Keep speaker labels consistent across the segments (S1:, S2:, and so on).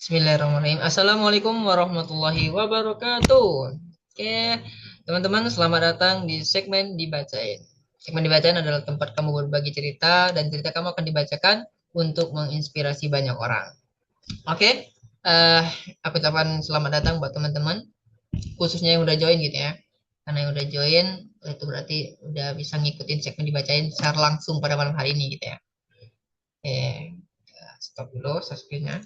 S1: Bismillahirrahmanirrahim. Assalamualaikum warahmatullahi wabarakatuh. Oke, teman-teman, selamat datang di segmen Dibacain. Segmen Dibacain adalah tempat kamu berbagi cerita dan cerita kamu akan dibacakan untuk menginspirasi banyak orang. Oke, aku ucapkan selamat datang buat teman-teman, khususnya yang udah join gitu ya. Karena yang udah join itu berarti udah bisa ngikutin segmen Dibacain secara langsung pada malam hari ini gitu ya. Oke, stop dulu subscribe-nya.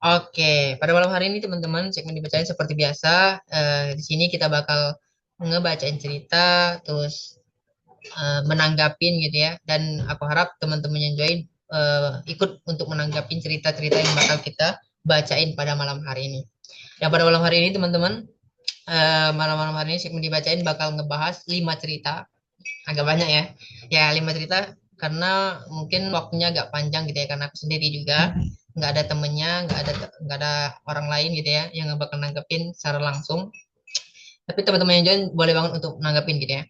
S1: Oke, pada malam hari ini teman-teman, segmen dibacain seperti biasa. Di sini kita bakal ngebacain cerita, terus menanggapin gitu ya. Dan aku harap teman-teman yang join ikut untuk menanggapin cerita-cerita yang bakal kita bacain pada malam hari ini. Dan pada malam hari ini teman-teman, malam-malam hari ini segmen dibacain bakal ngebahas 5 cerita. Agak banyak ya. Ya, 5 cerita karena mungkin waktunya agak panjang gitu ya, karena aku sendiri juga nggak ada temennya, nggak ada orang lain gitu ya yang bakal nanggepin secara langsung. Tapi teman-teman yang join boleh banget untuk nanggepin gitu ya.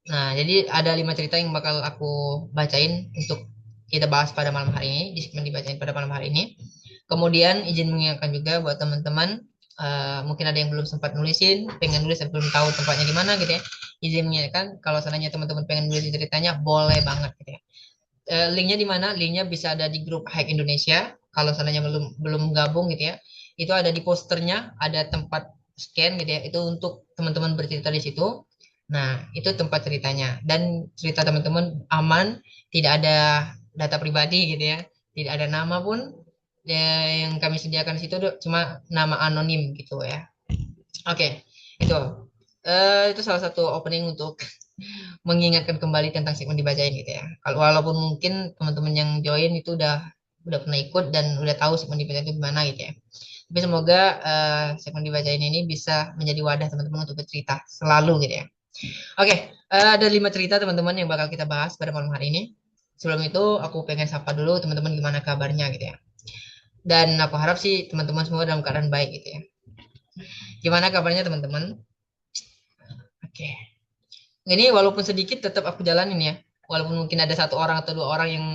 S1: Nah, jadi ada 5 cerita yang bakal aku bacain untuk kita bahas pada malam hari ini, di segmen dibacain pada malam hari ini. Kemudian izin mengingatkan juga buat teman-teman, mungkin ada yang belum sempat nulisin, pengen nulis tapi belum tahu tempatnya di mana gitu ya. Izin mengingatkan kalau seandainya teman-teman pengen nulis ceritanya, boleh banget gitu ya. Linknya di mana? Linknya bisa ada di grup Hack Indonesia. Kalau seandainya belum belum gabung gitu ya, itu ada di posternya, ada tempat scan gitu ya. Itu untuk teman-teman bercerita di situ. Nah, itu tempat ceritanya. Dan cerita teman-teman aman, tidak ada data pribadi gitu ya. Tidak ada nama pun yang kami sediakan di situ cuma nama anonim gitu ya. Oke, itu. Itu salah satu opening untuk mengingatkan kembali tentang segmen dibacain gitu ya. Kalau walaupun mungkin teman-teman yang join itu udah pernah ikut dan udah tahu segmen dibacain itu gimana gitu ya. Tapi semoga segmen dibacain ini bisa menjadi wadah teman-teman untuk bercerita selalu gitu ya. Oke, ada 5 cerita teman-teman yang bakal kita bahas pada malam hari ini. Sebelum itu aku pengen sapa dulu teman-teman gimana kabarnya gitu ya. Dan aku harap sih teman-teman semua dalam keadaan baik gitu ya. Gimana kabarnya teman-teman? Oke. Ini walaupun sedikit tetap aku jalanin ya. Walaupun mungkin ada satu orang atau dua orang yang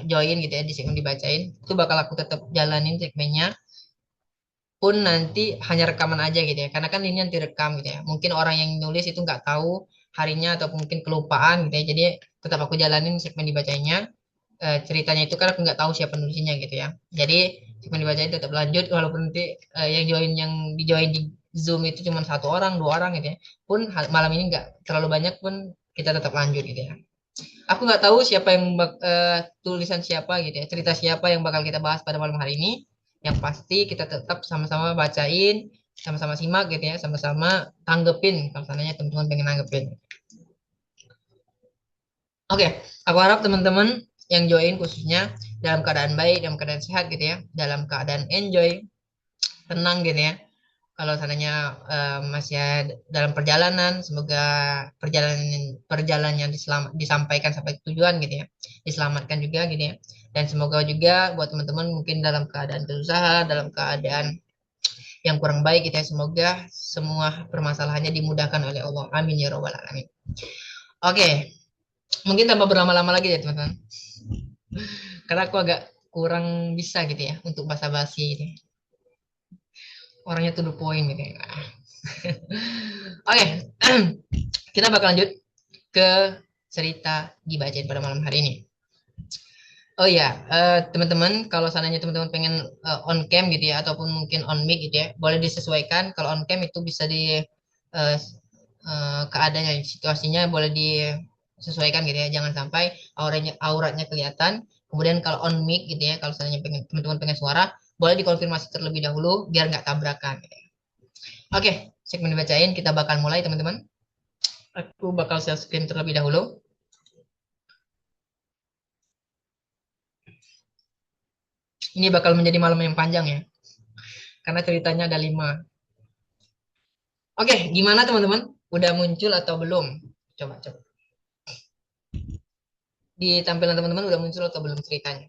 S1: join gitu ya di segmen dibacain, itu bakal aku tetap jalanin segmennya pun nanti hanya rekaman aja gitu ya. Karena kan ini nanti rekam gitu ya. Mungkin orang yang nulis itu nggak tahu harinya atau mungkin kelupaan gitu ya. Jadi tetap aku jalanin segmen dibacainnya. Ceritanya itu kan aku nggak tahu siapa nulisnya gitu ya. Jadi segmen dibacain tetap lanjut walaupun nanti yang di join di Zoom itu cuma satu orang, dua orang gitu ya. Pun malam ini nggak terlalu banyak pun kita tetap lanjut gitu ya. Aku nggak tahu siapa yang tulisan siapa gitu ya, cerita siapa yang bakal kita bahas pada malam hari ini. Yang pasti kita tetap sama-sama bacain, sama-sama simak gitu ya, sama-sama tanggepin kalau seandainya teman-teman pengen nanggepin. Oke, aku harap teman-teman yang join khususnya dalam keadaan baik, dalam keadaan sehat gitu ya, dalam keadaan enjoy, tenang gitu ya. Kalau seandainya masih dalam perjalanan, semoga perjalanan perjalanannya disampaikan sampai tujuan gitu ya, diselamatkan juga gitu ya. Dan semoga juga buat teman-teman mungkin dalam keadaan kesusahan, dalam keadaan yang kurang baik gitu ya, semoga semua permasalahannya dimudahkan oleh Allah. Amin ya robbal alamin. Oke, mungkin tanpa berlama-lama lagi ya teman-teman, karena aku agak kurang bisa gitu ya untuk basa-basi gitu ya. Orangnya to the point gitu ya. Oke, kita bakal lanjut ke cerita dibacain pada malam hari ini. Oh iya, teman-teman, kalau seandainya teman-teman pengen on cam gitu ya, ataupun mungkin on mic gitu ya, boleh disesuaikan. Kalau on cam itu bisa eh, keadaannya, situasinya boleh disesuaikan gitu ya. Jangan sampai auratnya kelihatan. Kemudian kalau on mic gitu ya, kalau seandainya teman-teman pengen suara, boleh dikonfirmasi terlebih dahulu biar nggak tabrakan. Gitu ya. Oke, segmen dibacain kita bakal mulai teman-teman. Aku bakal share screen terlebih dahulu. Ini bakal menjadi malam yang panjang ya, karena ceritanya ada 5. Oke, gimana teman-teman? Udah muncul atau belum? Coba, coba. Di tampilan teman-teman udah muncul atau belum ceritanya?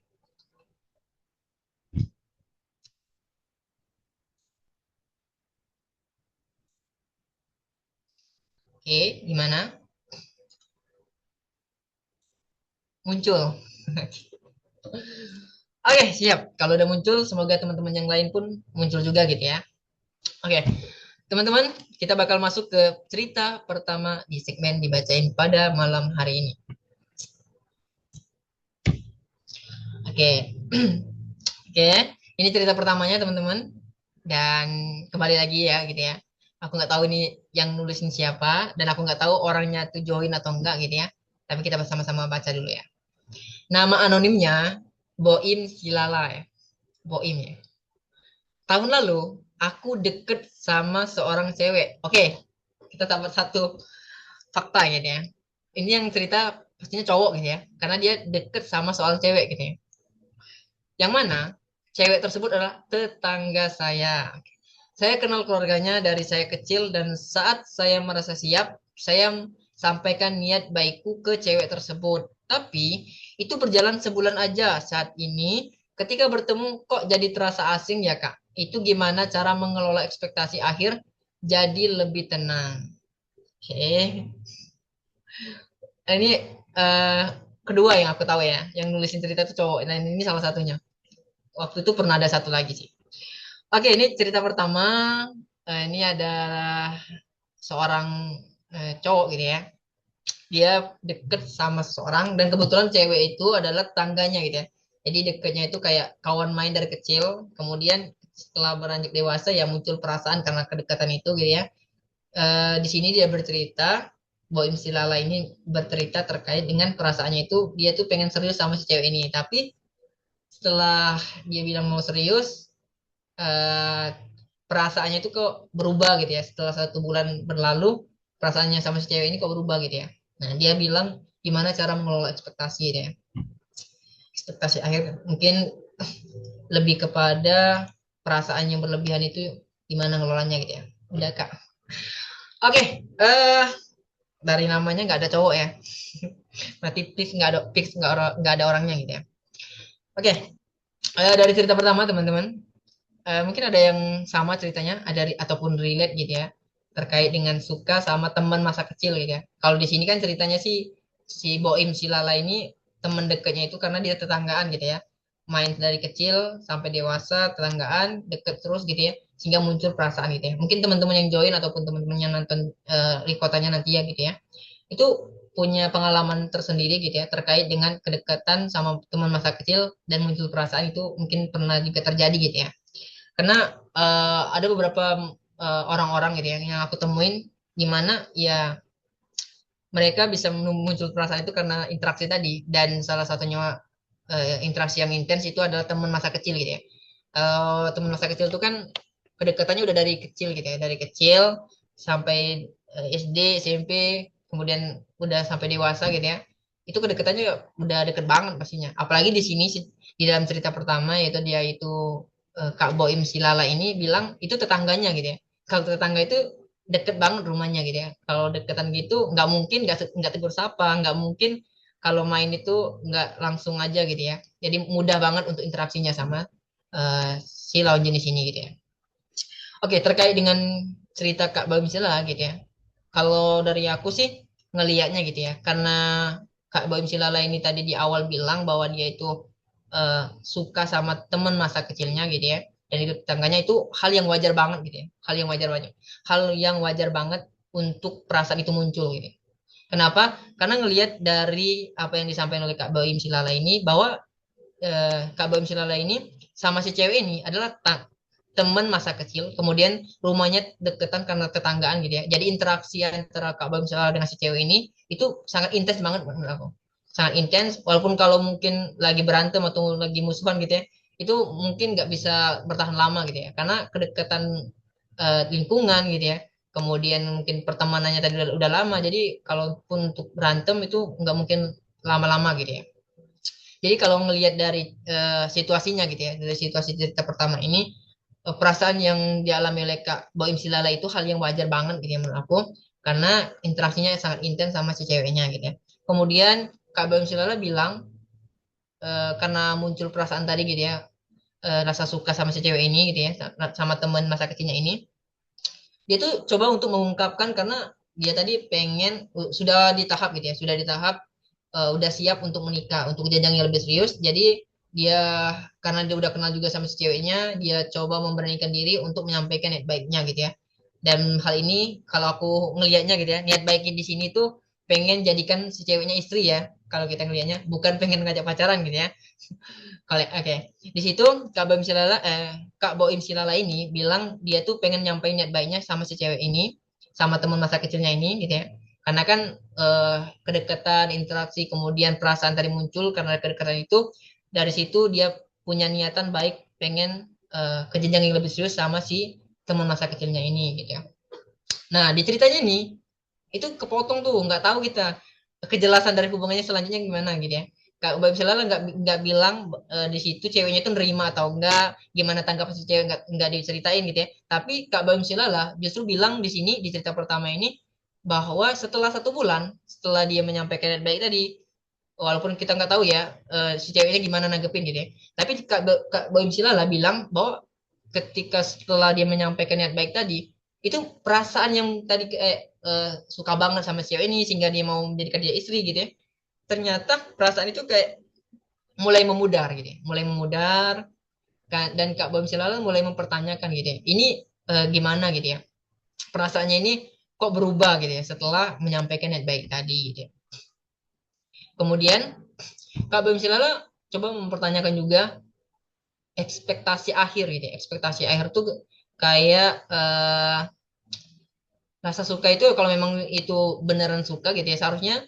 S1: Oke, gimana? Muncul. Oke, siap. Kalau udah muncul, semoga teman-teman yang lain pun muncul juga gitu ya. Oke, teman-teman, kita bakal masuk ke cerita pertama di segmen dibacain pada malam hari ini. Oke, oke. Ini cerita pertamanya teman-teman. Dan kembali lagi ya gitu ya. Aku nggak tahu ini yang nulisin siapa dan aku nggak tahu orangnya tuh join atau enggak gitu ya. Tapi kita bersama-sama baca dulu ya. Nama anonimnya Boim Silala ya. Boim ya. Tahun lalu aku deket sama seorang cewek. Oke, kita dapat satu fakta gitu ya. Ini yang cerita pastinya cowok gitu ya. Karena dia deket sama seorang cewek gitu ya. Yang mana cewek tersebut adalah tetangga saya. Saya kenal keluarganya dari saya kecil dan saat saya merasa siap, saya sampaikan niat baikku ke cewek tersebut. Tapi itu berjalan sebulan aja saat ini. Ketika bertemu kok jadi terasa asing ya Kak? Itu gimana cara mengelola ekspektasi akhir jadi lebih tenang? Oke. Ini eh, kedua yang aku tahu ya. Yang nulisin cerita itu cowok. Nah ini salah satunya. Waktu itu pernah ada satu lagi sih. Oke, ini cerita pertama. Ini adalah seorang cowok gitu ya. Dia deket sama seseorang dan kebetulan cewek itu adalah tangganya gitu ya. Jadi deketnya itu kayak kawan main dari kecil. Kemudian setelah beranjak dewasa ya muncul perasaan karena kedekatan itu gitu ya. Di sini dia bercerita, Boim Silala ini bercerita terkait dengan perasaannya itu dia tuh pengen serius sama si cewek ini. Tapi setelah dia bilang mau serius, eh, perasaannya itu kok berubah gitu ya setelah 1 bulan berlalu perasaannya sama si cewek ini kok berubah gitu ya. Nah dia bilang gimana cara mengelola ekspektasi gitu ya. Ekspektasi akhir mungkin lebih kepada perasaan yang berlebihan itu gimana ngelolanya gitu ya. Udah Kak. Oke, dari namanya nggak ada cowok ya. Berarti nggak ada orangnya gitu ya. Oke, dari cerita pertama teman-teman. Mungkin ada yang sama ceritanya, ada ataupun relate gitu ya, terkait dengan suka sama teman masa kecil gitu ya. Kalau di sini kan ceritanya sih si Boim si Lala ini teman dekatnya itu karena dia tetanggaan gitu ya, main dari kecil sampai dewasa tetanggaan deket terus gitu ya, sehingga muncul perasaan gitu ya. Mungkin teman-teman yang join ataupun teman-teman yang nonton recordnya nanti ya gitu ya, itu punya pengalaman tersendiri gitu ya terkait dengan kedekatan sama teman masa kecil dan muncul perasaan itu mungkin pernah juga terjadi gitu ya. Karena ada beberapa orang-orang gitu ya yang aku temuin di mana ya mereka bisa muncul perasaan itu karena interaksi tadi dan salah satunya interaksi yang intens itu adalah teman masa kecil gitu ya. Teman masa kecil itu kan kedekatannya udah dari kecil gitu ya, dari kecil sampai SD, SMP, kemudian udah sampai dewasa gitu ya. Itu kedekatannya udah deket banget pastinya. Apalagi di sini di dalam cerita pertama yaitu dia itu Kak Boim Silala ini bilang itu tetangganya gitu ya. Kalau tetangga itu deket banget rumahnya gitu ya. Kalau deketan gitu nggak mungkin nggak tegur sapa, nggak mungkin kalau main itu nggak langsung aja gitu ya. Jadi mudah banget untuk interaksinya sama si lawan jenis ini gitu ya. Oke, terkait dengan cerita Kak Bamsila gitu ya. Kalau dari aku sih ngelihatnya gitu ya, karena Kak Boim Silala ini tadi di awal bilang bahwa dia itu suka sama teman masa kecilnya gitu ya, dan itu tetangganya itu hal yang wajar banget gitu ya, hal yang wajar banget untuk perasaan itu muncul gitu. Kenapa? Karena ngelihat dari apa yang disampaikan oleh Kak Boim Silala ini bahwa Kak Boim Silala ini sama si cewek ini adalah teman masa kecil, kemudian rumahnya deketan karena tetanggaan gitu ya. Jadi interaksi antara Kak Bam dengan si cewek ini itu sangat intens banget menurut aku. Sangat intens, walaupun kalau mungkin lagi berantem atau lagi musuhan gitu ya, itu mungkin nggak bisa bertahan lama gitu ya. Karena kedekatan lingkungan gitu ya. Kemudian mungkin pertemanannya tadi udah lama, jadi kalaupun untuk berantem itu nggak mungkin lama-lama gitu ya. Jadi kalau ngelihat dari situasinya gitu ya, dari situasi cerita pertama ini, perasaan yang dialami oleh Kak Boim Silala itu hal yang wajar banget gitu ya menurut aku, karena interaksinya sangat intens sama si ceweknya gitu ya. Kemudian Kak Boim Silala bilang karena muncul perasaan tadi gitu ya, rasa suka sama si cewek ini gitu ya, sama teman masa kecilnya ini, dia tuh coba untuk mengungkapkan karena dia tadi pengen sudah di tahap gitu ya, sudah di tahap udah siap untuk menikah, untuk jenjang yang lebih serius. Jadi dia karena dia udah kenal juga sama si ceweknya, dia coba memberanikan diri untuk menyampaikan niat baiknya gitu ya. Dan hal ini kalau aku ngelihatnya gitu ya, niat baiknya di sini tuh pengen jadikan si ceweknya istri ya. Kalau kita ngelihatnya bukan pengen ngajak pacaran gitu ya. Kalau oke, di situ Kak Boim Silala ini bilang dia tuh pengen nyampein niat baiknya sama si cewek ini, sama teman masa kecilnya ini gitu ya. Karena kan kedekatan, interaksi, kemudian perasaan tadi muncul karena kedekatan itu dari situ dia punya niatan baik pengen ke jenjang yang lebih serius sama si teman masa kecilnya ini gitu ya. Nah, di ceritanya ini itu kepotong tuh, nggak tahu kita kejelasan dari hubungannya selanjutnya gimana gitu ya. Kak Mbak Misalnya nggak bilang di situ ceweknya itu nerima atau enggak, gimana tanggapan si cewek nggak diceritain gitu ya. Tapi Kak Mbak Misalnya justru bilang di sini di cerita pertama ini bahwa setelah 1 bulan setelah dia menyampaikan niat baik tadi, walaupun kita nggak tahu ya si ceweknya gimana nanggepin gitu ya. Tapi Kak Boim Silala bilang bahwa ketika setelah dia menyampaikan niat baik tadi, itu perasaan yang tadi kayak suka banget sama si cewek ini sehingga dia mau menjadikan dia istri gitu ya. Ternyata perasaan itu kayak mulai memudar gitu ya. Mulai memudar dan Kak Boim Silala mulai mempertanyakan gitu ya. Ini gimana gitu ya. Perasaannya ini kok berubah gitu ya setelah menyampaikan niat baik tadi gitu ya. Kemudian Kak Boim Silala coba mempertanyakan juga ekspektasi akhir gitu ya. Ekspektasi akhir tuh kayak rasa suka itu kalau memang itu beneran suka gitu ya seharusnya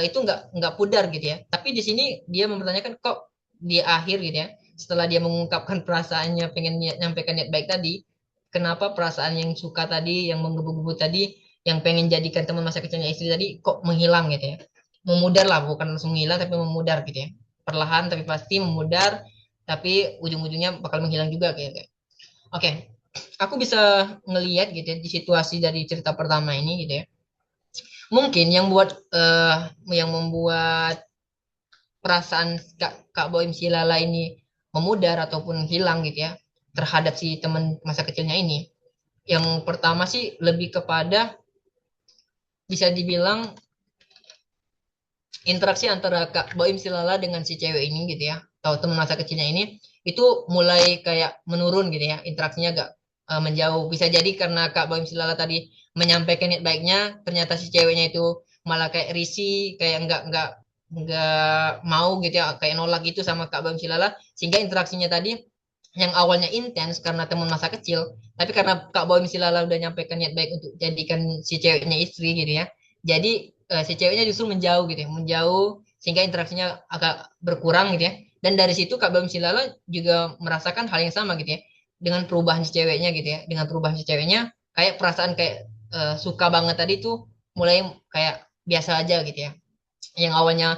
S1: itu nggak pudar gitu ya. Tapi di sini dia mempertanyakan kok di akhir gitu ya. Setelah dia mengungkapkan perasaannya pengen nyampaikan niat baik tadi, kenapa perasaan yang suka tadi, yang menggebu-gebu tadi, yang pengen jadikan teman masa kecilnya istri tadi kok menghilang gitu ya. Memudar lah, bukan langsung menghilang tapi memudar gitu ya. Perlahan tapi pasti memudar, tapi ujung-ujungnya bakal menghilang juga kayak. Oke, aku bisa ngelihat gitu ya di situasi dari cerita pertama ini gitu ya. Mungkin yang membuat perasaan Kak Boim Silala ini memudar ataupun hilang gitu ya terhadap si teman masa kecilnya ini. Yang pertama sih lebih kepada bisa dibilang interaksi antara Kak Boim Silala dengan si cewek ini gitu ya, atau teman masa kecilnya ini itu mulai kayak menurun gitu ya, interaksinya agak menjauh. Bisa jadi karena Kak Boim Silala tadi menyampaikan niat baiknya, ternyata si ceweknya itu malah kayak risih, kayak nggak mau gitu ya, kayak nolak gitu sama Kak Boim Silala, sehingga interaksinya tadi yang awalnya intens karena teman masa kecil, tapi karena Kak Boim Silala udah nyampaikan niat baik untuk jadikan si ceweknya istri gitu ya. Jadi si ceweknya justru menjauh gitu ya, menjauh sehingga interaksinya agak berkurang gitu ya. Dan dari situ Kak Bam Silala juga merasakan hal yang sama gitu ya. Dengan perubahan si ceweknya gitu ya. Dengan perubahan si ceweknya kayak perasaan kayak suka banget tadi tuh mulai kayak biasa aja gitu ya. Yang awalnya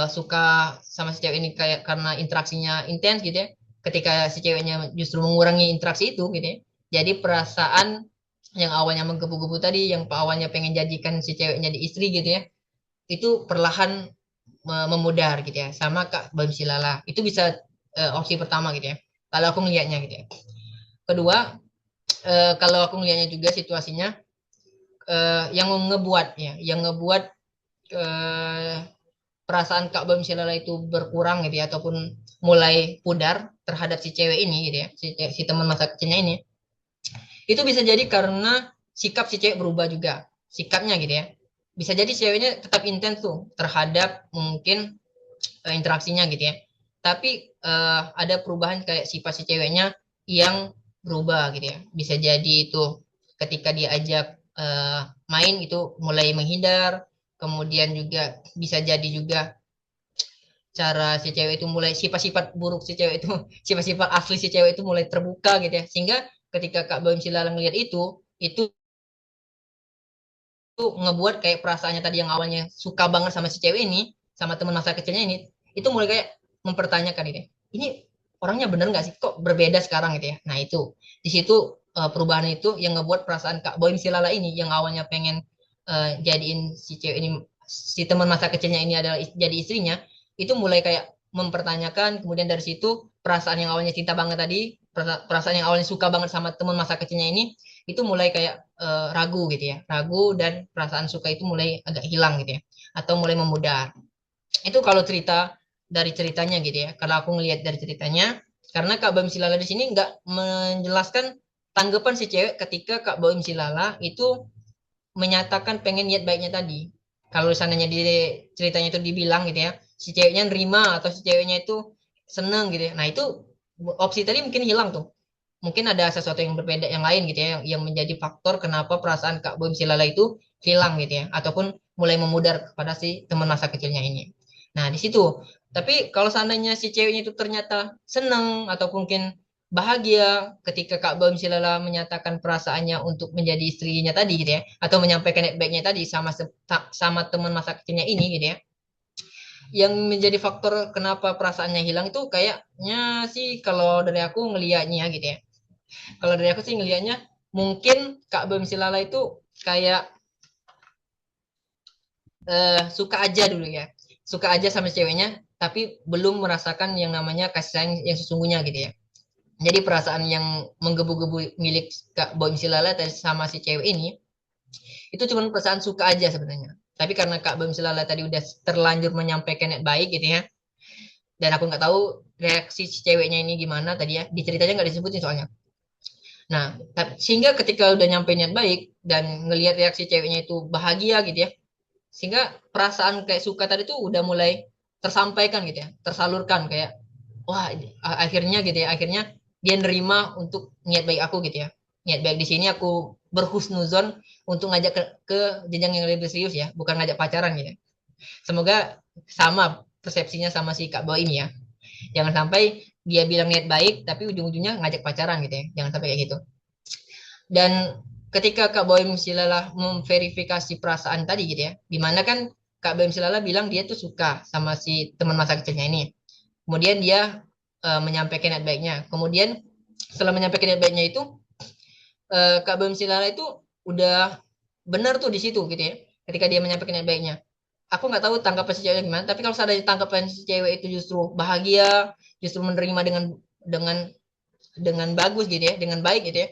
S1: suka sama si cewek ini kayak karena interaksinya intens gitu ya. Ketika si ceweknya justru mengurangi interaksi itu gitu ya. Jadi perasaan yang awalnya menggebu-gebu tadi, yang awalnya pengen jadikan si ceweknya di istri gitu ya, itu perlahan memudar gitu ya. Sama Kak Bam Silala. Itu bisa opsi pertama gitu ya. Kalau aku ngelihatnya gitu ya. Kedua, kalau aku ngelihatnya juga situasinya yang ngebuat eh, perasaan Kak Bam Silala itu berkurang gitu ya, ataupun mulai pudar terhadap si cewek ini gitu ya, si teman masa kecilnya ini, itu bisa jadi karena sikap si cewek berubah juga, sikapnya gitu ya. Bisa jadi ceweknya tetap intens tuh terhadap mungkin interaksinya gitu ya. Tapi ada perubahan kayak sifat si ceweknya yang berubah gitu ya. Bisa jadi itu ketika diajak main itu mulai menghindar, kemudian juga bisa jadi juga cara si cewek itu mulai sifat-sifat buruk si cewek itu, sifat-sifat asli si cewek itu mulai terbuka gitu ya. Sehingga ketika Kak Boim Silalang lihat itu tuh ngebuat kayak perasaannya tadi yang awalnya suka banget sama si cewek ini, sama teman masa kecilnya ini, itu mulai kayak mempertanyakan gitu ya. Ini orangnya bener nggak sih? Kok berbeda sekarang gitu ya? Nah itu, di situ perubahan itu yang ngebuat perasaan Kak Boim Silala ini yang awalnya pengen jadiin si cewek ini, si teman masa kecilnya ini adalah jadi istrinya, itu mulai kayak mempertanyakan, kemudian dari situ perasaan yang awalnya cinta banget tadi, perasaan yang awalnya suka banget sama teman masa kecilnya ini, itu mulai kayak ragu gitu ya, ragu dan perasaan suka itu mulai agak hilang gitu ya, atau mulai memudar. Itu kalau cerita dari ceritanya gitu ya. Kalau aku ngelihat dari ceritanya, karena Kak Boim Silala di sini nggak menjelaskan tanggapan si cewek ketika Kak Boim Silala itu menyatakan pengen niat baiknya tadi. Kalau seandainya di ceritanya itu dibilang gitu ya, si ceweknya nerima atau si ceweknya itu seneng gitu ya. Nah itu opsi tadi mungkin hilang tuh. Mungkin ada sesuatu yang berbeda yang lain gitu ya, yang menjadi faktor kenapa perasaan Kak Boim Silala itu hilang gitu ya, ataupun mulai memudar kepada si teman masa kecilnya ini. Nah di situ. Tapi kalau seandainya si ceweknya itu ternyata seneng atau mungkin bahagia ketika Kak Boim Silala menyatakan perasaannya untuk menjadi istrinya tadi gitu ya, atau menyampaikan baiknya tadi sama teman masa kecilnya ini gitu ya, yang menjadi faktor kenapa perasaannya hilang itu kayaknya sih kalau dari aku ngelihatnya gitu ya, kalau dari aku sih ngelihatnya mungkin Kak Boim Silala itu kayak suka aja dulu ya, suka aja sama ceweknya tapi belum merasakan yang namanya kasih sayang yang sesungguhnya gitu ya. Jadi perasaan yang menggebu-gebu milik Kak Boim Silala sama si cewek ini itu cuma perasaan suka aja sebenarnya. Tapi karena Kak Boim Silala tadi udah terlanjur menyampaikan yang baik gitu ya, dan aku nggak tahu reaksi si ceweknya ini gimana tadi ya, di ceritanya nggak disebutin soalnya. Nah, sehingga ketika udah nyampe niat baik dan ngelihat reaksi ceweknya itu bahagia gitu ya, sehingga perasaan kayak suka tadi tuh udah mulai tersampaikan gitu ya, tersalurkan kayak wah akhirnya gitu ya, akhirnya dia nerima untuk niat baik aku gitu ya. Niat baik di sini aku berhusnuzon untuk ngajak ke jenjang yang lebih serius ya, bukan ngajak pacaran gitu ya. Semoga sama persepsinya sama si Kak Boy ini ya. Jangan sampai dia bilang niat baik tapi ujung-ujungnya ngajak pacaran gitu ya. Jangan sampai kayak gitu. Dan ketika Kak Boim Silala memverifikasi perasaan tadi gitu ya, dimana kan Kak Boim Silala bilang dia tuh suka sama si teman masa kecilnya ini. Kemudian dia menyampaikan niat baiknya. Kemudian setelah menyampaikan niat baiknya itu, Kak Boim Silala itu udah benar tuh di situ gitu ya. Ketika dia menyampaikan niat baiknya. Aku nggak tahu tanggapan si cewek gimana, tapi kalau seandainya tanggapan si cewek itu justru bahagia, justru menerima dengan dengan bagus gitu ya, dengan baik gitu ya,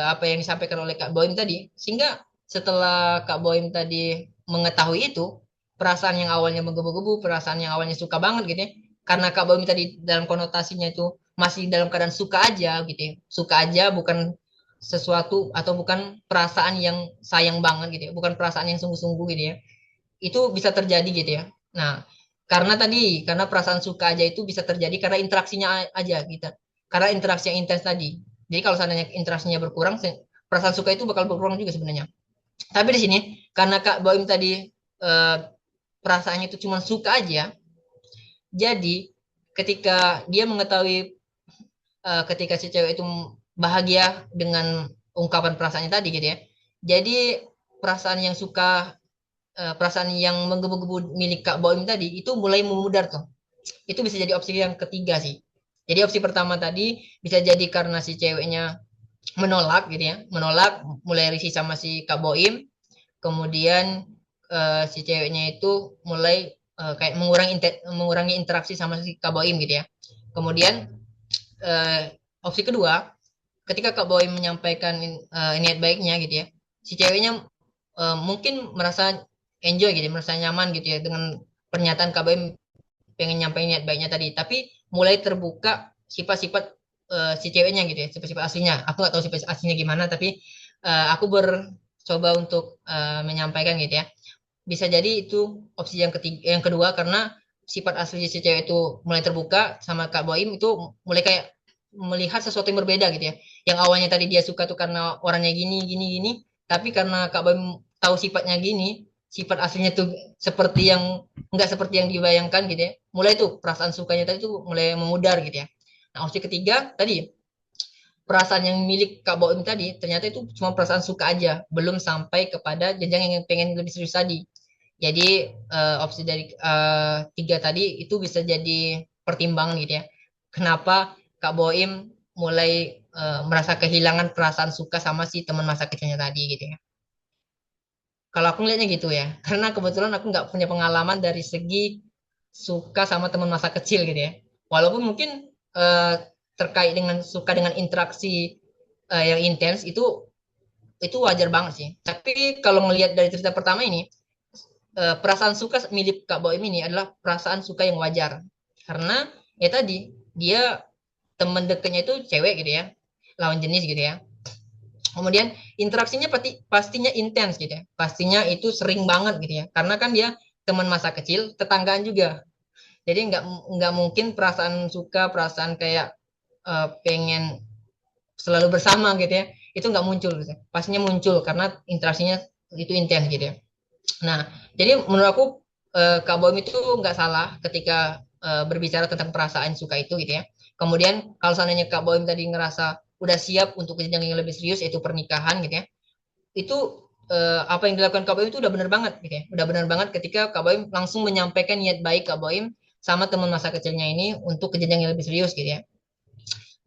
S1: apa yang disampaikan oleh Kak Boim tadi. Sehingga setelah Kak Boim tadi mengetahui itu, perasaan yang awalnya menggebu-gebu, perasaan yang awalnya suka banget gitu ya, karena Kak Boim tadi dalam konotasinya itu masih dalam keadaan suka aja gitu ya, suka aja bukan sesuatu atau bukan perasaan yang sayang banget gitu ya, bukan perasaan yang sungguh-sungguh gitu ya, itu bisa terjadi gitu ya. Nah, karena perasaan suka aja itu bisa terjadi karena interaksinya aja gitu. Karena interaksi yang intens tadi. Jadi kalau seandainya interaksinya berkurang, perasaan suka itu bakal berkurang juga sebenarnya. Tapi di sini karena Kak Boim tadi eh, perasaannya itu cuma suka aja, jadi ketika dia mengetahui ketika si cewek itu bahagia dengan ungkapan perasaannya tadi gitu ya. Jadi perasaan yang suka perasaan yang menggebu-gebu milik Kak Boim tadi itu mulai memudar tuh. Itu bisa jadi opsi yang ketiga sih. Jadi opsi pertama tadi bisa jadi karena si ceweknya menolak gitu ya, menolak mulai risih sama si Kak Boim, kemudian si ceweknya itu mulai kayak mengurangi interaksi sama si Kak Boim gitu ya. Kemudian opsi kedua, ketika Kak Boim menyampaikan niat baiknya gitu ya, si ceweknya mungkin merasa enjoy gitu, merasa nyaman gitu ya dengan pernyataan Kak Boim pengen nyampein niat baiknya tadi, tapi mulai terbuka sifat-sifat si ceweknya gitu ya, sifat-sifat aslinya. Aku nggak tahu sifat aslinya gimana, tapi aku bercoba untuk menyampaikan gitu ya. Bisa jadi itu opsi yang ketiga, yang kedua karena sifat asli si cewek itu mulai terbuka sama Kak Boim itu mulai kayak melihat sesuatu yang berbeda gitu ya. Yang awalnya tadi dia suka tuh karena orangnya gini gini gini, tapi karena Kak Boim tahu sifatnya gini, sifat aslinya tuh seperti yang nggak seperti yang dibayangkan gitu ya. Mulai tuh perasaan sukanya tadi tuh mulai memudar gitu ya. Nah, opsi ketiga tadi perasaan yang milik Kak Boim tadi ternyata itu cuma perasaan suka aja, belum sampai kepada jenjang yang pengen lebih serius tadi. Jadi opsi dari tiga tadi itu bisa jadi pertimbangan gitu ya. Kenapa Kak Boim mulai merasa kehilangan perasaan suka sama si teman masa kecilnya tadi gitu ya. Kalau aku ngeliatnya gitu ya, karena kebetulan aku nggak punya pengalaman dari segi suka sama teman masa kecil gitu ya. Walaupun mungkin eh, terkait dengan suka dengan interaksi yang intens itu wajar banget sih. Tapi kalau ngelihat dari cerita pertama ini, perasaan suka milik Kak Boim ini adalah perasaan suka yang wajar. Karena ya tadi dia teman dekatnya itu cewek gitu ya, lawan jenis gitu ya. Kemudian interaksinya pastinya intens gitu ya. Pastinya itu sering banget gitu ya. Karena kan dia teman masa kecil, tetanggaan juga. Jadi nggak mungkin perasaan suka, perasaan kayak pengen selalu bersama gitu ya. Itu nggak muncul gitu ya. Pastinya muncul karena interaksinya itu intens gitu ya. Nah, jadi menurut aku Kak Boim itu nggak salah ketika berbicara tentang perasaan suka itu gitu ya. Kemudian kalau seandainya Kak Boim tadi ngerasa udah siap untuk jenjang yang lebih serius yaitu pernikahan gitu ya, itu apa yang dilakukan Kak Boim itu udah benar banget gitu ya. Udah benar banget ketika Kak Boim langsung menyampaikan niat baik Kak Boim sama teman masa kecilnya ini untuk ke jenjang yang lebih serius gitu ya.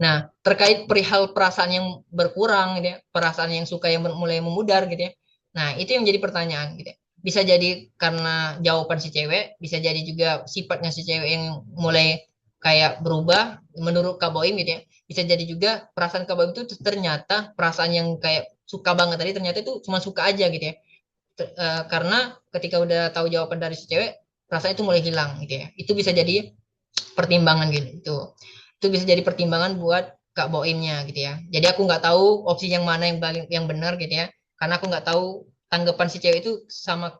S1: Nah, terkait perihal perasaan yang berkurang gitu ya, perasaan yang suka yang mulai memudar gitu ya. Nah, itu yang jadi pertanyaan gitu ya. Bisa jadi karena jawaban si cewek, bisa jadi juga sifatnya si cewek yang mulai kayak berubah menurut Kak Boim gitu ya. Bisa jadi juga perasaan Kak Boim itu ternyata perasaan yang kayak suka banget tadi ternyata itu cuma suka aja gitu ya. Karena ketika udah tahu jawaban dari si cewek, perasaan itu mulai hilang gitu ya. Itu bisa jadi pertimbangan gitu. Itu bisa jadi pertimbangan buat Kak Boimnya gitu ya. Jadi aku nggak tahu opsi yang mana yang paling yang benar gitu ya. Karena aku nggak tahu tanggapan si cewek itu sama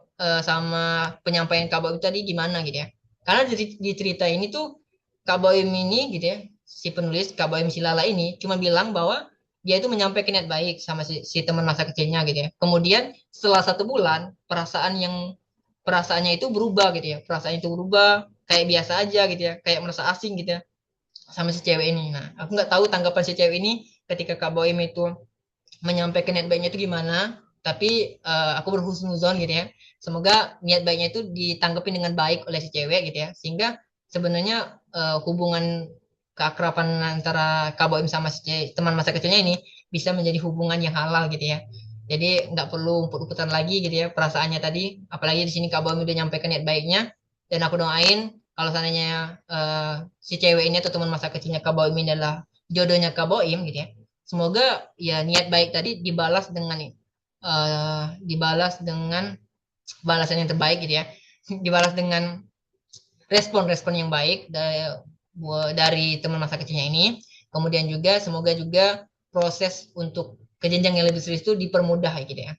S1: penyampaian Kak Boim tadi gimana gitu ya. Karena di cerita ini tuh Kak Boim ini gitu ya, si penulis Kak Boim Silala ini cuma bilang bahwa dia itu menyampaikan niat baik sama si teman masa kecilnya gitu ya. Kemudian setelah 1 bulan perasaannya itu berubah gitu ya. Perasaan itu berubah kayak biasa aja gitu ya, kayak merasa asing gitu ya sama si cewek ini. Nah, aku nggak tahu tanggapan si cewek ini ketika Kak Boim itu menyampaikan niat baiknya itu gimana. Tapi aku berhusnuzon gitu ya. Semoga niat baiknya itu ditanggapi dengan baik oleh si cewek gitu ya. Sehingga sebenarnya hubungan keakraban antara Kak Boim sama teman masa kecilnya ini bisa menjadi hubungan yang halal gitu ya. Jadi nggak perlu umput-umputan lagi gitu ya perasaannya tadi. Apalagi di sini Kak Boim udah nyampaikan niat baiknya. Dan aku doain kalau seandainya si cewek ini atau teman masa kecilnya Kak Boim ini adalah jodohnya Kak Boim gitu ya. Semoga ya niat baik tadi dibalas dengan balasan yang terbaik gitu ya. Dibalas dengan respon-respon yang baik dari teman masa kecilnya ini. Kemudian juga semoga juga proses untuk ke jenjang yang lebih serius itu dipermudah gitu ya.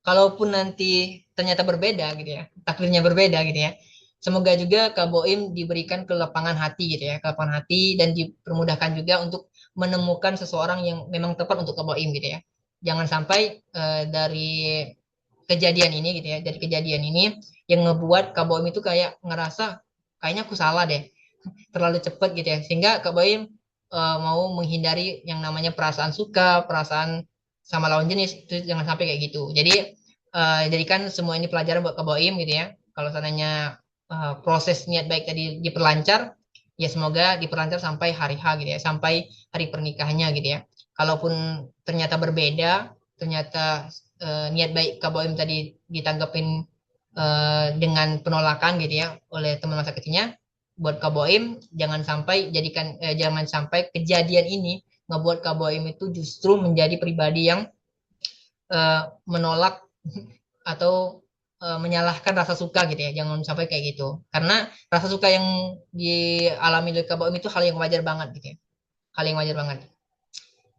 S1: Kalaupun nanti ternyata berbeda gitu ya, takdirnya berbeda gitu ya. Semoga juga Kak Boim diberikan kelapangan hati gitu ya, kelapangan hati dan dipermudahkan juga untuk menemukan seseorang yang memang tepat untuk Kak Boim gitu ya. Jangan sampai dari kejadian ini gitu ya, dari kejadian ini yang ngebuat Kak Boim itu kayak ngerasa kayaknya aku salah deh, terlalu cepat gitu ya. Sehingga Kak Boim mau menghindari yang namanya perasaan suka, perasaan sama lawan jenis itu jangan sampai kayak gitu. Jadikan semua ini pelajaran buat Kak Boim gitu ya. Kalau seandainya proses niat baik tadi diperlancar, ya semoga diperlancar sampai hari H gitu ya, sampai hari pernikahannya gitu ya. Kalaupun ternyata berbeda, ternyata niat baik Kak Boim tadi ditanggapin dengan penolakan gitu ya oleh teman masa kecilnya, buat Kak Boim jangan sampai kejadian ini ngebuat Kak Boim itu justru menjadi pribadi yang menolak atau menyalahkan rasa suka gitu ya. Jangan sampai kayak gitu. Karena rasa suka yang dialami oleh Kak Boim itu hal yang wajar banget gitu ya. Hal yang wajar banget.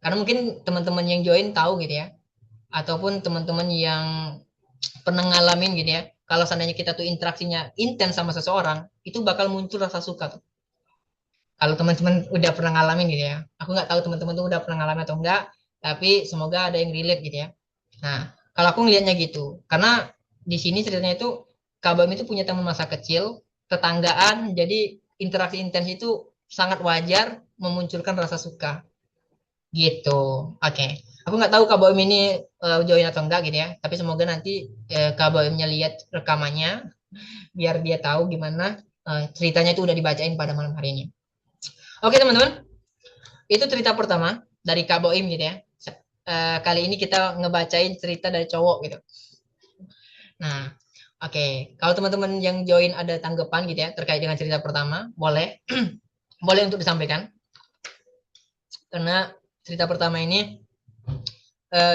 S1: Karena mungkin teman-teman yang join tahu gitu ya. Ataupun teman-teman yang pernah ngalamin gitu ya. Kalau seandainya kita tuh interaksinya intens sama seseorang, itu bakal muncul rasa suka tuh. Kalau teman-teman udah pernah ngalamin gitu ya. Aku nggak tahu teman-teman tuh udah pernah ngalamin atau enggak, tapi semoga ada yang relate gitu ya. Nah, kalau aku ngelihatnya gitu, karena di sini ceritanya itu Kabam itu punya teman masa kecil, tetanggaan, jadi interaksi intens itu sangat wajar memunculkan rasa suka gitu. Oke, aku nggak tahu Kabam ini join atau enggak gitu ya, tapi semoga nanti Kabamnya lihat rekamannya, biar dia tahu gimana ceritanya itu udah dibacain pada malam hari ini. Oke teman-teman, itu cerita pertama dari Kak Boim gitu ya. Kali ini kita ngebacain cerita dari cowok gitu. Nah, oke. Kalau teman-teman yang join ada tanggapan gitu ya terkait dengan cerita pertama, boleh boleh untuk disampaikan. Karena cerita pertama ini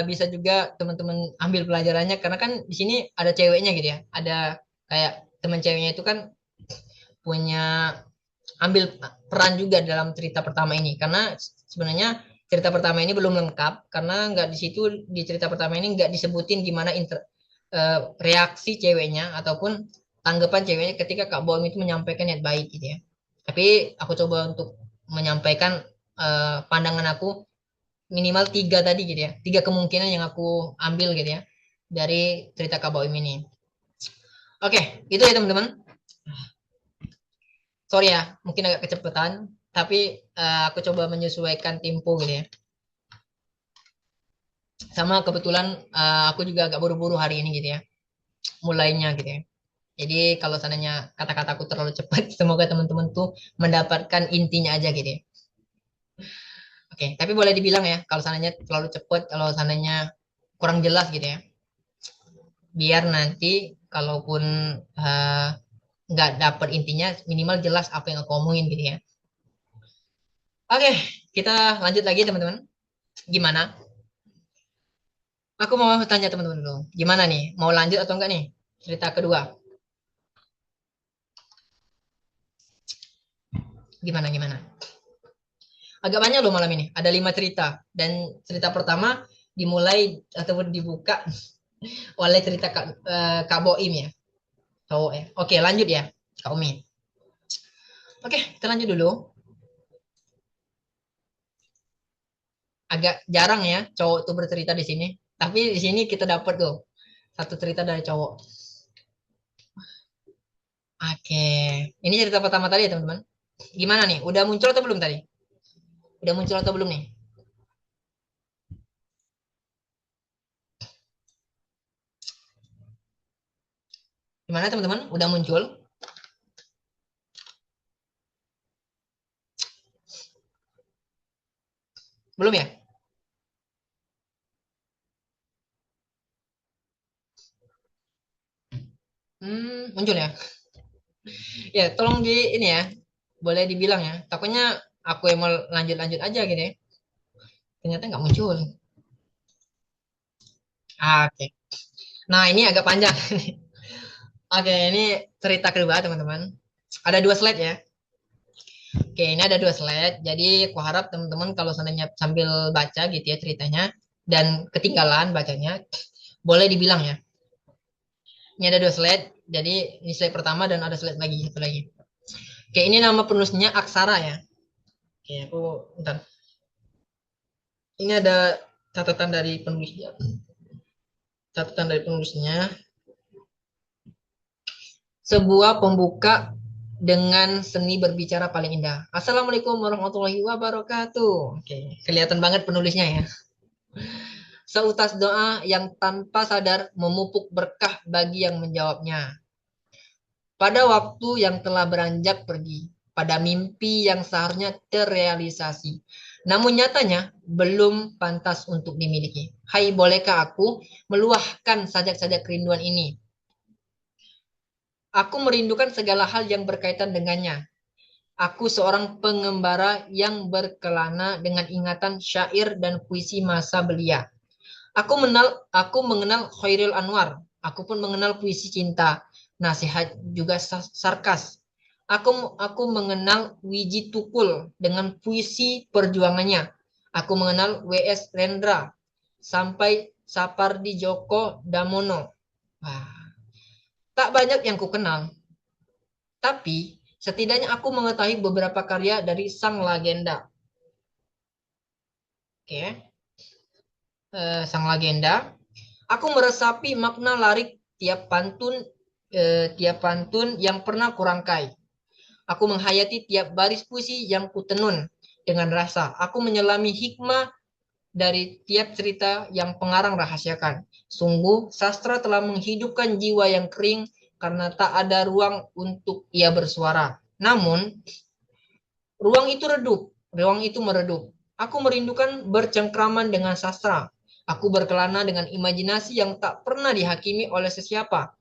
S1: bisa juga teman-teman ambil pelajarannya karena kan di sini ada ceweknya gitu ya. Ada kayak teman ceweknya itu kan punya ambil peran juga dalam cerita pertama ini, karena sebenarnya cerita pertama ini belum lengkap karena nggak di situ, di cerita pertama ini nggak disebutin gimana reaksi ceweknya ataupun tanggapan ceweknya ketika Kak Boim itu menyampaikan niat baik gitu ya. Tapi aku coba untuk menyampaikan pandangan aku minimal tiga tadi gitu ya, tiga kemungkinan yang aku ambil gitu ya dari cerita Kak Boim ini. Oke, itu ya teman-teman. Sorry ya, mungkin agak kecepatan, tapi aku coba menyesuaikan tempo gitu ya. Sama kebetulan aku juga agak buru-buru hari ini gitu ya, mulainya gitu ya. Jadi kalau seandainya kata-kataku terlalu cepat, semoga teman-teman tuh mendapatkan intinya aja gitu ya. Oke, tapi boleh dibilang ya, kalau seandainya terlalu cepat, kalau seandainya kurang jelas gitu ya, biar nanti kalaupun eh, nggak dapat intinya, minimal jelas apa yang aku omongin gitu ya. Oke, kita lanjut lagi teman-teman. Gimana? Aku mau tanya teman-teman dulu. Gimana nih? Mau lanjut atau enggak nih? Cerita kedua. Gimana, gimana? Agak banyak loh malam ini. Ada 5 cerita. Dan cerita pertama dimulai ataupun dibuka oleh cerita Kak Boim ya. Cowok ya. Oke, lanjut ya. Kak Umi. Oke, kita lanjut dulu. Agak jarang ya cowok tuh bercerita di sini. Tapi di sini kita dapat tuh satu cerita dari cowok. Oke. Ini cerita pertama tadi ya teman-teman. Gimana nih? Udah muncul atau belum tadi? Udah muncul atau belum nih? Gimana teman-teman? Udah muncul? Belum ya? Muncul ya. Ya, tolong di ini ya. Boleh dibilang ya. Takutnya aku yang mau lanjut-lanjut aja gitu ya. Ternyata nggak muncul. Oke. Nah, ini agak panjang. Oke, ini cerita kedua, teman-teman. Ada 2 slide ya. Oke, ini ada 2 slide. Jadi, aku harap teman-teman kalau seandainya sambil baca gitu ya ceritanya dan ketinggalan bacanya, boleh dibilang ya. Ini ada 2 slide. Jadi, ini slide pertama dan ada slide lagi, satu lagi. Oke, ini nama penulisnya Aksara ya. Oke, aku bentar. Ini ada catatan dari penulisnya. Catatan dari penulisnya. Sebuah pembuka dengan seni berbicara paling indah. Assalamualaikum warahmatullahi wabarakatuh. Oke, kelihatan banget penulisnya ya. Seutas doa yang tanpa sadar memupuk berkah bagi yang menjawabnya. Pada waktu yang telah beranjak pergi, pada mimpi yang seharusnya terrealisasi. Namun nyatanya belum pantas untuk dimiliki. Hai, bolehkah aku meluahkan sajak-sajak kerinduan ini? Aku merindukan segala hal yang berkaitan dengannya. Aku seorang pengembara yang berkelana dengan ingatan syair dan puisi masa belia. Aku mengenal Khairil Anwar. Aku pun mengenal puisi cinta, nasihat juga sarkas. Aku mengenal Wiji Tukul dengan puisi perjuangannya. Aku mengenal W.S. Rendra sampai Sapardi Djoko Damono. Wah, tak banyak yang ku kenal, tapi setidaknya aku mengetahui beberapa karya dari sang legenda. Oke, sang legenda. Aku meresapi makna larik tiap pantun yang pernah kurangkai. Aku menghayati tiap baris puisi yang kutenun dengan rasa. Aku menyelami hikmah dari tiap cerita yang pengarang rahasiakan. Sungguh, sastra telah menghidupkan jiwa yang kering karena tak ada ruang untuk ia bersuara. Namun, ruang itu meredup. Aku merindukan bercengkraman dengan sastra. Aku berkelana dengan imajinasi yang tak pernah dihakimi oleh sesiapa.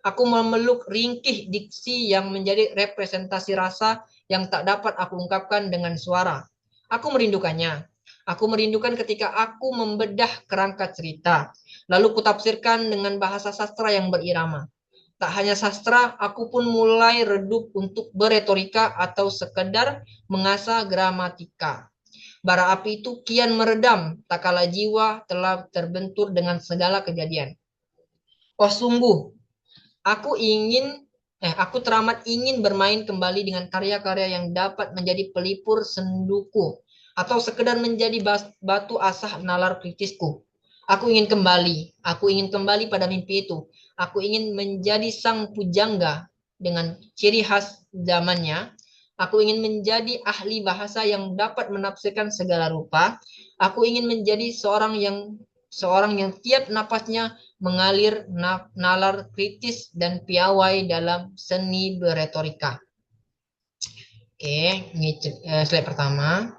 S1: Aku memeluk ringkih diksi yang menjadi representasi rasa yang tak dapat aku ungkapkan dengan suara. Aku merindukannya. Aku merindukan ketika aku membedah kerangka cerita, lalu kutafsirkan dengan bahasa sastra yang berirama. Tak hanya sastra, aku pun mulai redup untuk beretorika atau sekedar mengasah gramatika. Bara api itu kian meredam, tak kala jiwa telah terbentur dengan segala kejadian. Oh sungguh, aku teramat ingin bermain kembali dengan karya-karya yang dapat menjadi pelipur senduku atau sekedar menjadi batu asah nalar kritisku. Aku ingin kembali pada mimpi itu. Aku ingin menjadi sang pujangga dengan ciri khas zamannya. Aku ingin menjadi ahli bahasa yang dapat menafsirkan segala rupa. Aku ingin menjadi seorang yang tiap napasnya mengalir nalar kritis dan piawai dalam seni beretorika. Oke, ini slide pertama.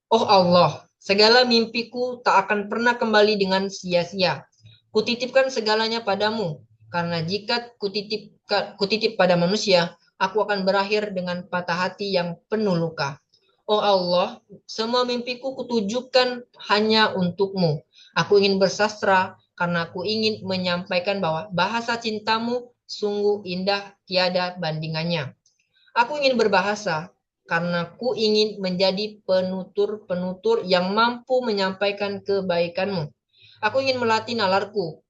S1: Oh Allah, segala mimpiku tak akan pernah kembali dengan sia-sia. Kutitipkan segalanya padamu, karena jika kutitip pada manusia, aku akan berakhir dengan patah hati yang penuh luka. Oh Allah, semua mimpiku kutujukan hanya untukmu. Aku ingin bersastra karena aku ingin menyampaikan bahwa bahasa cintamu sungguh indah tiada bandingannya. Aku ingin berbahasa karena aku ingin menjadi penutur-penutur yang mampu menyampaikan kebaikanmu. Aku ingin melatih nalarku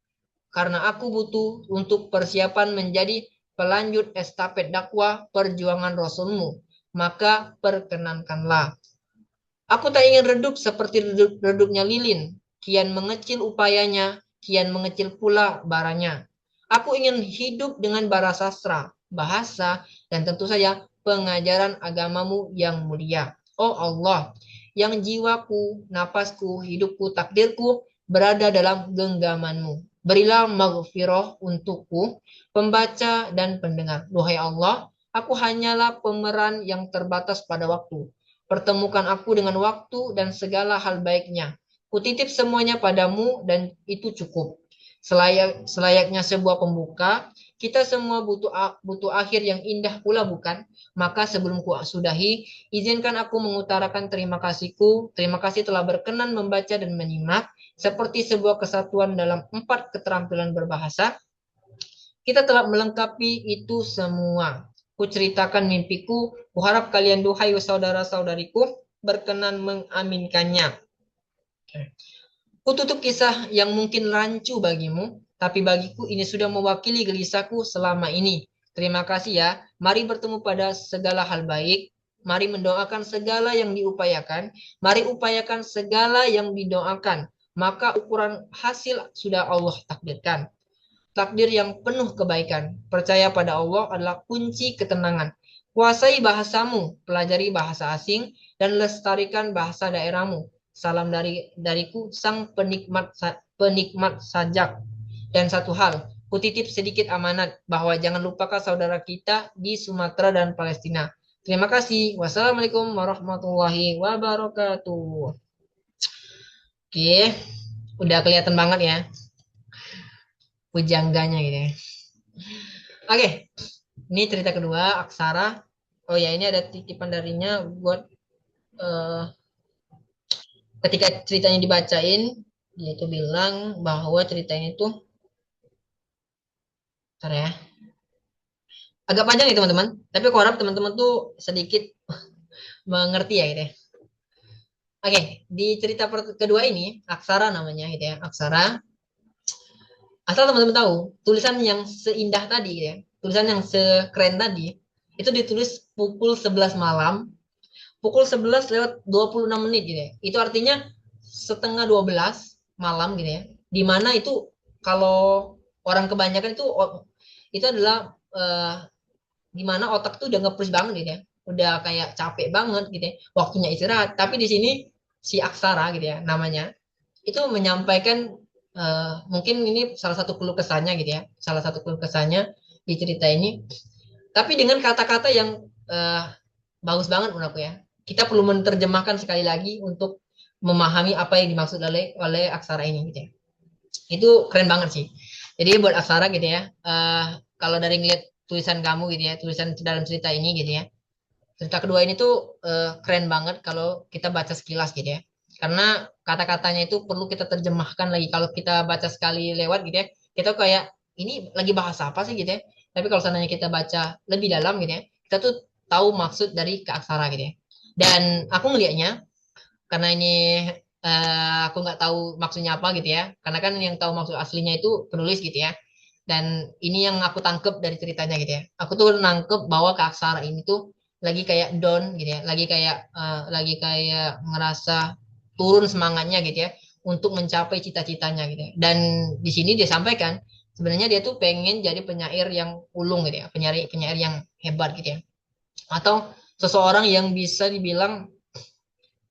S1: karena aku butuh untuk persiapan menjadi pelanjut estafet dakwah perjuangan Rasulmu. Maka perkenankanlah. Aku tak ingin redup seperti redupnya lilin, kian mengecil upayanya, kian mengecil pula baranya. Aku ingin hidup dengan bara sastra, bahasa, dan tentu saja pengajaran agamamu yang mulia. Oh Allah, yang jiwaku, napasku, hidupku, takdirku berada dalam genggamanmu. Berilah maghfirah untukku, pembaca dan pendengar. Duhai Allah, aku hanyalah pemeran yang terbatas pada waktu. Pertemukan aku dengan waktu dan segala hal baiknya. Kutitip semuanya padamu dan itu cukup. Selayaknya sebuah pembuka, kita semua butuh akhir yang indah pula bukan? Maka sebelum ku sudahi, izinkan aku mengutarakan terima kasihku. Terima kasih telah berkenan membaca dan menyimak. Seperti sebuah kesatuan dalam 4 keterampilan berbahasa, kita telah melengkapi itu semua. Kuceritakan mimpiku, kuharap kalian duhai saudara-saudariku berkenan mengaminkannya. Kututup kisah yang mungkin rancu bagimu, tapi bagiku ini sudah mewakili gelisahku selama ini. Terima kasih ya. Mari bertemu pada segala hal baik. Mari mendoakan segala yang diupayakan. Mari upayakan segala yang didoakan. Maka ukuran hasil sudah Allah takdirkan. Takdir yang penuh kebaikan. Percaya pada Allah adalah kunci ketenangan. Kuasai bahasamu, pelajari bahasa asing, dan lestarikan bahasa daerahmu. Salam dariku, sang penikmat sajak. Dan satu hal, kutitip sedikit amanat bahwa jangan lupakan saudara kita di Sumatera dan Palestina. Terima kasih. Wassalamualaikum warahmatullahi wabarakatuh. Oke, udah kelihatan banget ya pujangganya gitu ya. Oke, ini cerita kedua, Aksara. Oh ya, ini ada titipan darinya buat eh, ketika ceritanya dibacain, dia itu bilang bahwa ceritanya itu, bentar ya, agak panjang ya teman-teman. Tapi aku harap teman-teman tuh sedikit mengerti ya gitu ya. Oke, di cerita kedua ini, Aksara namanya gitu ya, Aksara. Asal teman-teman tahu, tulisan yang seindah tadi gitu ya, tulisan yang sekeren tadi, itu ditulis pukul 11 malam, pukul 11 lewat 26 menit gitu ya. Itu artinya setengah 12 malam gitu ya. Dimana itu kalau orang kebanyakan itu adalah dimana otak tuh udah nge-push banget gitu ya. Udah kayak capek banget gitu ya. Waktunya istirahat. Tapi di sini si Aksara gitu ya namanya. Itu menyampaikan mungkin ini salah satu keluh kesahnya gitu ya. Salah satu keluh kesahnya di cerita ini. Tapi dengan kata-kata yang bagus banget menurut aku ya. Kita perlu menerjemahkan sekali lagi untuk memahami apa yang dimaksud oleh aksara ini gitu ya. Itu keren banget sih. Jadi buat aksara gitu ya. Kalau dari ngeliat tulisan kamu gitu ya, tulisan dalam cerita ini gitu ya. Cerita kedua ini tuh keren banget kalau kita baca sekilas gitu ya. Karena kata-katanya itu perlu kita terjemahkan lagi. Kalau kita baca sekali lewat gitu ya, kita kayak ini lagi bahasa apa sih gitu ya. Tapi kalau seandainya kita baca lebih dalam gitu ya, kita tuh tahu maksud dari Kaaksara gitu ya. Dan aku ngelihatnya karena ini aku nggak tahu maksudnya apa gitu ya. Karena kan yang tahu maksud aslinya itu penulis gitu ya. Dan ini yang aku tangkep dari ceritanya gitu ya. Aku tuh nangkep bahwa Kak Aksara ini tuh lagi kayak down gitu ya, lagi kayak ngerasa turun semangatnya gitu ya untuk mencapai cita-citanya gitu ya. Dan di sini dia sampaikan sebenarnya dia tuh pengen jadi penyair yang ulung gitu ya, penyair penyair yang hebat gitu ya. Atau seseorang yang bisa dibilang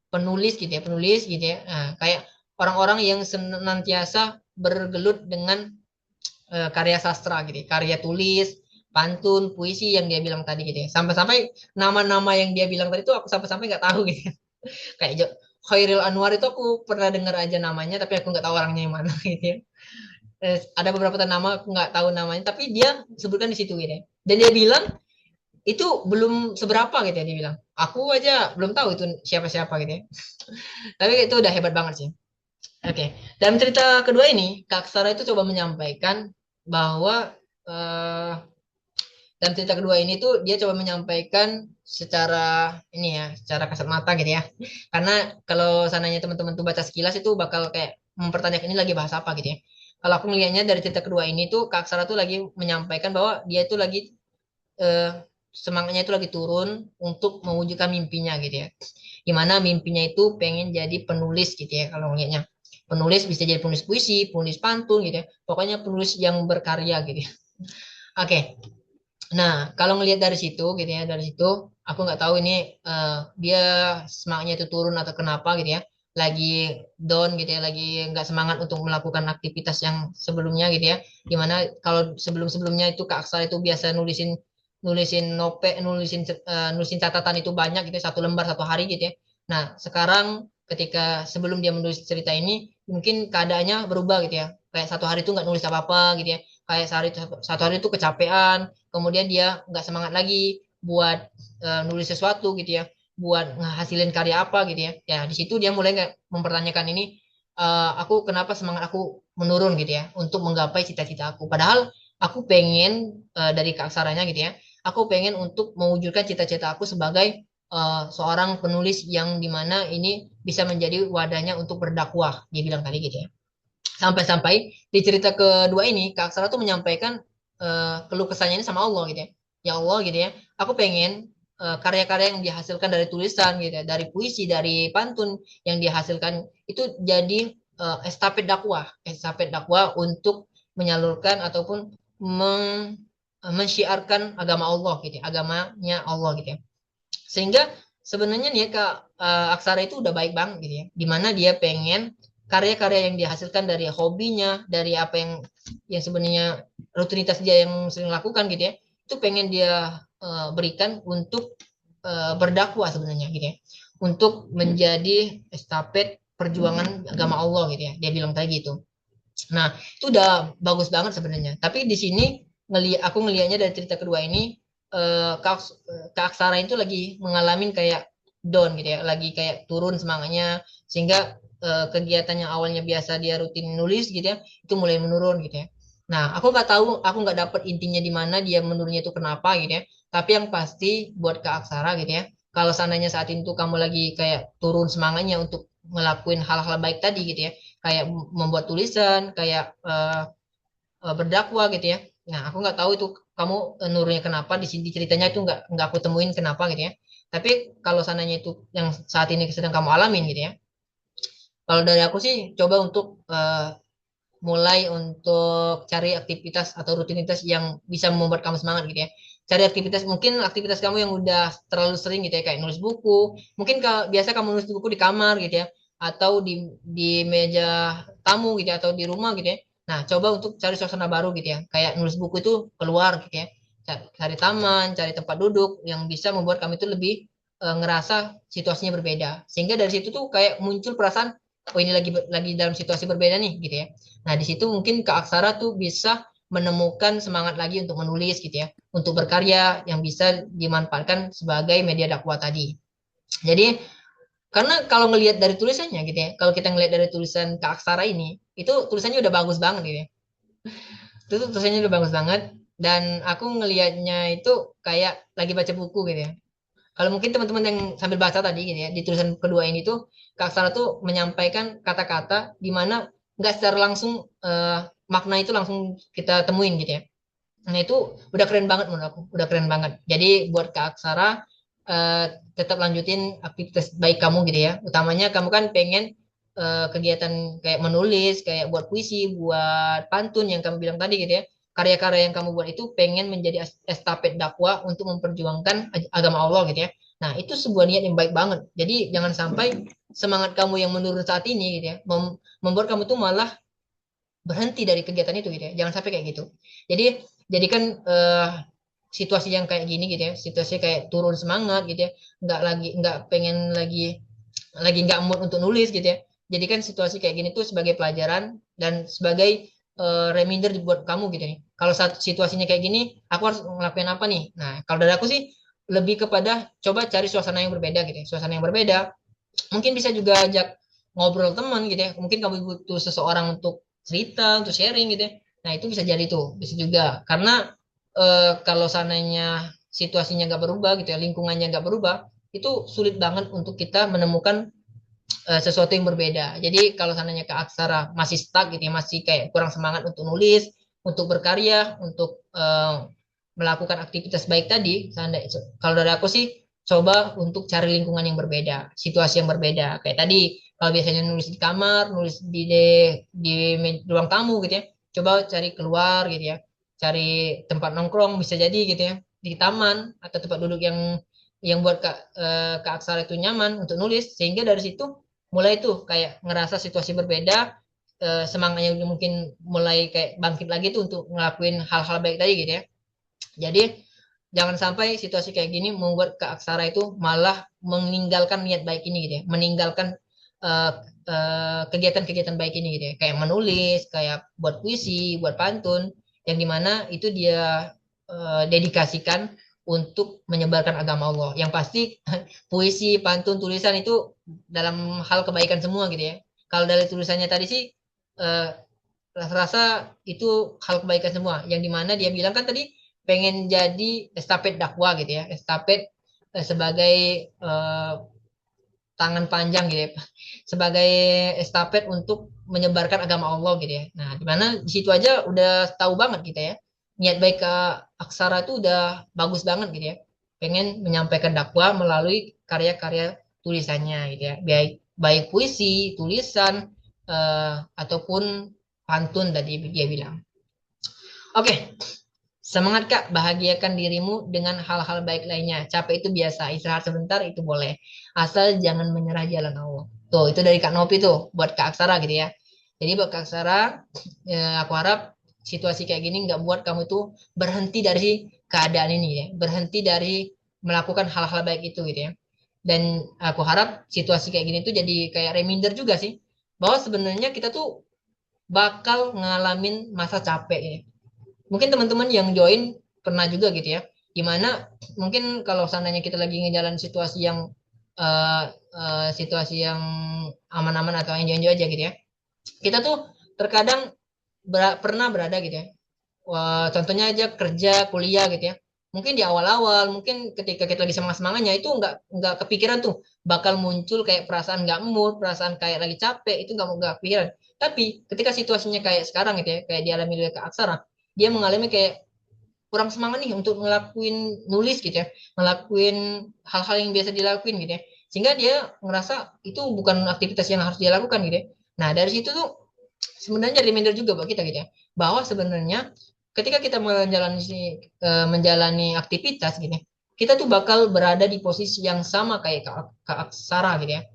S1: penulis gitu ya, penulis gitu ya. Nah, kayak orang-orang yang senantiasa bergelut dengan karya sastra gitu, ya. Karya tulis, pantun, puisi yang dia bilang tadi gitu ya. Sampai-sampai nama-nama yang dia bilang tadi itu aku sampai-sampai nggak tahu gitu. Ya. Kayak Khairil Anwar itu aku pernah dengar aja namanya, tapi aku nggak tahu orangnya yang mana gitu ya. Ada beberapa nama aku nggak tahu namanya, tapi dia sebutkan di situ gitu ya. Dan dia bilang itu belum seberapa gitu ya dia bilang. Aku aja belum tahu itu siapa-siapa gitu ya. Tapi itu udah hebat banget sih. Oke, dalam cerita kedua ini, Kak Sarah itu coba menyampaikan bahwa eh, dalam cerita kedua ini tuh dia coba menyampaikan secara ini ya, secara kasat mata gitu ya. Karena kalau sananya teman-teman tuh baca sekilas itu bakal kayak mempertanyakan ini lagi bahasa apa gitu ya. Kalau aku melihatnya dari cerita kedua ini tuh Kak Sarah tuh lagi menyampaikan bahwa dia itu lagi eh, semangatnya itu lagi turun untuk mewujudkan mimpinya gitu ya. Dimana mimpinya itu pengen jadi penulis gitu ya kalau ngelihatnya. Penulis bisa jadi penulis puisi, penulis pantun gitu ya. Pokoknya penulis yang berkarya gitu ya. Oke, nah kalau ngelihat dari situ gitu ya, dari situ aku nggak tahu ini dia semangatnya itu turun atau kenapa gitu ya. Lagi down gitu ya, lagi nggak semangat untuk melakukan aktivitas yang sebelumnya gitu ya. Dimana kalau sebelum-sebelumnya itu Kak Aksara itu biasa nulisin nulisin nope, nulisin catatan itu banyak gitu, ya, satu lembar satu hari gitu ya. Nah sekarang ketika sebelum dia menulis cerita ini, mungkin keadaannya berubah gitu ya. Kayak satu hari itu nggak nulis apa-apa gitu ya. Kayak satu hari itu kecapean, kemudian dia nggak semangat lagi buat nulis sesuatu gitu ya, buat ngehasilin karya apa gitu ya. Ya di situ dia mulai nggak mempertanyakan ini, aku kenapa semangat aku menurun gitu ya untuk menggapai cita-cita aku. Padahal aku pengen dari keaksaranya gitu ya, aku pengen untuk mewujudkan cita-cita aku sebagai seorang penulis yang dimana ini bisa menjadi wadahnya untuk berdakwah, dia bilang tadi gitu ya. Sampai-sampai di cerita kedua ini, Kak Aksara tuh menyampaikan keluh kesahnya ini sama Allah gitu ya. Ya Allah gitu ya, aku pengen karya-karya yang dihasilkan dari tulisan gitu ya, dari puisi, dari pantun yang dihasilkan itu jadi estafet dakwah untuk menyalurkan ataupun mensyiarkan agama Allah gitu ya, agamanya Allah gitu ya. Sehingga sebenarnya nih ya Kak Aksara itu udah baik banget gitu ya. Dimana dia pengen karya-karya yang dihasilkan dari hobinya, dari apa yang sebenarnya rutinitas dia yang sering lakukan gitu ya, itu pengen dia berikan untuk berdakwah sebenarnya gitu ya. Untuk menjadi estafet perjuangan agama Allah gitu ya. Dia bilang kayak gitu. Nah, itu udah bagus banget sebenarnya. Tapi di sini aku ngelihatnya dari cerita kedua ini Kak Aksara itu lagi mengalami kayak down gitu ya, lagi kayak turun semangatnya sehingga kegiatan yang awalnya biasa dia rutin nulis gitu ya, itu mulai menurun gitu ya. Nah, aku nggak tahu, aku nggak dapet intinya di mana dia menurunnya itu kenapa gitu ya. Tapi yang pasti buat Kak Aksara gitu ya, kalau seandainya saat itu kamu lagi kayak turun semangatnya untuk ngelakuin hal-hal baik tadi gitu ya, kayak membuat tulisan, kayak berdakwah gitu ya. Nah, aku nggak tahu itu kamu nurunnya kenapa di sini ceritanya itu nggak aku temuin kenapa gitu ya. Tapi kalau sananya itu yang saat ini sedang kamu alamin gitu ya. Kalau dari aku sih coba untuk mulai untuk cari aktivitas atau rutinitas yang bisa membuat kamu semangat gitu ya. Cari aktivitas mungkin aktivitas kamu yang udah terlalu sering gitu ya kayak nulis buku. Mungkin biasa kamu nulis buku di kamar gitu ya atau di meja tamu gitu ya, atau di rumah gitu ya. Nah, coba untuk cari suasana baru gitu ya. Kayak nulis buku itu keluar gitu ya. Cari taman, cari tempat duduk yang bisa membuat kamu itu lebih ngerasa situasinya berbeda. Sehingga dari situ tuh kayak muncul perasaan oh ini lagi dalam situasi berbeda nih gitu ya. Nah, di situ mungkin Kak Aksara tuh bisa menemukan semangat lagi untuk menulis gitu ya, untuk berkarya yang bisa dimanfaatkan sebagai media dakwah tadi. Jadi, karena kalau ngelihat dari tulisannya gitu ya, kalau kita ngelihat dari tulisan Kak Aksara ini, itu tulisannya udah bagus banget gitu ya. Itu tuh tulisannya udah bagus banget. Dan aku ngelihatnya itu kayak lagi baca buku gitu ya. Kalau mungkin teman-teman yang sambil baca tadi gitu ya, di tulisan kedua ini tuh Kak Sarah tuh menyampaikan kata-kata di mana nggak secara langsung makna itu langsung kita temuin gitu ya. Nah itu udah keren banget menurut aku, udah keren banget. Jadi buat Kak Aksara eh, tetap lanjutin aktivitas baik kamu gitu ya. Utamanya kamu kan pengen kegiatan kayak menulis, kayak buat puisi, buat pantun yang kamu bilang tadi gitu ya. Karya-karya yang kamu buat itu pengen menjadi estafet dakwah untuk memperjuangkan agama Allah gitu ya. Nah itu sebuah niat yang baik banget. Jadi jangan sampai semangat kamu yang menurun saat ini gitu ya, membuat kamu tuh malah berhenti dari kegiatan itu gitu ya. Jangan sampai kayak gitu. Jadi jadikan situasi yang kayak gini gitu ya, situasi kayak turun semangat gitu ya, nggak pengen lagi nggak mood untuk nulis gitu ya. Jadikan situasi kayak gini tuh sebagai pelajaran dan sebagai reminder buat kamu gitu nih. Kalau saat situasinya kayak gini, aku harus ngelakuin apa nih? Nah, kalau dari aku sih lebih kepada coba cari suasana yang berbeda gitu ya. Suasana yang berbeda mungkin bisa juga ajak ngobrol teman gitu ya, mungkin kamu butuh seseorang untuk cerita untuk sharing gitu ya. Nah itu bisa jadi tuh, bisa juga karena kalau sananya situasinya nggak berubah gitu ya, lingkungannya nggak berubah, itu sulit banget untuk kita menemukan sesuatu yang berbeda. Jadi kalau sananya ke Aksara masih stuck gitu ya, masih kayak kurang semangat untuk nulis, untuk berkarya, untuk melakukan aktivitas baik tadi, kalau dari aku sih coba untuk cari lingkungan yang berbeda, situasi yang berbeda. Kayak tadi kalau biasanya nulis di kamar, nulis di ruang tamu gitu ya, coba cari keluar gitu ya, cari tempat nongkrong bisa jadi gitu ya, di taman atau tempat duduk yang buat Kak Aksara itu nyaman untuk nulis, sehingga dari situ mulai tuh kayak ngerasa situasi berbeda, semangatnya udah mungkin mulai kayak bangkit lagi tuh untuk ngelakuin hal-hal baik tadi gitu ya. Jadi jangan sampai situasi kayak gini membuat Kak Aksara itu malah meninggalkan niat baik ini gitu ya, meninggalkan eh, kegiatan-kegiatan baik ini gitu ya, kayak menulis, kayak buat puisi, buat pantun, yang dimana itu dia dedikasikan untuk menyebarkan agama Allah. Yang pasti puisi, pantun, tulisan itu dalam hal kebaikan semua gitu ya. Kalau dari tulisannya tadi sih eh, rasa itu hal kebaikan semua. Yang dimana dia bilang kan tadi pengen jadi estafet dakwah gitu ya, estafet sebagai eh, tangan panjang gitu ya, sebagai estafet untuk menyebarkan agama Allah gitu ya. Nah, dimana di situ aja udah tahu banget kita ya, niat baik ke Aksara itu udah bagus banget gitu ya, pengen menyampaikan dakwah melalui karya-karya tulisannya gitu ya, baik baik puisi, tulisan ataupun pantun tadi dia bilang. Oke, semangat Kak, bahagiakan dirimu dengan hal-hal baik lainnya. Capek itu biasa, istirahat sebentar itu boleh. Asal jangan menyerah jalan Allah. Tuh, itu dari Kak Nopi tuh, buat Kak Aksara gitu ya. Jadi buat Kak Aksara, aku harap situasi kayak gini nggak buat kamu tuh berhenti dari keadaan ini ya. Berhenti dari melakukan hal-hal baik itu gitu ya. Dan aku harap situasi kayak gini tuh jadi kayak reminder juga sih. Bahwa sebenarnya kita tuh bakal ngalamin masa capek ya. Mungkin teman-teman yang join pernah juga gitu ya. Gimana mungkin kalau seandainya kita lagi ngejalan eh, situasi yang aman-aman atau enjoy-enjoy aja gitu ya. Kita tuh terkadang pernah berada gitu ya. Wah, contohnya aja kerja, kuliah gitu ya. Mungkin di awal-awal, mungkin ketika kita lagi semangat-semangatnya itu nggak kepikiran tuh bakal muncul kayak perasaan nggak mood, perasaan kayak lagi capek itu nggak kepikiran. Tapi ketika situasinya kayak sekarang gitu ya, kayak dialami oleh Kak Aksara, dia mengalami kayak kurang semangat nih untuk ngelakuin nulis gitu ya, ngelakuin hal-hal yang biasa dilakuin gitu ya, sehingga dia ngerasa itu bukan aktivitas yang harus dia lakukan gitu ya. Nah dari situ tuh sebenarnya reminder juga buat kita gitu ya, bahwa sebenarnya ketika kita menjalani aktivitas gitu ya, kita tuh bakal berada di posisi yang sama kayak Kak Aksara gitu ya,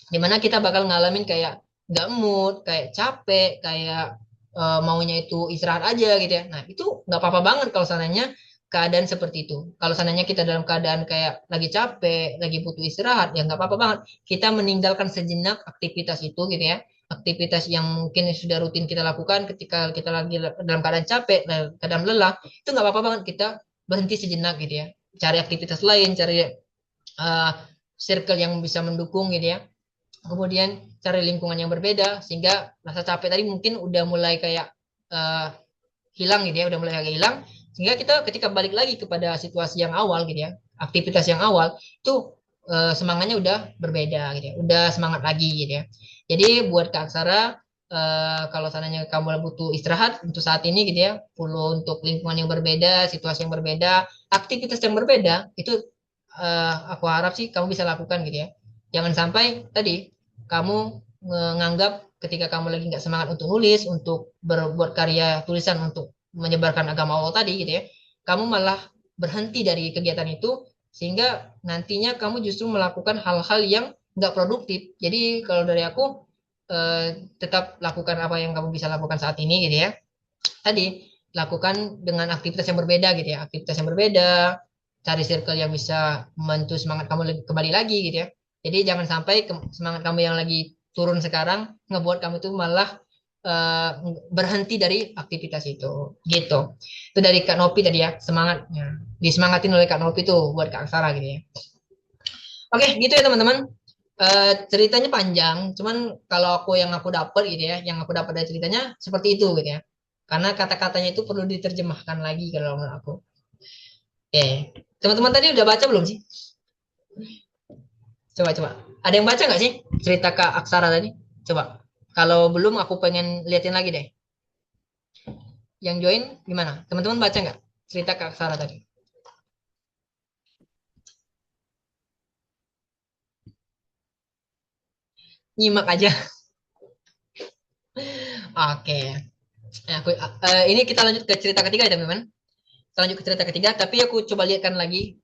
S1: dimana kita bakal ngalamin kayak nggak mood, kayak capek, kayak maunya itu istirahat aja gitu ya. Nah itu nggak apa-apa banget kalau sananya keadaan seperti itu. Kalau sananya kita dalam keadaan kayak lagi capek, lagi butuh istirahat, ya nggak apa-apa banget. Kita meninggalkan sejenak aktivitas itu gitu ya. Aktivitas yang mungkin sudah rutin kita lakukan ketika kita lagi dalam keadaan capek, dalam keadaan lelah, itu nggak apa-apa banget kita berhenti sejenak gitu ya. Cari aktivitas lain, cari uh, circle yang bisa mendukung gitu ya, kemudian cari lingkungan yang berbeda sehingga rasa capek tadi mungkin udah mulai kayak uh, hilang gitu ya, udah mulai agak hilang, sehingga kita ketika balik lagi kepada situasi yang awal gitu ya, aktivitas yang awal itu semangatnya udah berbeda gitu ya, udah semangat lagi gitu ya. Jadi buat Kak Aksara, kalau seandainya kamu butuh istirahat untuk saat ini gitu ya, perlu untuk lingkungan yang berbeda, situasi yang berbeda, aktivitas yang berbeda, itu aku harap sih kamu bisa lakukan gitu ya. Jangan sampai tadi kamu menganggap ketika kamu lagi nggak semangat untuk nulis, untuk berbuat karya tulisan, untuk menyebarkan agama Allah tadi gitu ya, kamu malah berhenti dari kegiatan itu, sehingga nantinya kamu justru melakukan hal-hal yang nggak produktif. Jadi kalau dari aku, tetap lakukan apa yang kamu bisa lakukan saat ini gitu ya. Tadi lakukan dengan aktivitas yang berbeda gitu ya, aktivitas yang berbeda, cari circle yang bisa membantu semangat kamu kembali lagi gitu ya. Jadi jangan sampai semangat kamu yang lagi turun sekarang ngebuat kamu tuh malah eh, berhenti dari aktivitas itu gitu. Itu dari Kak Nopi tadi ya, semangatnya disemangatin oleh Kak Nopi tuh buat Kak Aksara gitu ya. Oke gitu ya teman-teman. Ceritanya panjang, cuman kalau aku dapat gitu ya, yang aku dapat dari ceritanya seperti itu gitu ya. Karena kata-katanya itu perlu diterjemahkan lagi kalau menurut aku. Oke, teman-teman tadi udah baca belum sih? Coba-coba. Ada yang baca nggak sih cerita Kak Aksara tadi? Coba. Kalau belum, aku pengen liatin lagi deh. Yang join gimana? Teman-teman baca nggak cerita Kak Aksara tadi? Nyimak aja. Oke. Nah, ini kita lanjut ke cerita ketiga ya teman-teman. Kita lanjut ke cerita ketiga, tapi aku coba lihatkan lagi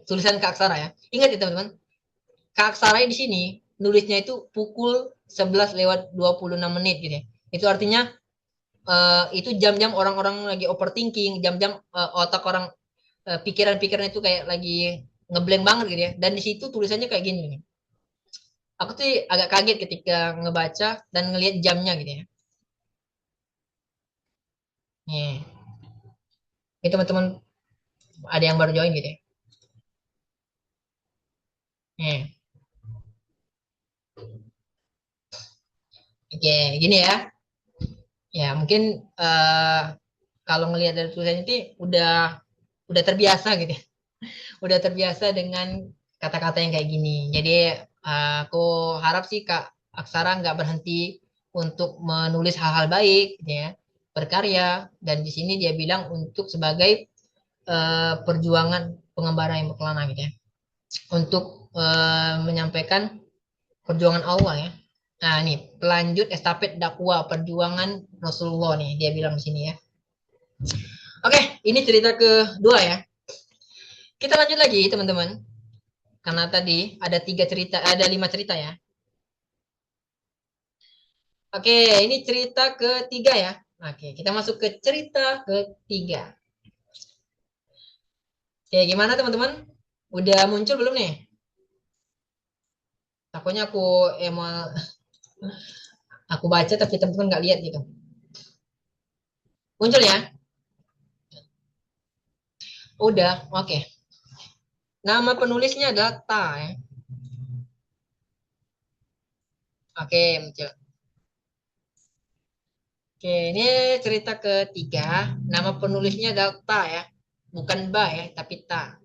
S1: tulisan Kak Aksara ya. Ingat ya teman-teman, Kak Aksara di sini nulisnya itu pukul 11 lewat 26 menit gitu ya. Itu artinya itu jam-jam orang-orang lagi overthinking, jam-jam otak orang, pikiran-pikiran itu kayak lagi ngeblank banget gitu ya. Dan di situ tulisannya kayak gini nih. Aku tuh agak kaget ketika ngebaca dan ngelihat jamnya gitu ya. Nih, ini teman-teman ada yang baru join gitu ya. Nih, oke, gini ya. Ya, mungkin kalau ngelihat dari tulisannya ini udah terbiasa gitu ya. Udah terbiasa dengan kata-kata yang kayak gini. Jadi aku harap sih Kak Aksara nggak berhenti untuk menulis hal-hal baik, gitu ya, berkarya. Dan di sini dia bilang untuk sebagai perjuangan pengembara yang berkelana gitu ya, untuk menyampaikan perjuangan Allah ya. Nah ini pelanjut estafet dakwah perjuangan Rasulullah nih dia bilang di sini ya. Oke, ini cerita kedua ya. Kita lanjut lagi teman-teman. Karena tadi ada 3 cerita, ada 5 cerita ya. Oke, ini cerita ketiga ya. Oke, kita masuk ke cerita ketiga. Oke, gimana teman-teman? Udah muncul belum nih? Takutnya aku baca tapi teman-teman nggak lihat gitu. Muncul ya? Udah, oke. Nama penulisnya adalah Ta ya. Oke, muncul. Oke, ini cerita ketiga. Nama penulisnya adalah Ta ya. Bukan Ba ya, tapi Ta.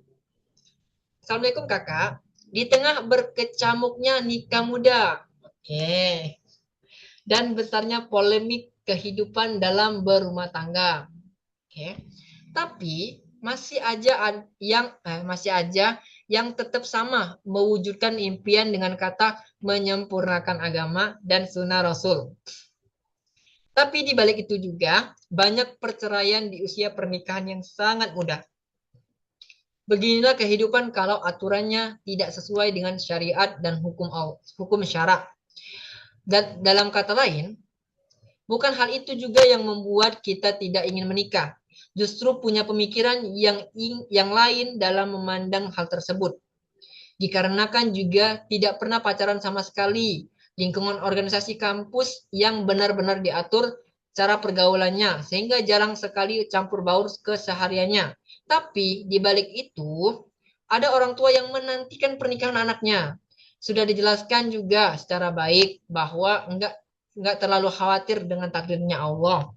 S1: Assalamualaikum kakak. Di tengah berkecamuknya nikah muda. Oke. Dan besarnya polemik kehidupan dalam berumah tangga. Oke. Tapi masih aja yang tetap sama mewujudkan impian dengan kata menyempurnakan agama dan sunnah Rasul. Tapi di balik itu juga banyak perceraian di usia pernikahan yang sangat muda. Beginilah kehidupan kalau aturannya tidak sesuai dengan syariat dan hukum syara. Dan dalam kata lain, bukan hal itu juga yang membuat kita tidak ingin menikah. Justru punya pemikiran yang lain dalam memandang hal tersebut. Dikarenakan juga tidak pernah pacaran sama sekali. Lingkungan organisasi kampus yang benar-benar diatur cara pergaulannya, sehingga jarang sekali campur baur kesehariannya. Tapi di balik itu, ada orang tua yang menantikan pernikahan anaknya. Sudah dijelaskan juga secara baik bahwa enggak terlalu khawatir dengan takdirnya Allah.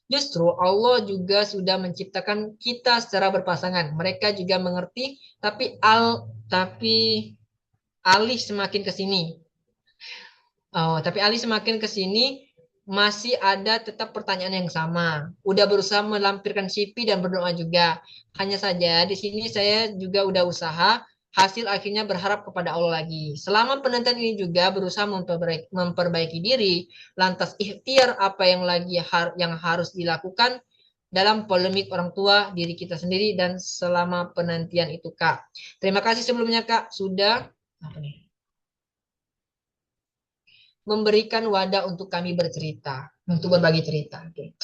S1: Justru Allah juga sudah menciptakan kita secara berpasangan. Mereka juga mengerti, tapi alih semakin ke sini. Oh, tapi alih semakin ke sini masih ada tetap pertanyaan yang sama. Udah berusaha melampirkan CV dan berdoa juga. Hanya saja di sini saya juga udah usaha, hasil akhirnya berharap kepada Allah lagi. Selama penantian ini juga berusaha memperbaiki diri, lantas ikhtiar apa yang yang harus dilakukan dalam polemik orang tua, diri kita sendiri dan selama penantian itu, Kak. Terima kasih sebelumnya, Kak, sudah apa nih? Memberikan wadah untuk kami bercerita, untuk berbagi cerita. Oke,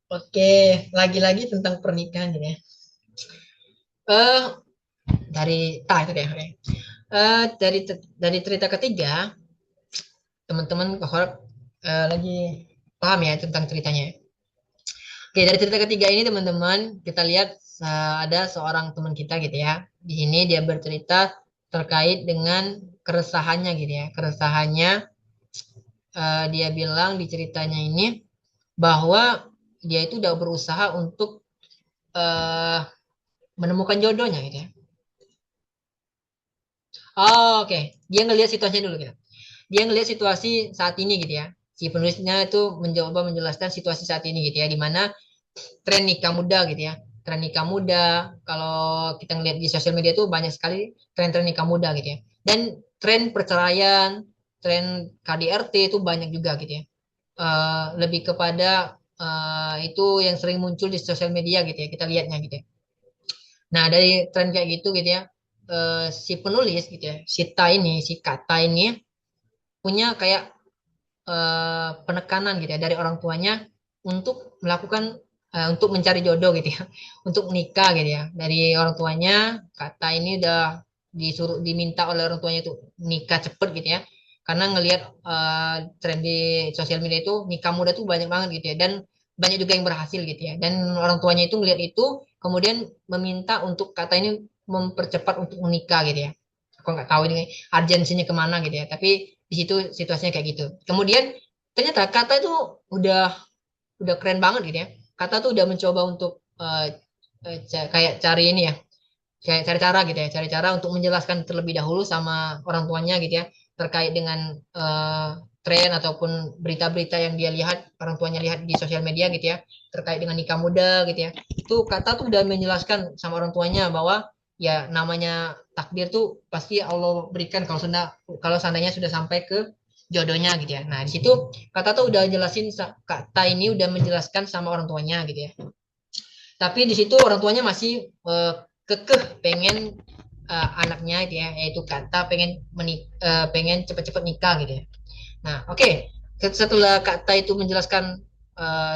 S1: Oke, lagi-lagi tentang pernikahan ya. Eh dari itu deh. Oke. Dari cerita ketiga, teman-teman harap lagi paham ya tentang ceritanya. Oke, dari cerita ketiga ini teman-teman, kita lihat ada seorang teman kita gitu ya. Di sini dia bercerita terkait dengan keresahannya gitu ya. Keresahannya dia bilang di ceritanya ini bahwa dia itu udah berusaha untuk eh, menemukan jodohnya gitu ya. Oh, oke. Dia ngelihat situasinya dulu gitu. Dia ngelihat situasi saat ini gitu ya. Si penulisnya itu mencoba menjelaskan situasi saat ini gitu ya, di mana tren nikah muda gitu ya. Tren nikah muda, kalau kita ngelihat di sosial media itu banyak sekali tren-tren nikah muda gitu ya. Dan tren perceraian, tren KDRT itu banyak juga gitu ya. Lebih kepada itu yang sering muncul di sosial media gitu ya, kita lihatnya gitu ya. Nah, dari tren kayak gitu ya, si penulis gitu ya, si kata ini punya kayak penekanan gitu ya dari orang tuanya untuk untuk mencari jodoh gitu ya, untuk menikah gitu ya. Dari orang tuanya, kata ini udah diminta oleh orang tuanya itu nikah cepet gitu ya. Karena ngelihat tren di sosial media itu nikah muda tuh banyak banget gitu ya, dan banyak juga yang berhasil gitu ya. Dan orang tuanya itu ngelihat itu, kemudian meminta untuk kata ini mempercepat untuk menikah gitu ya. Aku nggak tahu ini urgensinya kemana gitu ya, tapi di situ situasinya kayak gitu. Kemudian ternyata kata itu udah udah keren banget gitu ya. Kata tuh udah mencoba untuk kayak cari ini ya, kayak cari cara gitu ya, cari cara untuk menjelaskan terlebih dahulu sama orang tuanya gitu ya, terkait dengan tren ataupun berita-berita yang dia lihat, orang tuanya lihat di sosial media gitu ya, terkait dengan nikah muda gitu ya. Itu kata tuh udah menjelaskan sama orang tuanya bahwa ya namanya takdir tuh pasti Allah berikan kalau seandainya sudah sampai ke jodohnya gitu ya. Nah, di situ kata tuh udah jelasin, kata ini udah menjelaskan sama orang tuanya gitu ya. Tapi di situ orang tuanya masih kekeh pengen anaknya gitu ya, yaitu kata pengen cepet-cepet nikah gitu ya. Nah, oke. Setelah kata itu menjelaskan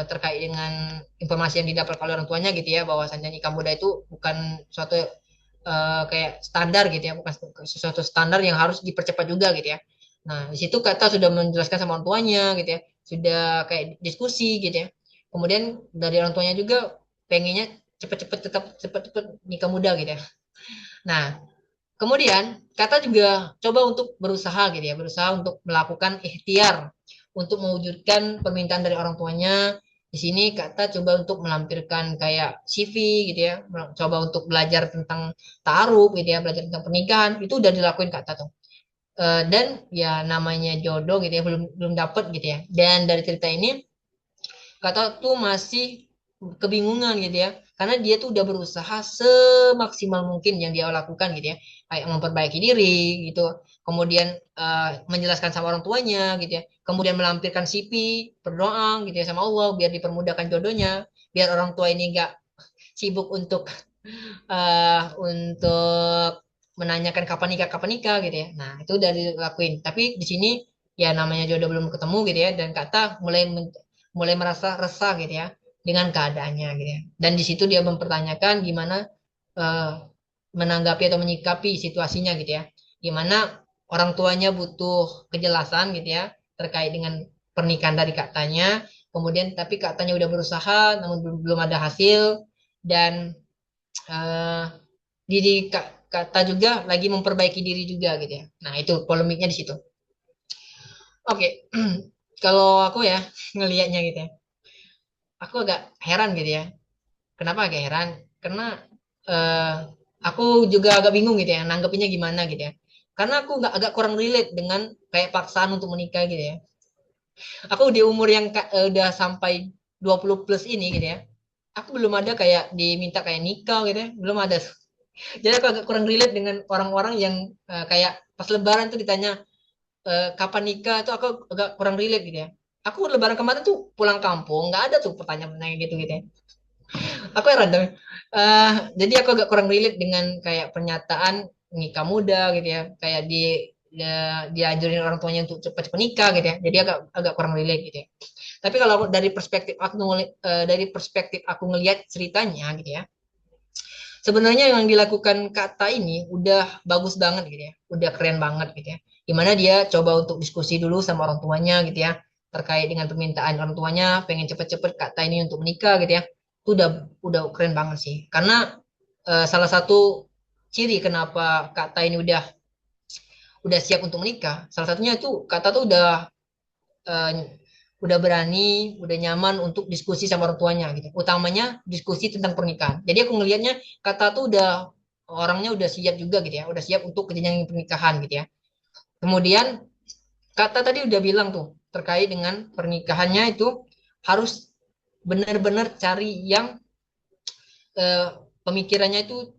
S1: terkait dengan informasi yang didapat oleh orang tuanya gitu ya, bahwasannya nikah muda itu bukan suatu kayak standar gitu ya, bukan sesuatu standar yang harus dipercepat juga gitu ya. Nah, di situ kata sudah menjelaskan sama orang tuanya gitu ya, sudah kayak diskusi gitu ya. Kemudian dari orang tuanya juga pengennya cepet-cepet, tetap cepet-cepet nikah muda gitu ya. Nah, kemudian kata juga coba untuk berusaha gitu ya, berusaha untuk melakukan ikhtiar untuk mewujudkan permintaan dari orang tuanya. Di sini kata coba untuk melampirkan kayak CV gitu ya, coba untuk belajar tentang ta'aruf gitu ya, belajar tentang pernikahan, itu udah dilakuin kata tuh. Dan ya namanya jodoh gitu ya, belum belum dapet gitu ya. Dan dari cerita ini kata tuh masih kebingungan gitu ya, karena dia tuh udah berusaha semaksimal mungkin yang dia lakukan gitu ya, kayak memperbaiki diri gitu, kemudian menjelaskan sama orang tuanya gitu ya, kemudian melampirkan CV, berdoa gitu ya sama Allah biar dipermudahkan jodohnya, biar orang tua ini nggak sibuk untuk menanyakan kapan nikah gitu ya. Nah, itu udah dilakuin, tapi di sini ya namanya jodoh belum ketemu gitu ya, dan kata mulai merasa resah gitu ya dengan keadaannya gitu ya. Dan di situ dia mempertanyakan gimana eh, menanggapi atau menyikapi situasinya gitu ya. Gimana orang tuanya butuh kejelasan gitu ya terkait dengan pernikahan dari katanya. Kemudian tapi katanya udah berusaha namun belum ada hasil, dan eh, kata juga lagi memperbaiki diri juga gitu ya. Nah, itu polemiknya di situ. Oke. Kalau aku ya ngelihatnya gitu ya. aku agak heran gitu ya. Kenapa agak heran? Karena eh, aku juga agak bingung gitu ya, nanggepinnya gimana gitu ya. Karena aku nggak agak kurang relate dengan kayak paksaan untuk menikah gitu ya. Aku di umur yang udah sampai 20 plus ini gitu ya. Aku belum ada kayak diminta kayak nikah gitu ya, belum ada. Jadi aku agak kurang relate dengan orang-orang yang kayak pas lebaran tuh ditanya kapan nikah, tuh aku agak kurang relate gitu ya. Aku lebaran kemarin tuh pulang kampung, nggak ada tuh pertanyaan-pertanyaan gitu gitu ya. Aku heran dong. Jadi aku agak kurang relate dengan kayak pernyataan nikah muda gitu ya, kayak diajarin orang tuanya untuk cepat-cepat nikah gitu ya. Jadi agak agak kurang relate gitu ya. Tapi kalau dari perspektif aku ngelihat ceritanya gitu ya, sebenarnya yang dilakukan Kata ini udah bagus banget gitu ya, udah keren banget gitu ya. Gimana dia coba untuk diskusi dulu sama orang tuanya gitu ya, terkait dengan permintaan orang tuanya, pengen cepet-cepet Kata ini untuk menikah gitu ya. Itu udah keren banget sih. Karena salah satu ciri kenapa Kata ini udah siap untuk menikah, salah satunya itu Kata tuh eh, udah berani, udah nyaman untuk diskusi sama orang tuanya gitu. Utamanya diskusi tentang pernikahan. Jadi aku ngelihatnya Kata tuh orangnya udah siap juga gitu ya, udah siap untuk ke jenjang pernikahan gitu ya. Kemudian Kata tadi udah bilang tuh terkait dengan pernikahannya itu harus benar-benar cari yang eh, pemikirannya itu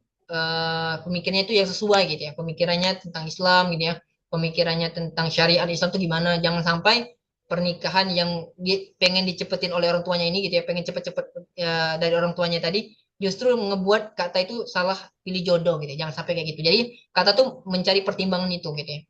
S1: pemikirannya itu yang sesuai gitu ya. Pemikirannya tentang Islam gitu ya. Pemikirannya tentang syariat Islam itu gimana. Jangan sampai pernikahan yang pengen dicepetin oleh orang tuanya ini gitu ya, pengen cepet-cepet dari orang tuanya tadi justru ngebuat Kata itu salah pilih jodoh gitu ya. Jangan sampai kayak gitu. Jadi Kata tuh mencari pertimbangan itu gitu ya.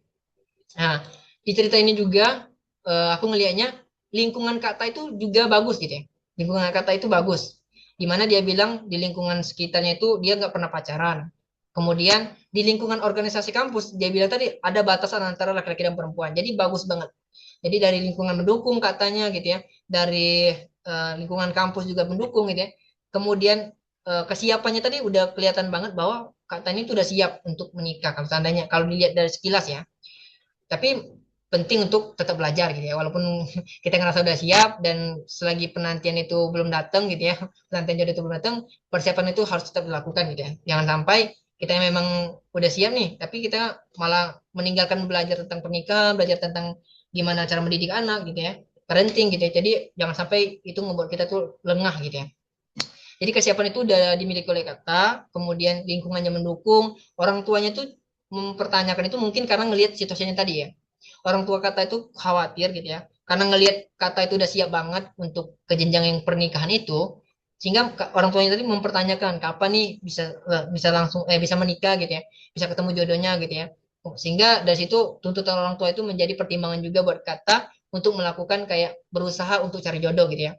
S1: Nah, di cerita ini juga aku ngelihatnya lingkungan Kata itu juga bagus gitu ya. Lingkungan Kata itu bagus. Dimana dia bilang di lingkungan sekitarnya itu dia nggak pernah pacaran. Kemudian di lingkungan organisasi kampus dia bilang tadi ada batasan antara laki-laki dan perempuan. Jadi bagus banget. Jadi dari lingkungan mendukung katanya gitu ya. Dari lingkungan kampus juga mendukung gitu ya. Kemudian kesiapannya tadi udah kelihatan banget bahwa katanya itu udah siap untuk menikah kalau seandainya kalau dilihat dari sekilas ya. Tapi penting untuk tetap belajar gitu ya walaupun kita ngerasa udah siap dan selagi penantian itu belum datang gitu ya, penantian jodoh itu belum datang, persiapan itu harus tetap dilakukan gitu ya. Jangan sampai kita yang memang udah siap nih tapi kita malah meninggalkan belajar tentang pernikahan, belajar tentang gimana cara mendidik anak gitu ya, parenting gitu ya. Jadi jangan sampai itu membuat kita tuh lengah gitu ya. Jadi kesiapan itu udah dimiliki oleh Kata, kemudian lingkungannya mendukung, orang tuanya tuh mempertanyakan itu mungkin karena ngelihat situasinya tadi ya. Orang tua Kata itu khawatir gitu ya, karena ngelihat Kata itu udah siap banget untuk ke jenjang yang pernikahan itu, sehingga orang tuanya tadi mempertanyakan kapan nih bisa langsung bisa menikah gitu ya, bisa ketemu jodohnya gitu ya. Sehingga dari situ tuntutan orang tua itu menjadi pertimbangan juga buat Kata untuk melakukan kayak berusaha untuk cari jodoh gitu ya.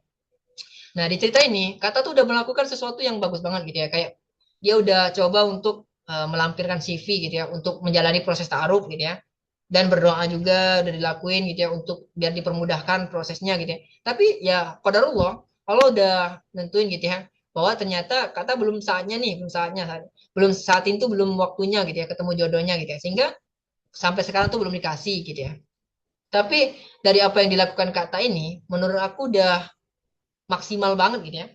S1: Nah, di cerita ini, Kata tuh udah melakukan sesuatu yang bagus banget gitu ya. Kayak dia udah coba untuk melampirkan CV gitu ya, untuk menjalani proses ta'aruf gitu ya. Dan berdoa juga udah dilakuin gitu ya, untuk biar dipermudahkan prosesnya gitu ya. Tapi ya, qadarullah, Allah udah nentuin gitu ya, bahwa ternyata Kata belum saatnya nih, belum saat itu belum waktunya gitu ya, ketemu jodohnya gitu ya. Sehingga sampai sekarang tuh belum dikasih gitu ya. Tapi dari apa yang dilakukan Kata ini, menurut aku udah maksimal banget gitu ya.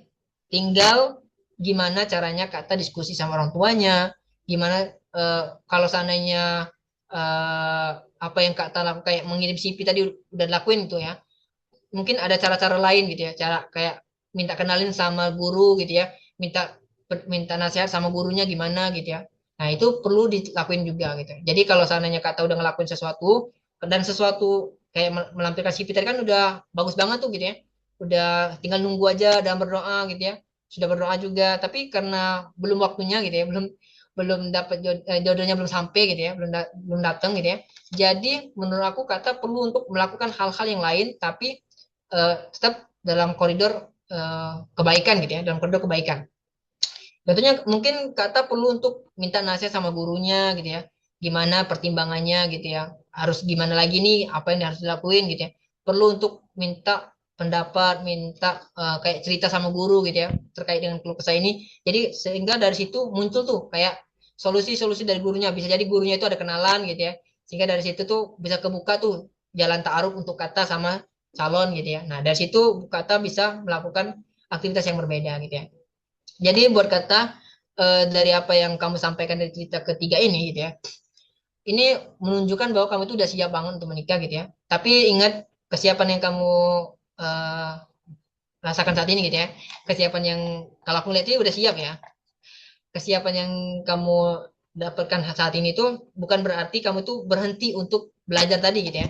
S1: Tinggal gimana caranya Kata diskusi sama orang tuanya, gimana kalau seandainya eh, apa yang Kata lakukan kayak mengirim CV tadi udah dilakuin itu ya. Mungkin ada cara-cara lain gitu ya, cara kayak minta kenalin sama guru gitu ya, minta minta nasihat sama gurunya gimana gitu ya. Nah, itu perlu dilakuin juga gitu. Jadi kalau seandainya Kata udah ngelakuin sesuatu dan sesuatu kayak melampirkan CV tadi kan udah bagus banget tuh gitu ya. Udah tinggal nunggu aja dan berdoa gitu ya. Sudah berdoa juga, tapi karena belum waktunya gitu ya, belum belum dapat jodohnya belum sampai gitu ya, belum datang gitu ya. Jadi menurut aku Kata perlu untuk melakukan hal-hal yang lain, tapi tetap dalam koridor kebaikan gitu ya, dalam koridor kebaikan. Contohnya mungkin Kata perlu untuk minta nasihat sama gurunya gitu ya. Gimana pertimbangannya gitu ya. Harus gimana lagi nih apa yang harus dilakuin gitu ya. Perlu untuk minta pendapat, minta kayak cerita sama guru gitu ya terkait dengan keluh kesah ini. Jadi sehingga dari situ muncul tuh kayak solusi-solusi dari gurunya. Bisa jadi gurunya itu ada kenalan gitu ya. Sehingga dari situ tuh bisa kebuka tuh jalan ta'aruf untuk Kata sama calon gitu ya. Nah, dari situ Kata bisa melakukan aktivitas yang berbeda gitu ya. Jadi buat kata dari apa yang kamu sampaikan dari cerita ketiga ini gitu ya, ini menunjukkan bahwa kamu itu udah siap banget untuk menikah gitu ya. Tapi ingat kesiapan yang kamu eh, rasakan saat ini gitu ya. Kesiapan yang kalau aku lihat ini udah siap ya. Kesiapan yang kamu dapatkan saat ini tuh bukan berarti kamu tuh berhenti untuk belajar tadi gitu ya.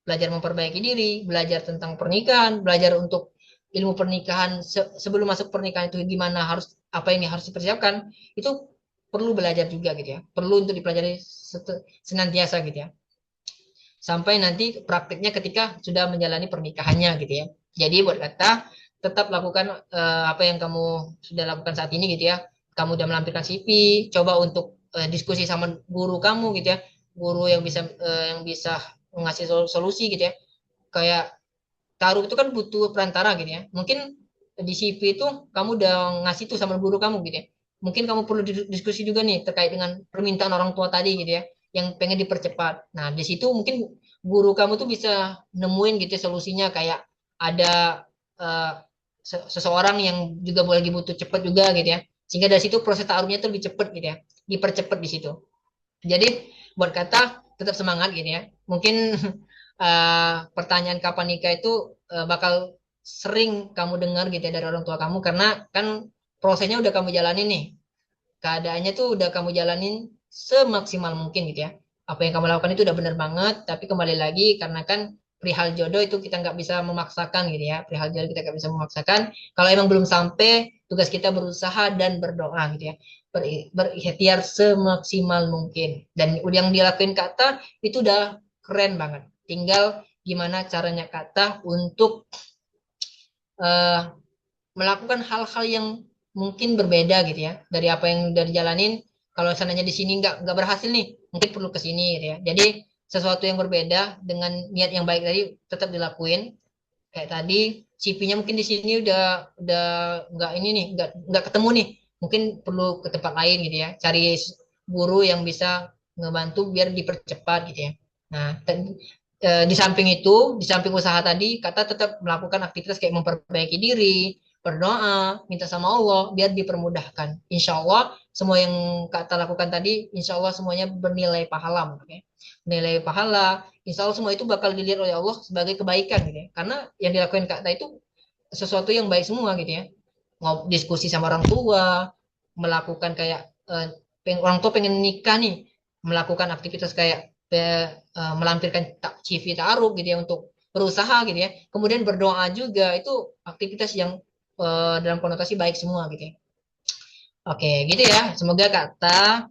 S1: Belajar memperbaiki diri, belajar tentang pernikahan, belajar untuk ilmu pernikahan sebelum masuk pernikahan itu gimana harus apa ini harus dipersiapkan itu perlu belajar juga gitu ya. Perlu untuk dipelajari senantiasa gitu ya. Sampai nanti praktiknya ketika sudah menjalani pernikahannya gitu ya. Jadi buat kata tetap lakukan apa yang kamu sudah lakukan saat ini gitu ya. Kamu udah melampirkan CV, coba untuk diskusi sama guru kamu gitu ya. Guru yang bisa ngasih solusi gitu ya. Kayak taruh itu kan butuh perantara gitu ya. Mungkin di CV itu kamu udah ngasih tuh sama guru kamu gitu ya. Mungkin kamu perlu diskusi juga nih terkait dengan permintaan orang tua tadi gitu ya, yang pengen dipercepat. Nah, di situ mungkin guru kamu tuh bisa nemuin gitu ya solusinya kayak ada eh, seseorang yang juga boleh dibutuh cepat juga gitu ya. Sehingga dari situ proses taruhnya tuh lebih cepat gitu ya. Dipercepat di situ. Jadi buat kata tetap semangat gitu ya. Mungkin pertanyaan kapan nikah itu bakal sering kamu dengar gitu ya dari orang tua kamu karena kan prosesnya udah kamu jalanin nih. Keadaannya tuh udah kamu jalanin semaksimal mungkin gitu ya. Apa yang kamu lakukan itu udah benar banget, tapi kembali lagi karena kan perihal jodoh itu kita nggak bisa memaksakan gitu ya. Perihal jodoh kita nggak bisa memaksakan. Kalau emang belum sampai, tugas kita berusaha dan berdoa gitu ya. Berikhtiar semaksimal mungkin. Dan yang dilakuin kata itu udah keren banget. Tinggal gimana caranya kata untuk eh, melakukan hal-hal yang mungkin berbeda gitu ya dari apa yang udah dijalanin. Kalau seandainya di sini nggak berhasil nih, mungkin perlu ke sini gitu ya. Jadi sesuatu yang berbeda dengan niat yang baik tadi tetap dilakuin. Kayak tadi CV-nya mungkin di sini udah nggak ini nih, nggak ketemu nih. Mungkin perlu ke tempat lain gitu ya. Cari guru yang bisa ngebantu biar dipercepat gitu ya. Nah, di samping itu, di samping usaha tadi, kata tetap melakukan aktivitas kayak memperbaiki diri, berdoa, minta sama Allah, biar dipermudahkan. Insya Allah, semua yang kata lakukan tadi, insya Allah semuanya bernilai pahala. Okay? Nilai pahala, insya Allah semua itu bakal dilihat oleh Allah sebagai kebaikan gitu ya. Karena yang dilakukan kata itu sesuatu yang baik semua gitu ya. Mau diskusi sama orang tua, melakukan kayak orang tua pengen nikah nih, melakukan aktivitas kayak melampirkan CV taruh gitu ya untuk berusaha gitu ya. Kemudian berdoa juga itu aktivitas yang dalam konotasi baik semua gitu ya. Oke, gitu ya. Semoga kata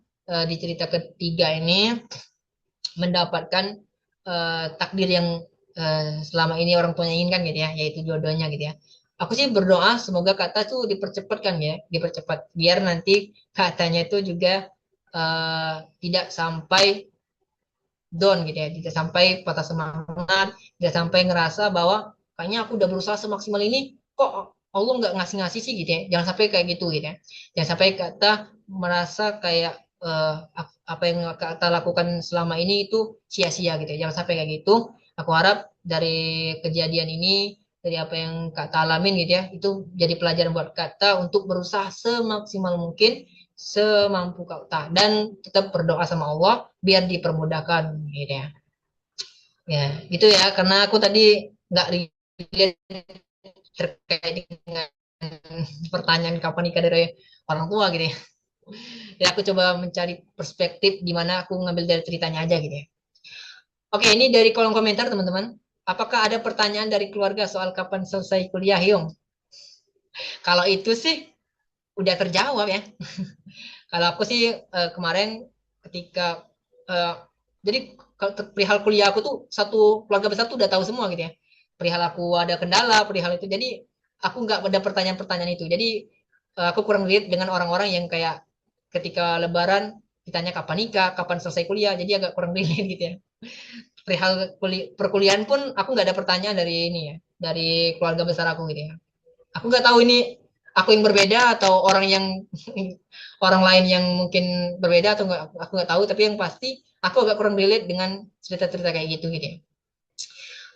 S1: di cerita ketiga ini mendapatkan takdir yang selama ini orang tuanya inginkan gitu ya, yaitu jodohnya gitu ya. Aku sih berdoa semoga kata tuh dipercepatkan ya, dipercepat biar nanti katanya itu juga tidak sampai down gitu ya, tidak sampai patah semangat, tidak sampai ngerasa bahwa kayaknya aku udah berusaha semaksimal ini, kok Allah nggak ngasih-ngasih sih gitu ya. Jangan sampai kayak gitu gitu ya. Jangan sampai kata merasa kayak apa yang kata lakukan selama ini itu sia-sia gitu ya. Jangan sampai kayak gitu. Aku harap dari kejadian ini, dari apa yang kata alamin gitu ya, itu jadi pelajaran buat kata untuk berusaha semaksimal mungkin semampu kau tak dan tetap berdoa sama Allah biar dipermudahkan gitu ya. Ya, gitu ya karena aku tadi nggak relate terkait dengan pertanyaan kapan nikah dari orang tua gitu ya. Ya aku coba mencari perspektif di mana aku ngambil dari ceritanya aja gitu ya. Oke, ini dari kolom komentar teman-teman. Apakah ada pertanyaan dari keluarga soal kapan selesai kuliah, Hyung? Kalau itu sih udah terjawab ya. Kalau aku sih kemarin ketika eh, jadi kalau perihal kuliah aku tuh satu keluarga besar tuh udah tahu semua gitu ya. Perihal aku ada kendala, perihal itu. Jadi aku nggak ada pertanyaan-pertanyaan itu. Jadi aku kurang lihat dengan orang-orang yang kayak ketika Lebaran ditanya kapan nikah, kapan selesai kuliah. Jadi agak kurang relate gitu ya. Perihal perkuliahan pun aku nggak ada pertanyaan dari ini ya, dari keluarga besar aku gitu ya. Aku nggak tahu ini aku yang berbeda atau orang yang orang lain yang mungkin berbeda atau nggak aku nggak tahu tapi yang pasti aku agak kurang relate dengan cerita-cerita kayak gitu gitu ya.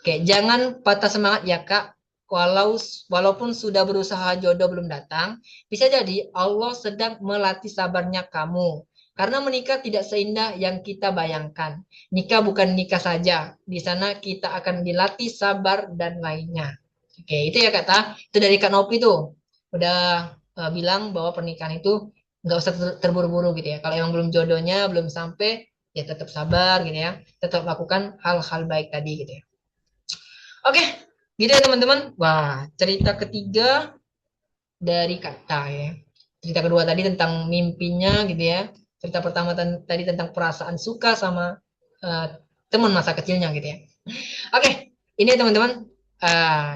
S1: Oke, jangan patah semangat ya Kak. walaupun sudah berusaha jodoh belum datang, bisa jadi Allah sedang melatih sabarnya kamu. Karena menikah tidak seindah yang kita bayangkan. Nikah bukan nikah saja. Di sana kita akan dilatih sabar dan lainnya. Oke, itu ya kata. Itu dari Kak Nopi tuh. Udah bilang bahwa pernikahan itu nggak usah terburu-buru gitu ya. Kalau emang belum jodohnya, belum sampai, ya tetap sabar gitu ya. Tetap lakukan hal-hal baik tadi gitu ya. Oke, gitu ya teman-teman. Wah, cerita ketiga dari Kata ya. Cerita kedua tadi tentang mimpinya gitu ya. Cerita pertama tadi tentang perasaan suka sama eh, teman masa kecilnya gitu ya. Oke, ini ya teman-teman.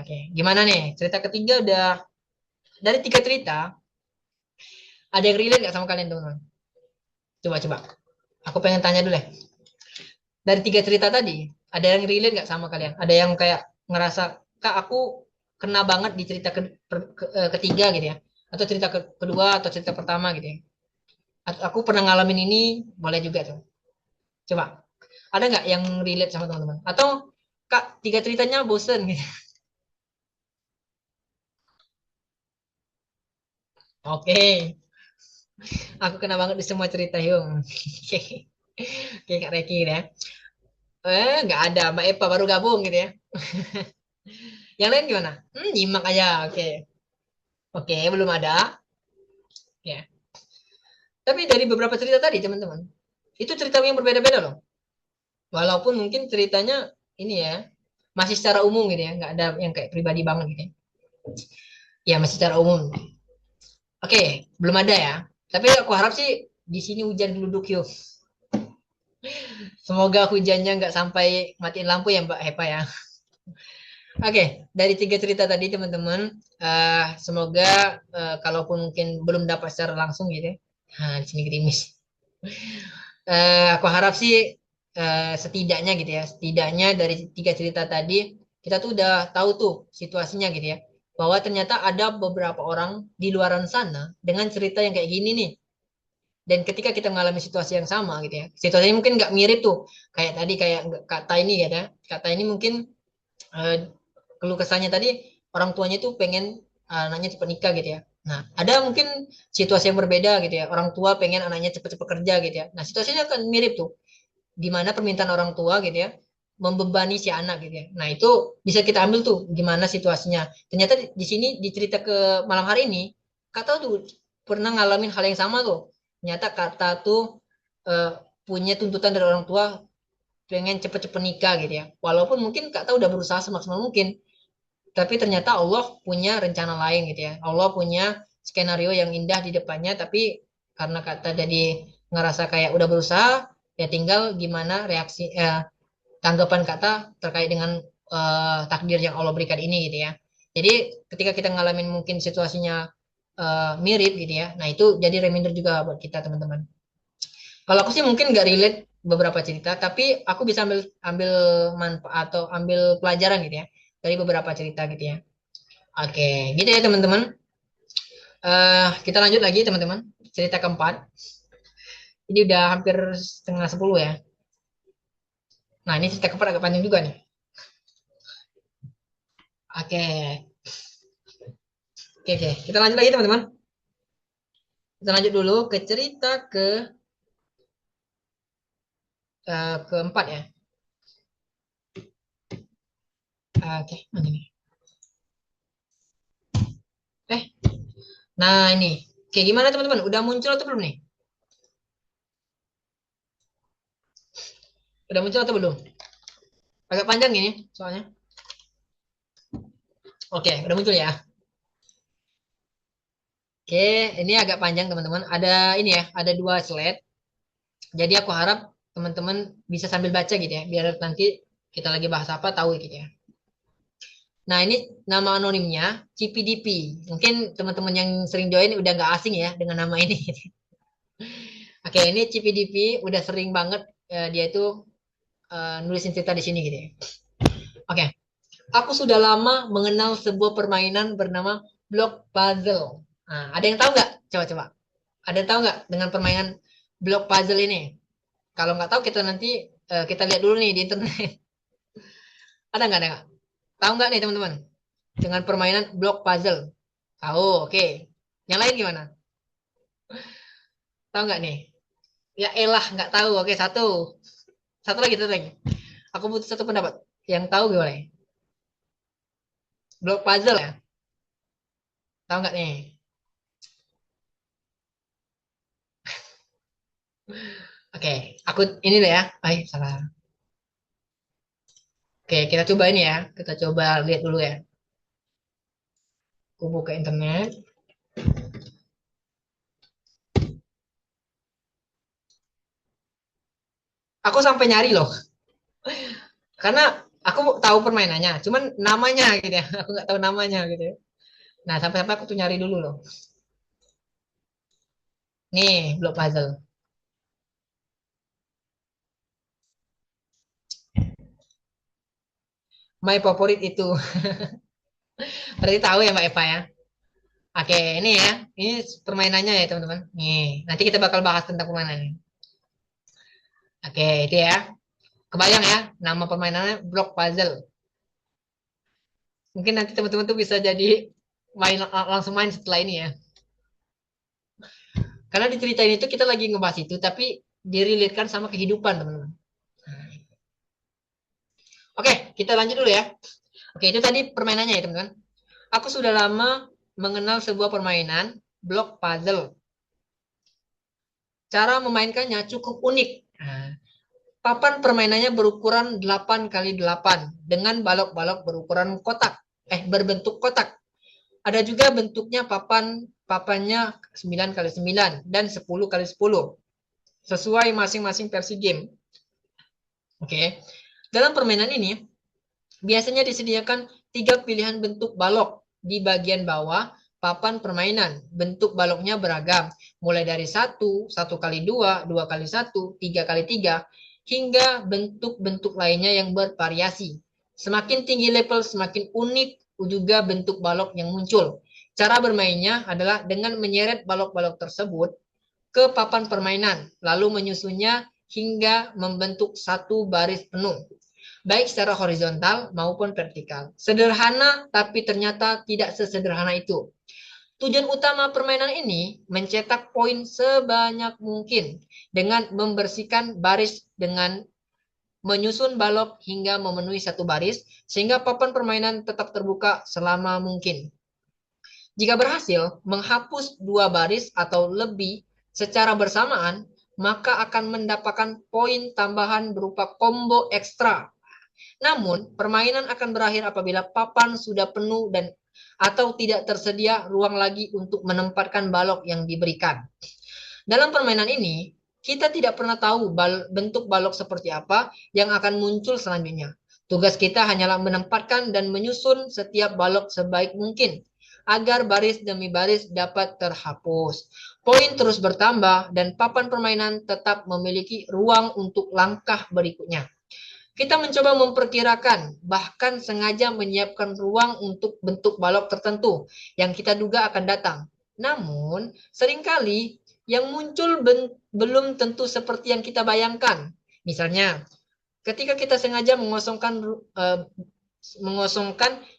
S1: Oke, gimana nih? Cerita ketiga udah dari tiga cerita. Ada yang relate nggak sama kalian teman-teman? Coba-coba. Aku pengen tanya dulu deh. Dari tiga cerita tadi, ada yang relate nggak sama kalian? Ada yang kayak ngerasa, Kak, aku kena banget di cerita ketiga gitu ya. Atau cerita kedua atau cerita pertama gitu ya. Atau aku pernah ngalamin ini, boleh juga tuh. Coba. Ada nggak yang relate sama teman-teman? Atau, Kak, tiga ceritanya bosen gitu. Oke, aku kena banget di semua cerita Yung. Oke, Kak Reki ya. Nggak ada. Mbak Eva baru gabung gitu ya. Yang lain gimana? Nyimak aja. Oke. Oke, belum ada. Ya. Tapi dari beberapa cerita tadi, teman-teman, itu cerita yang berbeda-beda loh. Walaupun mungkin ceritanya ini ya, masih secara umum gitu ya, nggak ada yang kayak pribadi banget gitu ya. Ya, masih secara umum. Oke, belum ada ya. Tapi aku harap sih di sini hujan geluduk yuk. Semoga hujannya nggak sampai matiin lampu ya Mbak Hepa ya. Oke, dari tiga cerita tadi teman-teman, semoga kalaupun mungkin belum dapat secara langsung gitu ya. Nah, di sini gerimis. Aku harap sih setidaknya gitu ya, setidaknya dari tiga cerita tadi kita tuh udah tahu tuh situasinya gitu ya, bahwa ternyata ada beberapa orang di luaran sana dengan cerita yang kayak gini nih. Dan ketika kita mengalami situasi yang sama gitu ya, situasinya mungkin nggak mirip tuh, kayak tadi kayak kata ini gitu ya, kata ini mungkin eh, keluh kesahnya tadi orang tuanya tuh pengen anaknya cepat nikah gitu ya. Nah, ada mungkin situasi yang berbeda gitu ya. Orang tua pengen anaknya cepat-cepat kerja gitu ya. Nah, situasinya akan mirip tuh di mana permintaan orang tua gitu ya membebani si anak gitu ya. Nah, itu bisa kita ambil tuh gimana situasinya. Ternyata di sini di cerita ke malam hari ini, Kata tuh pernah ngalamin hal yang sama tuh. Ternyata Kata tuh eh, punya tuntutan dari orang tua pengen cepet-cepet nikah gitu ya. Walaupun mungkin Kata udah berusaha semaksimal mungkin, tapi ternyata Allah punya rencana lain gitu ya. Allah punya skenario yang indah di depannya, tapi karena Kata jadi ngerasa kayak udah berusaha, ya tinggal gimana reaksi tanggapan Kata terkait dengan takdir yang Allah berikan ini gitu ya. Jadi ketika kita ngalamin mungkin situasinya mirip gitu ya, nah itu jadi reminder juga buat kita teman-teman. Kalau aku sih mungkin nggak relate beberapa cerita, tapi aku bisa ambil ambil manfaat atau ambil pelajaran gitu ya dari beberapa cerita gitu ya. Oke, gitu ya teman-teman. Kita lanjut lagi teman-teman. Cerita keempat. Ini udah hampir setengah 10 ya. Nah, ini cerita keempat agak panjang juga nih. Oke, oke. Kita lanjut lagi teman-teman. Kita lanjut dulu ke cerita keempat ya. Oke, mana nih? Eh, nah ini. Oke, gimana teman-teman? Udah muncul atau belum nih? Udah muncul atau belum? Agak panjang ini soalnya. Oke, udah muncul ya. Oke, ini agak panjang teman-teman. Ada ini ya, ada dua slide. Jadi aku harap teman-teman bisa sambil baca gitu ya, biar nanti kita lagi bahas apa tahu gitu ya. Nah, ini nama anonimnya CPDP. Mungkin teman-teman yang sering join udah nggak asing ya dengan nama ini. Oke, ini CPDP udah sering banget dia itu nulisin cerita di sini gitu ya. Oke, aku sudah lama mengenal sebuah permainan bernama block puzzle. Nah, ada yang tahu nggak? Coba-coba. Ada yang tahu nggak dengan permainan block puzzle ini? Kalau nggak tahu kita nanti kita lihat dulu nih di internet. Ada nggak? Tahu nggak nih teman-teman? dengan permainan blok puzzle. Tahu, oke. Yang lain gimana? Tahu nggak nih? Ya elah, nggak tahu. Oke, satu. Satu lagi, satu lagi. Aku butuh satu pendapat. Yang tahu boleh. Blok puzzle ya? Tahu nggak nih? Oke, aku ini deh ya. Ay, salah. Oke, kita coba ini ya. Kita coba lihat dulu ya. Aku buka internet. Aku sampai nyari loh. Karena aku tahu permainannya. Cuman namanya gitu ya. Aku nggak tahu namanya gitu ya. Nah, sampai-sampai aku tuh nyari dulu loh. Nih, blok puzzle. My favorit itu. Berarti tahu ya Mbak Eva ya. Oke, ini ya. Ini permainannya ya teman-teman. Nih, nanti kita bakal bahas tentang permainannya. Oke, itu ya. Kebayang ya, nama permainannya blok puzzle. Mungkin nanti teman-teman tuh bisa jadi langsung main setelah ini ya. Karena di cerita ini tuh kita lagi ngebahas itu, tapi direlitkan sama kehidupan teman-teman. Oke, kita lanjut dulu ya. Oke, itu tadi permainannya ya teman-teman. Aku sudah lama mengenal sebuah permainan blok puzzle. Cara memainkannya cukup unik. Nah, papan permainannya berukuran 8 kali 8 dengan balok-balok berukuran kotak. Berbentuk kotak. Ada juga bentuknya papannya 9 kali 9 dan 10 kali 10. Sesuai masing-masing versi game. Oke. Dalam permainan ini biasanya disediakan 3 pilihan bentuk balok di bagian bawah papan permainan. Bentuk baloknya beragam, mulai dari 1 kali 2, 2 kali 1, 3 kali 3, hingga bentuk-bentuk lainnya yang bervariasi. Semakin tinggi level, semakin unik juga bentuk balok yang muncul. Cara bermainnya adalah dengan menyeret balok-balok tersebut ke papan permainan, lalu menyusunnya hingga membentuk satu baris penuh, baik secara horizontal maupun vertikal. Sederhana, tapi ternyata tidak sesederhana itu. Tujuan utama permainan ini mencetak poin sebanyak mungkin dengan membersihkan baris dengan menyusun balok hingga memenuhi satu baris, sehingga papan permainan tetap terbuka selama mungkin. Jika berhasil menghapus 2 baris atau lebih secara bersamaan, maka akan mendapatkan poin tambahan berupa combo ekstra. Namun, permainan akan berakhir apabila papan sudah penuh dan atau tidak tersedia ruang lagi untuk menempatkan balok yang diberikan. Dalam permainan ini, kita tidak pernah tahu bentuk balok seperti apa yang akan muncul selanjutnya. Tugas kita hanyalah menempatkan dan menyusun setiap balok sebaik mungkin agar baris demi baris dapat terhapus. Poin terus bertambah dan papan permainan tetap memiliki ruang untuk langkah berikutnya. Kita mencoba memperkirakan, bahkan sengaja menyiapkan ruang untuk bentuk balok tertentu yang kita duga akan datang. Namun, seringkali yang muncul belum tentu seperti yang kita bayangkan. Misalnya, ketika kita sengaja mengosongkan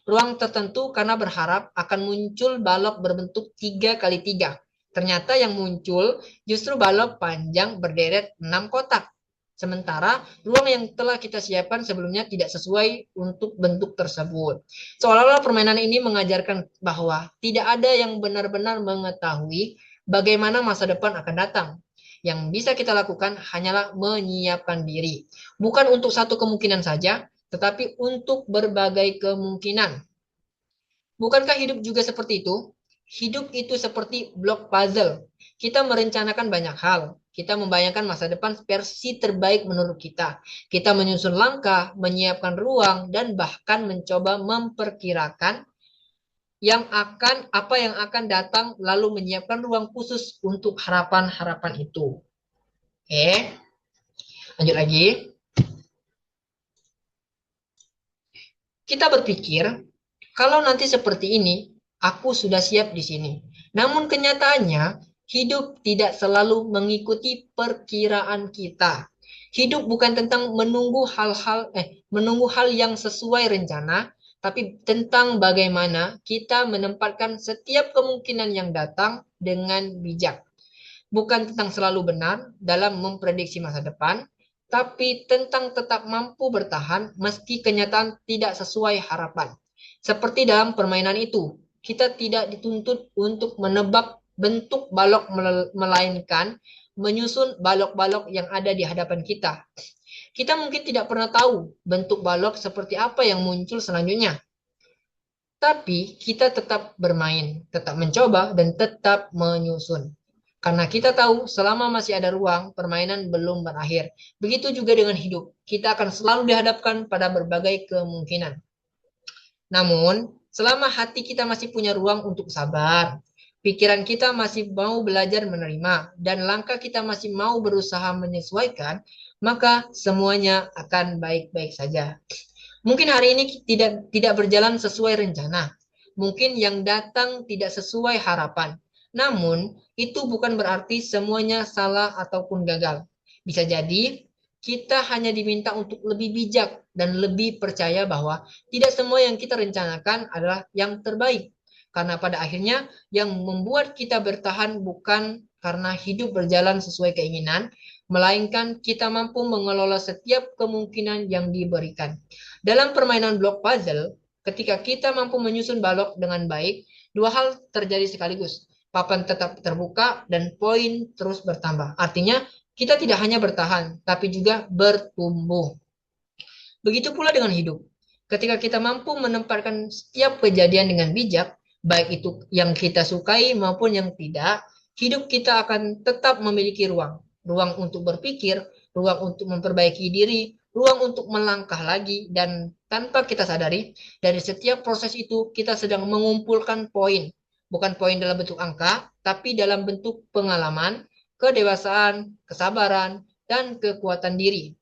S1: ruang tertentu karena berharap akan muncul balok berbentuk 3 kali 3. Ternyata yang muncul justru balok panjang berderet 6 kotak. Sementara ruang yang telah kita siapkan sebelumnya tidak sesuai untuk bentuk tersebut. Seolah-olah permainan ini mengajarkan bahwa tidak ada yang benar-benar mengetahui bagaimana masa depan akan datang. Yang bisa kita lakukan hanyalah menyiapkan diri. Bukan untuk satu kemungkinan saja, tetapi untuk berbagai kemungkinan. Bukankah hidup juga seperti itu? Hidup itu seperti blok puzzle. Kita merencanakan banyak hal. Kita membayangkan masa depan versi terbaik menurut kita. Kita menyusun langkah, menyiapkan ruang, dan bahkan mencoba memperkirakan apa yang akan datang, lalu menyiapkan ruang khusus untuk harapan-harapan itu. Oke, lanjut lagi. Kita berpikir, kalau nanti seperti ini, aku sudah siap di sini. Namun kenyataannya, hidup tidak selalu mengikuti perkiraan kita. Hidup bukan tentang menunggu hal yang sesuai rencana, tapi tentang bagaimana kita menempatkan setiap kemungkinan yang datang dengan bijak. Bukan tentang selalu benar dalam memprediksi masa depan, tapi tentang tetap mampu bertahan meski kenyataan tidak sesuai harapan. Seperti dalam permainan itu, kita tidak dituntut untuk menebak bentuk balok, melainkan menyusun balok-balok yang ada di hadapan kita. Kita mungkin tidak pernah tahu bentuk balok seperti apa yang muncul selanjutnya, tapi kita tetap bermain, tetap mencoba, dan tetap menyusun. Karena kita tahu selama masih ada ruang, permainan belum berakhir. Begitu juga dengan hidup. Kita akan selalu dihadapkan pada berbagai kemungkinan. Namun, selama hati kita masih punya ruang untuk sabar, pikiran kita masih mau belajar menerima, dan langkah kita masih mau berusaha menyesuaikan, maka semuanya akan baik-baik saja. Mungkin hari ini tidak berjalan sesuai rencana. Mungkin yang datang tidak sesuai harapan. Namun, itu bukan berarti semuanya salah ataupun gagal. Bisa jadi kita hanya diminta untuk lebih bijak dan lebih percaya bahwa tidak semua yang kita rencanakan adalah yang terbaik. Karena pada akhirnya yang membuat kita bertahan bukan karena hidup berjalan sesuai keinginan, melainkan kita mampu mengelola setiap kemungkinan yang diberikan. Dalam permainan blok puzzle, ketika kita mampu menyusun balok dengan baik, dua hal terjadi sekaligus. Papan tetap terbuka dan poin terus bertambah. Artinya, kita tidak hanya bertahan, tapi juga bertumbuh. Begitu pula dengan hidup. Ketika kita mampu menempatkan setiap kejadian dengan bijak, baik itu yang kita sukai maupun yang tidak, hidup kita akan tetap memiliki ruang. Ruang untuk berpikir, ruang untuk memperbaiki diri, ruang untuk melangkah lagi, dan tanpa kita sadari, dari setiap proses itu kita sedang mengumpulkan poin. Bukan poin dalam bentuk angka, tapi dalam bentuk pengalaman, kedewasaan, kesabaran, dan kekuatan diri.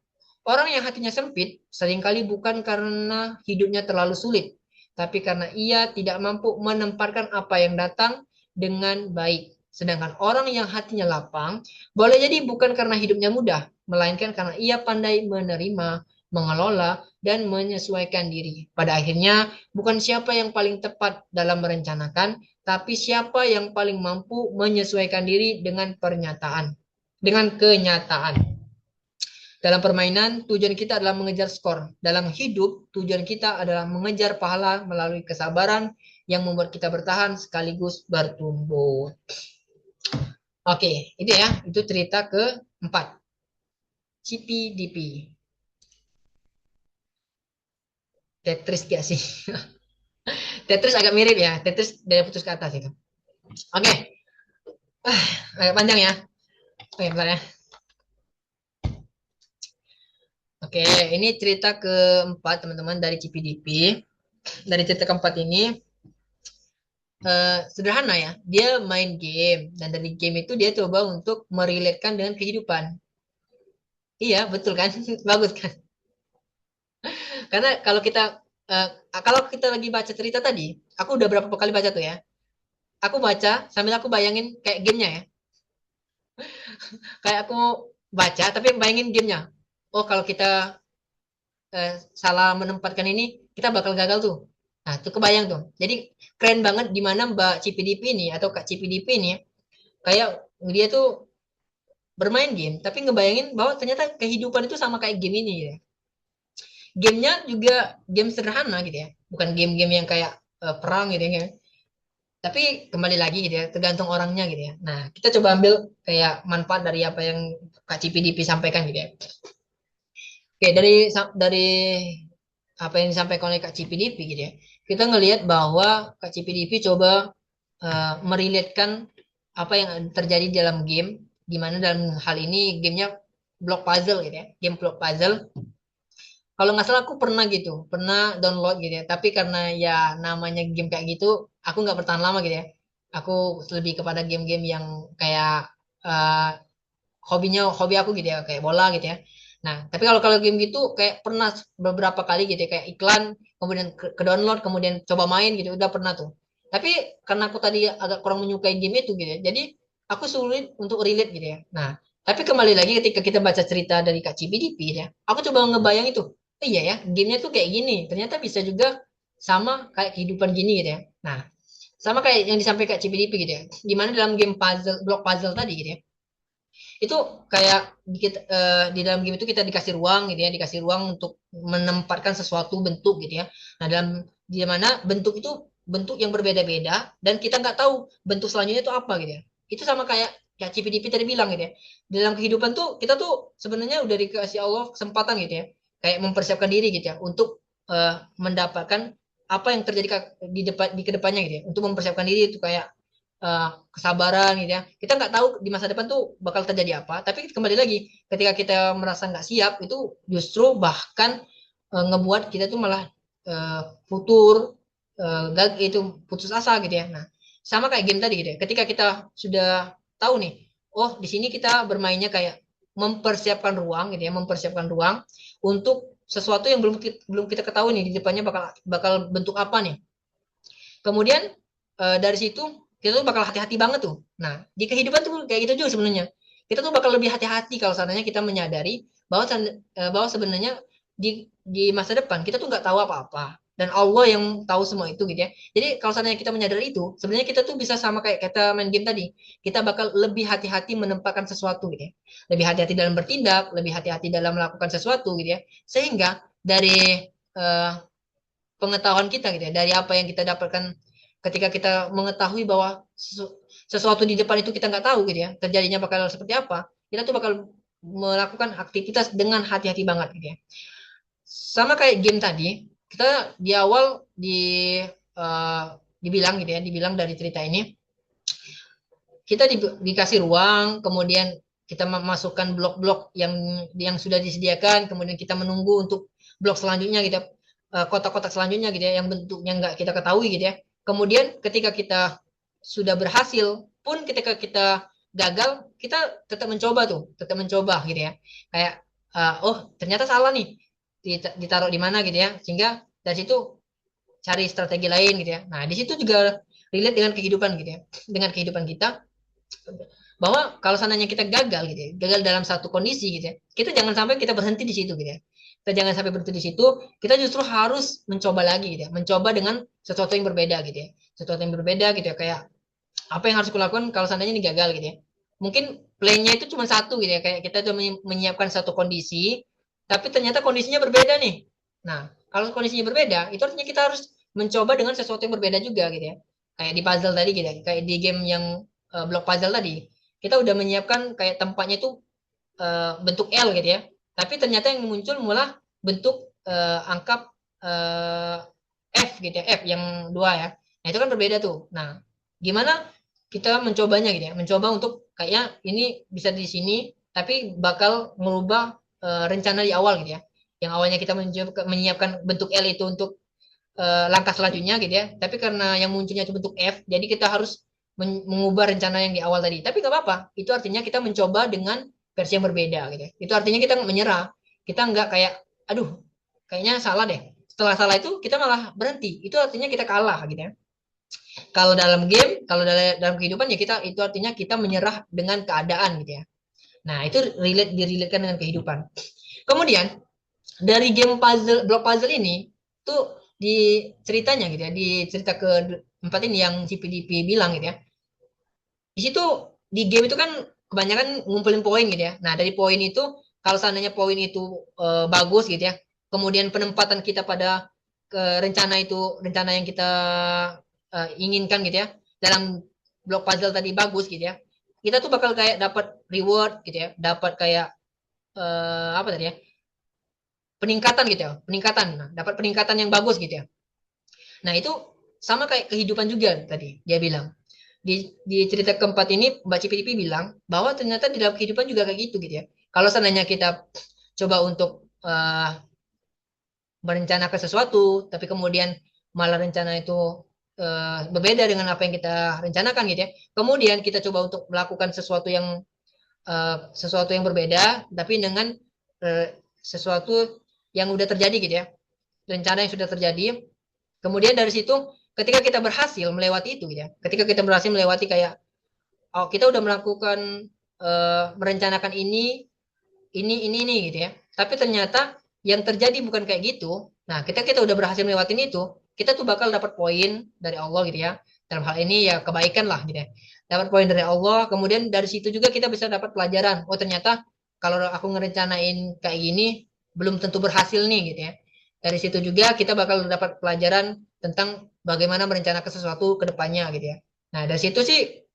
S1: Orang yang hatinya sempit seringkali bukan karena hidupnya terlalu sulit, tapi karena ia tidak mampu menempatkan apa yang datang dengan baik. Sedangkan orang yang hatinya lapang, boleh jadi bukan karena hidupnya mudah, melainkan karena ia pandai menerima, mengelola, dan menyesuaikan diri. Pada akhirnya, bukan siapa yang paling tepat dalam merencanakan, tapi siapa yang paling mampu menyesuaikan diri dengan kenyataan. Dalam permainan, tujuan kita adalah mengejar skor. Dalam hidup, tujuan kita adalah mengejar pahala melalui kesabaran yang membuat kita bertahan sekaligus bertumbuh. Oke, itu ya. Itu cerita keempat. CPDP. Tetris gak sih? Tetris agak mirip ya. Tetris dari putus ke atas itu. Oke. Agak panjang ya. Oke, bentar ya. Oke, ini cerita keempat teman-teman dari CPDP. Dari cerita keempat ini sederhana ya. Dia main game dan dari game itu dia coba untuk merelatekan dengan kehidupan. Iya, betul kan? Bagus kan? Karena kalau kita lagi baca cerita tadi, aku udah berapa kali baca tuh ya. Aku baca sambil aku bayangin kayak gamenya ya. Kayak aku baca tapi bayangin gamenya. Oh, kalau kita salah menempatkan ini, kita bakal gagal tuh. Nah, itu kebayang tuh. Jadi keren banget di mana Mbak CPDP ini atau Kak CPDP ini kayak dia tuh bermain game, tapi ngebayangin bahwa ternyata kehidupan itu sama kayak game ini ya. Gamenya juga game sederhana gitu ya, bukan game-game yang kayak perang gitu ya. Tapi kembali lagi gitu ya, tergantung orangnya gitu ya. Nah, kita coba ambil kayak manfaat dari apa yang Kak CPDP sampaikan gitu ya. Oke, dari apa yang disampaikan oleh Kak CPDP gitu ya. Kita ngelihat bahwa Kak CPDP coba merelatekan apa yang terjadi dalam game, di mana dalam hal ini gamenya block puzzle gitu ya, game block puzzle. Kalau nggak salah aku pernah gitu, pernah download gitu ya. Tapi karena ya namanya game kayak gitu, aku nggak bertahan lama gitu ya. Aku lebih kepada game-game yang kayak uh, hobi aku gitu ya, kayak bola gitu ya. Nah, tapi kalau kalau game gitu kayak pernah beberapa kali gitu ya, kayak iklan, kemudian ke download, kemudian coba main gitu, udah pernah tuh. Tapi karena aku tadi agak kurang menyukai game itu gitu ya, jadi aku sulit untuk relate gitu ya. Nah, tapi kembali lagi ketika kita baca cerita dari Kak CBDP ya, aku coba ngebayang itu. Oh iya ya, gamenya tuh kayak gini. Ternyata bisa juga sama kayak kehidupan gini gitu ya. Nah, sama kayak yang disampaikan CPDP gitu ya. Dimana dalam game puzzle, blok puzzle tadi gitu ya. Itu kayak di dalam game itu kita dikasih ruang gitu ya, dikasih ruang untuk menempatkan sesuatu bentuk gitu ya. Nah, di mana bentuk itu bentuk yang berbeda-beda dan kita nggak tahu bentuk selanjutnya itu apa gitu ya. Itu sama kayak ya CPDP tadi bilang gitu ya. Dalam kehidupan tuh kita tuh sebenarnya udah dikasih Allah kesempatan gitu ya. Kayak mempersiapkan diri gitu ya untuk mendapatkan apa yang terjadi di kedepannya gitu ya. Untuk mempersiapkan diri itu kayak kesabaran gitu ya. Kita nggak tahu di masa depan tuh bakal terjadi apa. Tapi kembali lagi, ketika kita merasa nggak siap, itu justru bahkan ngebuat kita tuh malah futur, itu putus asa gitu ya. Nah, sama kayak game tadi gitu ya. Ketika kita sudah tahu nih, oh di sini kita bermainnya kayak mempersiapkan ruang gitu ya, mempersiapkan ruang untuk sesuatu yang belum kita ketahui nih di depannya bakal bakal bentuk apa nih. Kemudian dari situ kita tuh bakal hati-hati banget tuh. Nah, di kehidupan tuh kayak gitu juga sebenarnya. Kita tuh bakal lebih hati-hati kalau seandainya kita menyadari bahwa sebenarnya di masa depan kita tuh nggak tahu apa-apa dan Allah yang tahu semua itu gitu ya. Jadi kalau seandainya kita menyadari itu, sebenarnya kita tuh bisa sama kayak kita main game tadi. Kita bakal lebih hati-hati menempatkan sesuatu gitu ya. Lebih hati-hati dalam bertindak, lebih hati-hati dalam melakukan sesuatu gitu ya. Sehingga dari eh, pengetahuan kita gitu ya, dari apa yang kita dapatkan ketika kita mengetahui bahwa sesuatu di depan itu kita nggak tahu gitu ya, terjadinya bakal seperti apa, kita tuh bakal melakukan aktivitas dengan hati-hati banget gitu ya. Sama kayak game tadi, kita di awal uh, dibilang gitu ya, dibilang dari cerita ini, kita dikasih ruang, kemudian kita memasukkan blok-blok yang sudah disediakan, kemudian kita menunggu untuk blok selanjutnya gitu ya, kotak-kotak selanjutnya gitu ya, yang bentuknya nggak kita ketahui gitu ya. Kemudian ketika kita sudah berhasil, pun ketika kita gagal, kita tetap mencoba tuh, tetap mencoba gitu ya. Kayak, oh ternyata salah nih, ditaruh di mana gitu ya, sehingga dari situ cari strategi lain gitu ya. Nah, di situ juga relate dengan kehidupan gitu ya, dengan kehidupan kita bahwa kalau seandainya kita gagal gitu ya, gagal dalam satu kondisi gitu ya, kita jangan sampai kita berhenti di situ gitu ya. Kita jangan sampai berhenti di situ, kita justru harus mencoba lagi gitu ya, mencoba dengan sesuatu yang berbeda gitu ya. Sesuatu yang berbeda gitu ya, kayak apa yang harus kulakukan kalau seandainya ini gagal gitu ya. Mungkin plan-nya itu cuma satu gitu ya, kayak kita sudah menyiapkan satu kondisi, tapi ternyata kondisinya berbeda nih. Nah, kalau kondisinya berbeda, itu artinya kita harus mencoba dengan sesuatu yang berbeda juga gitu ya. Kayak di puzzle tadi gitu ya, kayak di game yang blok puzzle tadi kita udah menyiapkan kayak tempatnya itu bentuk L gitu ya. Tapi ternyata yang muncul malah bentuk angka uh, F gitu ya, F yang dua ya. Nah itu kan berbeda tuh. Nah gimana kita mencobanya gitu ya, mencoba untuk kayaknya ini bisa di sini, tapi bakal merubah rencana di awal gitu ya. Yang awalnya kita menyiapkan bentuk L itu untuk langkah selanjutnya gitu ya. Tapi karena yang munculnya itu bentuk F, jadi kita harus mengubah rencana yang di awal tadi. Tapi nggak apa-apa. Itu artinya kita mencoba dengan versi yang berbeda gitu ya. Itu artinya kita nggak menyerah. Kita nggak kayak, aduh, kayaknya salah deh. Setelah salah itu kita malah berhenti. Itu artinya kita kalah gitu ya. Kalau dalam game, kalau dalam kehidupan ya kita itu artinya kita menyerah dengan keadaan gitu ya. Nah, itu direlatekan dengan kehidupan. Kemudian dari game puzzle blok puzzle ini tuh di ceritanya gitu ya, di cerita keempat ini yang CPDP bilang gitu ya. Di situ di game itu kan kebanyakan ngumpulin poin gitu ya. Nah, dari poin itu kalau seandainya poin itu bagus gitu ya, kemudian penempatan kita pada rencana itu, rencana yang kita inginkan gitu ya, dalam blok puzzle tadi bagus gitu ya. Kita tuh bakal kayak dapat reward gitu ya, dapat kayak apa tadi ya? Peningkatan gitu ya, peningkatan. Nah, dapat peningkatan yang bagus gitu ya. Nah, itu sama kayak kehidupan juga tadi dia bilang. Di cerita keempat ini Mbak Cipi bilang bahwa ternyata di dalam kehidupan juga kayak gitu ya. Kalau seandainya kita coba untuk merencanakan sesuatu, tapi kemudian malah rencana itu berbeda dengan apa yang kita rencanakan gitu ya. Kemudian kita coba untuk melakukan sesuatu yang berbeda, tapi dengan sesuatu yang udah terjadi gitu ya. Rencana yang sudah terjadi. Kemudian dari situ ketika kita berhasil melewati itu gitu ya. Ketika kita berhasil melewati kayak oh kita udah melakukan merencanakan ini gitu ya. Tapi ternyata yang terjadi bukan kayak gitu. Nah, kita udah berhasil melewati itu, kita tuh bakal dapat poin dari Allah gitu ya. Dalam hal ini ya kebaikan lah gitu ya. Dapat poin dari Allah, kemudian dari situ juga kita bisa dapat pelajaran. Oh ternyata kalau aku ngerencanain kayak gini belum tentu berhasil nih gitu ya. Dari situ juga kita bakal dapat pelajaran tentang bagaimana merencanakan sesuatu ke depannya gitu ya. Nah, dari situ sih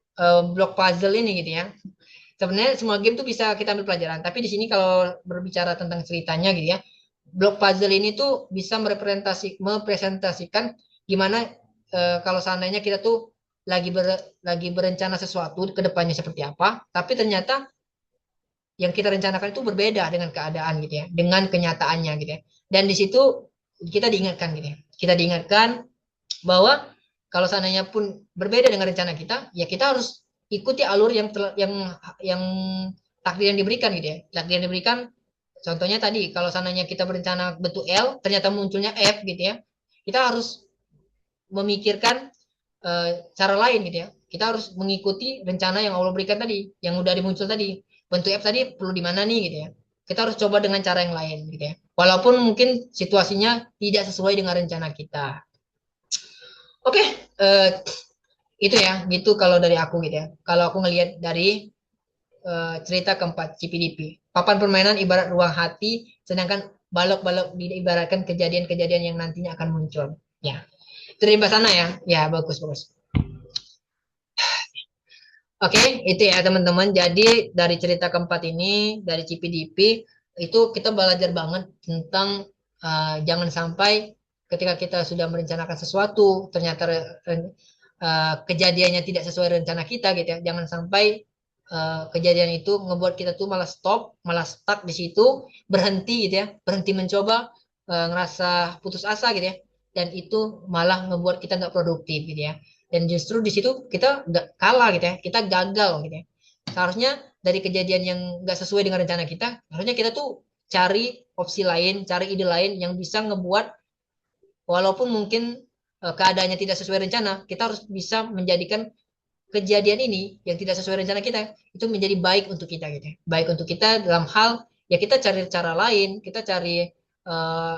S1: blok puzzle ini gitu ya. Sebenarnya semua game tuh bisa kita ambil pelajaran, tapi di sini kalau berbicara tentang ceritanya gitu ya, blok puzzle ini tuh bisa merepresentasikan gimana kalau seandainya kita tuh lagi berencana sesuatu ke depannya seperti apa, tapi ternyata yang kita rencanakan itu berbeda dengan keadaan gitu ya, dengan kenyataannya gitu ya. Dan di situ kita diingatkan gitu ya. Kita diingatkan bahwa kalau seandainya pun berbeda dengan rencana kita, ya kita harus ikuti alur yang takdir yang diberikan gitu ya. Takdir yang diberikan contohnya tadi kalau seandainya kita berencana bentuk L, ternyata munculnya F gitu ya. Kita harus memikirkan cara lain gitu ya. Kita harus mengikuti rencana yang Allah berikan tadi, yang udah dimuncul tadi. Bentuk F tadi perlu di mana nih gitu ya. Kita harus coba dengan cara yang lain gitu ya. Walaupun mungkin situasinya tidak sesuai dengan rencana kita. Oke, eh, itu ya, gitu kalau dari aku gitu ya. Kalau aku ngelihat dari cerita keempat CPDP. Papan permainan ibarat ruang hati, sedangkan balok-balok diibaratkan kejadian-kejadian yang nantinya akan muncul. Ya, itu dari sana ya. Ya, bagus, bagus. Oke, itu ya teman-teman. Jadi dari cerita keempat ini, dari CPDP, itu kita belajar banget tentang jangan sampai ketika kita sudah merencanakan sesuatu, ternyata kejadiannya tidak sesuai rencana kita gitu ya. Jangan sampai kejadian itu ngebuat kita tuh malah stop, malah stuck di situ, berhenti gitu ya, berhenti mencoba, ngerasa putus asa gitu ya. Dan itu malah ngebuat kita nggak produktif gitu ya. Dan justru di situ kita nggak kalah gitu ya, kita gagal gitu ya. Seharusnya dari kejadian yang nggak sesuai dengan rencana kita, harusnya kita tuh cari opsi lain, cari ide lain yang bisa ngebuat walaupun mungkin keadaannya tidak sesuai rencana, kita harus bisa menjadikan kejadian ini yang tidak sesuai rencana kita itu menjadi baik untuk kita gitu ya. Baik untuk kita dalam hal ya kita cari cara lain, kita cari uh,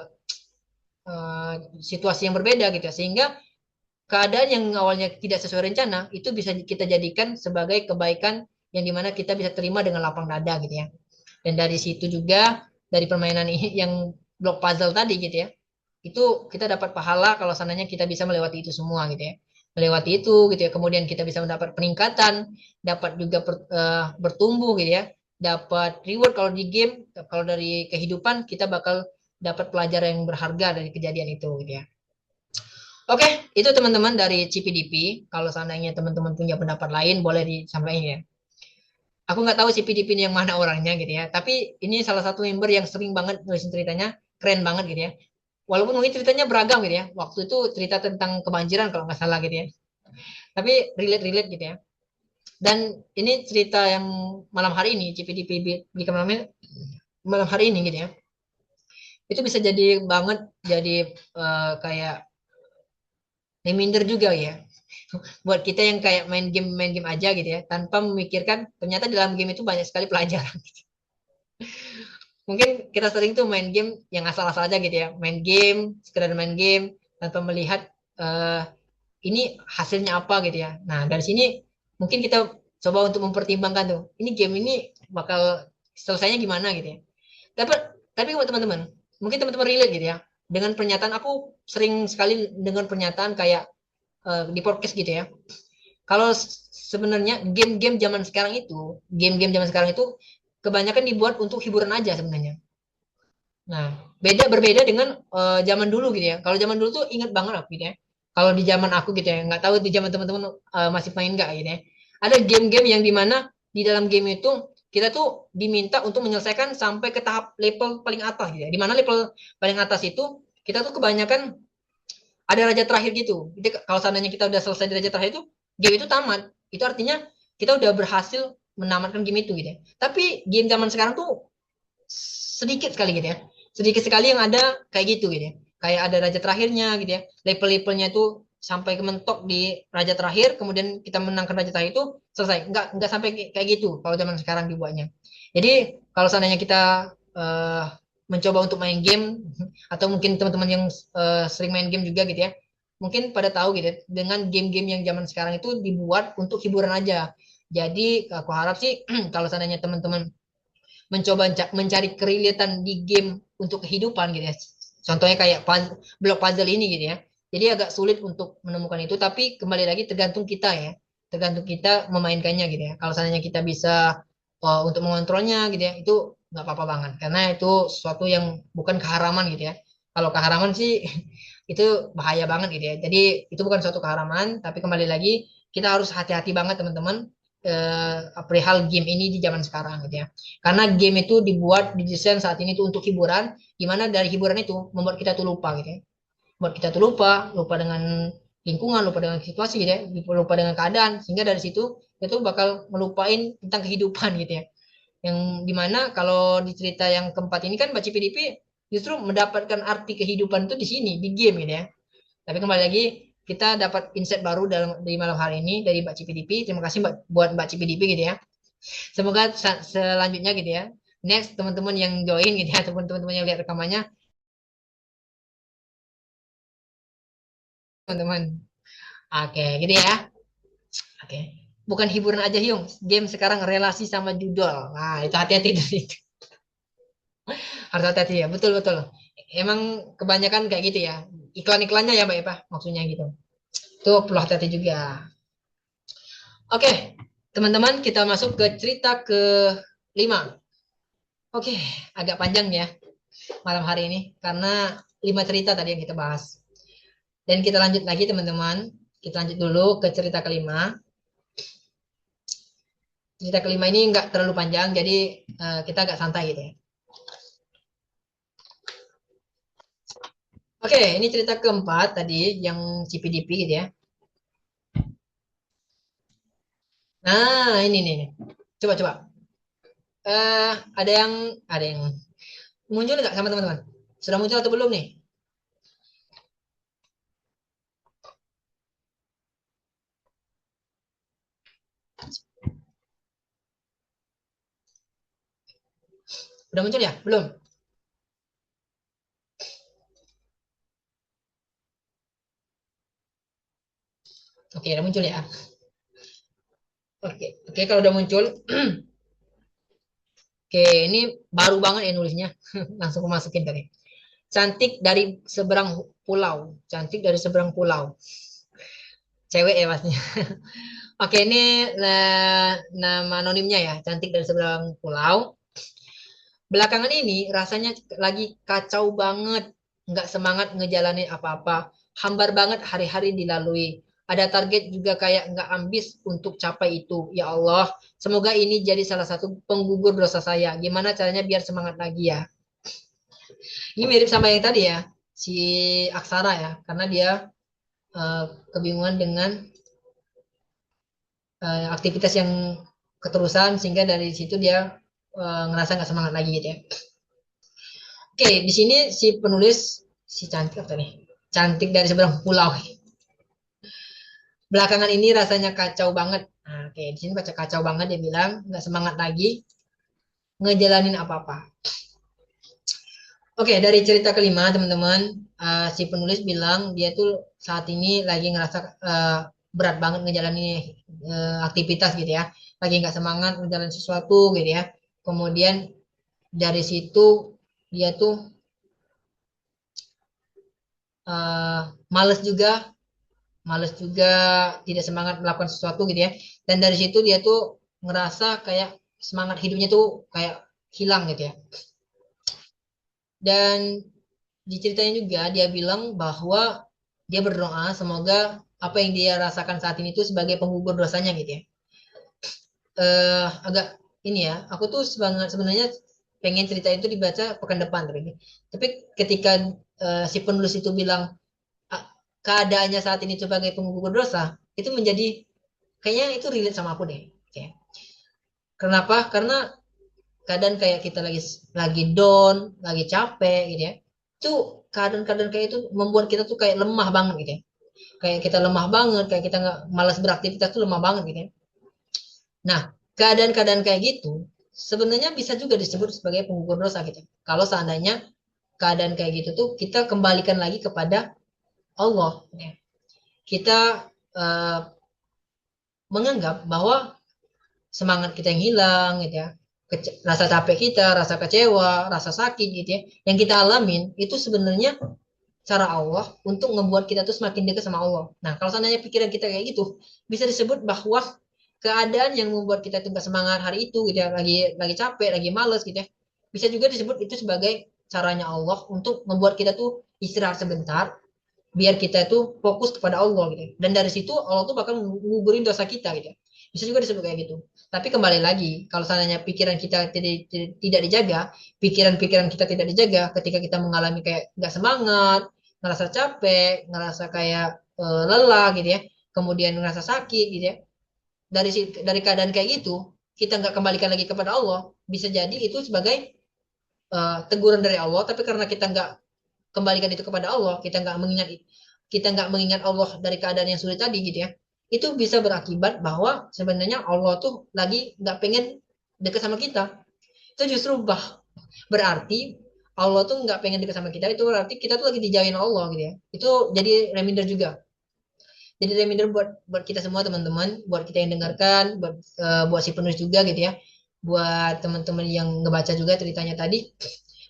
S1: uh, situasi yang berbeda gitu ya. Sehingga keadaan yang awalnya tidak sesuai rencana itu bisa kita jadikan sebagai kebaikan yang dimana kita bisa terima dengan lapang dada gitu ya. Dan dari situ juga dari permainan ini yang blok puzzle tadi gitu ya, itu kita dapat pahala kalau sananya kita bisa melewati itu semua gitu ya. Melewati itu gitu ya, kemudian kita bisa mendapat peningkatan, dapat juga bertumbuh gitu ya, dapat reward kalau di game, kalau dari kehidupan kita bakal dapat pelajaran yang berharga dari kejadian itu gitu ya. Oke, itu teman-teman dari CPDP. Kalau seandainya teman-teman punya pendapat lain, boleh disampaikan ya. Aku nggak tahu CPDP ini yang mana orangnya gitu ya. Tapi ini salah satu member yang sering banget nulisin ceritanya, keren banget gitu ya. Walaupun mungkin ceritanya beragam gitu ya. Waktu itu cerita tentang kebanjiran kalau nggak salah gitu ya. Tapi relate-relate gitu ya. Dan ini cerita yang malam hari ini, CPDP di malam hari ini gitu ya. Itu bisa jadi banget jadi kayak reminder juga ya buat kita yang kayak main game aja gitu ya tanpa memikirkan ternyata dalam game itu banyak sekali pelajaran. Mungkin kita sering tuh main game yang asal-asal aja gitu ya, main game sekedar main game tanpa melihat uh, ini hasilnya apa gitu ya. Nah dari sini mungkin kita coba untuk mempertimbangkan tuh ini game ini bakal selesainya gimana gitu ya. Tapi buat teman-teman mungkin teman-teman relate gitu ya dengan pernyataan. Aku sering sekali dengan pernyataan kayak di podcast gitu ya. Kalau sebenarnya game-game zaman sekarang itu kebanyakan dibuat untuk hiburan aja sebenarnya. Nah, berbeda dengan zaman dulu gitu ya. Kalau zaman dulu tuh inget banget aku gitu ya. Kalau di zaman aku gitu ya, nggak tahu di zaman teman-teman masih main nggak gitu ya. Ada game-game yang dimana di dalam game itu kita tuh diminta untuk menyelesaikan sampai ke tahap level paling atas gitu ya. Dimana level paling atas itu kita tuh kebanyakan ada raja terakhir gitu. Jadi kalau seandainya kita udah selesai di raja terakhir itu, game itu tamat. Itu artinya kita udah berhasil menamatkan game itu gitu ya. Tapi game zaman sekarang tuh sedikit sekali gitu ya. Sedikit sekali yang ada kayak gitu gitu ya. Kayak ada raja terakhirnya gitu ya. Level-levelnya itu sampai ke mentok di raja terakhir, kemudian kita menangkan raja terakhir itu selesai. Enggak sampai kayak gitu kalau zaman sekarang dibuatnya. Jadi kalau seandainya kita mencoba untuk main game atau mungkin teman-teman yang sering main game juga gitu ya, mungkin pada tahu gitu ya, dengan game-game yang zaman sekarang itu dibuat untuk hiburan aja. Jadi aku harap sih kalau seandainya teman-teman mencoba mencari kereliatan di game untuk kehidupan gitu ya. Contohnya kayak blok puzzle ini gitu ya. Jadi agak sulit untuk menemukan itu, tapi kembali lagi tergantung kita ya. Tergantung kita memainkannya gitu ya. Kalau seandainya kita bisa untuk mengontrolnya gitu ya, itu nggak apa-apa banget. Karena itu sesuatu yang bukan keharaman gitu ya. Kalau keharaman sih itu bahaya banget gitu ya. Jadi itu bukan suatu keharaman, tapi kembali lagi kita harus hati-hati banget teman-teman perihal game ini di zaman sekarang gitu ya. Karena game itu didesain saat ini tuh untuk hiburan, di mana dari hiburan itu membuat kita tuh lupa gitu ya. Membuat kita tuh lupa dengan lingkungan, lupa dengan situasi gitu ya, lupa dengan keadaan, sehingga dari situ itu bakal melupain tentang kehidupan gitu ya. Yang dimana kalau di cerita yang keempat ini kan Baci PDP justru mendapatkan arti kehidupan itu di sini, di game gitu ya. Tapi kembali lagi kita dapat insight baru di malam hari ini dari Mbak CPDP. Terima kasih buat Mbak CPDP gitu ya. Semoga selanjutnya gitu ya. Next teman-teman yang join gitu ya, ataupun teman-teman yang lihat rekamannya, teman-teman. Oke, gitu ya. Oke. Bukan hiburan aja, Hyung. Game sekarang relasi sama judul. Nah, itu hati-hati dari itu. Harus hati-hati ya. Betul, betul. Emang kebanyakan kayak gitu ya. Iklan-iklannya ya, Mbak Eva, maksudnya gitu. Itu perlu hati-hati juga. Oke, teman-teman, kita masuk ke cerita ke-5. Oke, agak panjang ya malam hari ini karena 5 cerita tadi yang kita bahas. Dan kita lanjut lagi teman-teman. Kita lanjut dulu ke cerita kelima. Cerita kelima ini nggak terlalu panjang, jadi kita agak santai gitu ya. Oke, ini cerita keempat tadi yang CPDP gitu ya. Nah, ini nih. Coba-coba. Ada yang muncul nggak sama teman-teman? Sudah muncul atau belum nih? Sudah muncul ya? Belum? Oke, udah muncul ya. Oke, kalau udah muncul, oke, ini baru banget ya nulisnya. Langsung aku masukin tadi. Cantik dari seberang pulau. Cantik dari seberang pulau. Cewek ya pastinya. Oke, ini nama anonimnya ya. Cantik dari seberang pulau. Belakangan ini rasanya lagi kacau banget. Nggak semangat ngejalanin apa-apa. Hambar banget hari-hari dilalui. Ada target juga kayak nggak ambis untuk capai itu. Ya Allah, semoga ini jadi salah satu penggugur dosa saya. Gimana caranya biar semangat lagi ya? Ini mirip sama yang tadi ya, si Aksara ya, karena dia eh, kebingungan dengan aktivitas yang keterusan sehingga dari situ dia ngerasa nggak semangat lagi gitu ya. Oke, di sini si penulis si cantik apa nih? Cantik dari seberang pulau. Belakangan ini rasanya kacau banget. Nah, oke, di sini baca kacau banget dia bilang nggak semangat lagi ngejalanin apa-apa. Oke, dari cerita kelima teman-teman, si penulis bilang dia tuh saat ini lagi ngerasa berat banget ngejalani aktivitas gitu ya, lagi nggak semangat ngejalanin sesuatu gitu ya. Kemudian dari situ dia tuh eh, males juga, males juga, tidak semangat melakukan sesuatu gitu ya. Dan dari situ dia tuh ngerasa kayak semangat hidupnya tuh kayak hilang gitu ya. Dan di ceritanya juga dia bilang bahwa dia berdoa semoga apa yang dia rasakan saat ini itu sebagai penggugur dosanya gitu ya. Agak ini ya, aku tuh sebenarnya pengen cerita itu dibaca pekan depan tapi ketika si penulis itu bilang "Ah, keadaannya saat ini sebagai penggugur dosa itu menjadi kayaknya itu relate sama aku deh. Oke. Kenapa? Karena keadaan kayak kita lagi down, lagi capek gitu ya. Itu keadaan-keadaan kayak itu membuat kita tuh kayak lemah banget gitu ya. Kayak kita lemah banget, kayak kita nggak malas beraktivitas tuh lemah banget gitu ya. Nah, keadaan-keadaan kayak gitu sebenarnya bisa juga disebut sebagai penggugur dosa gitu. Kalau seandainya keadaan kayak gitu tuh kita kembalikan lagi kepada Allah. Ya. kita uh, menganggap bahwa semangat kita yang hilang gitu ya, rasa capek kita, rasa kecewa, rasa sakit gitu ya, yang kita alamin itu sebenarnya cara Allah untuk ngebuat kita tuh semakin dekat sama Allah. Nah, kalau seandainya pikiran kita kayak gitu, bisa disebut bahwa keadaan yang membuat kita tuh gak semangat hari itu gitu ya, lagi capek, lagi males gitu ya. Bisa juga disebut itu sebagai caranya Allah untuk membuat kita tuh istirahat sebentar, biar kita itu fokus kepada Allah gitu. Dan dari situ Allah tuh bakal nguburin dosa kita gitu. Bisa juga disebut kayak gitu. Tapi kembali lagi, kalau seandainya pikiran kita tidak dijaga, pikiran-pikiran kita tidak dijaga, ketika kita mengalami kayak nggak semangat, ngerasa capek, ngerasa kayak lelah gitu ya, kemudian ngerasa sakit gitu ya, dari keadaan kayak gitu, kita nggak kembalikan lagi kepada Allah, bisa jadi itu sebagai teguran dari Allah. Tapi karena kita nggak kembalikan itu kepada Allah, kita nggak mengingat Allah dari keadaan yang sulit tadi gitu ya, itu bisa berakibat bahwa sebenarnya Allah tuh lagi nggak pengen dekat sama kita. Itu justru berarti Allah tuh nggak pengen dekat sama kita, itu berarti kita tuh lagi dijauhin Allah gitu ya. Itu jadi reminder juga, jadi reminder buat buat kita semua teman-teman, buat kita yang dengarkan, buat si penulis juga gitu ya, buat teman-teman yang ngebaca juga ceritanya tadi,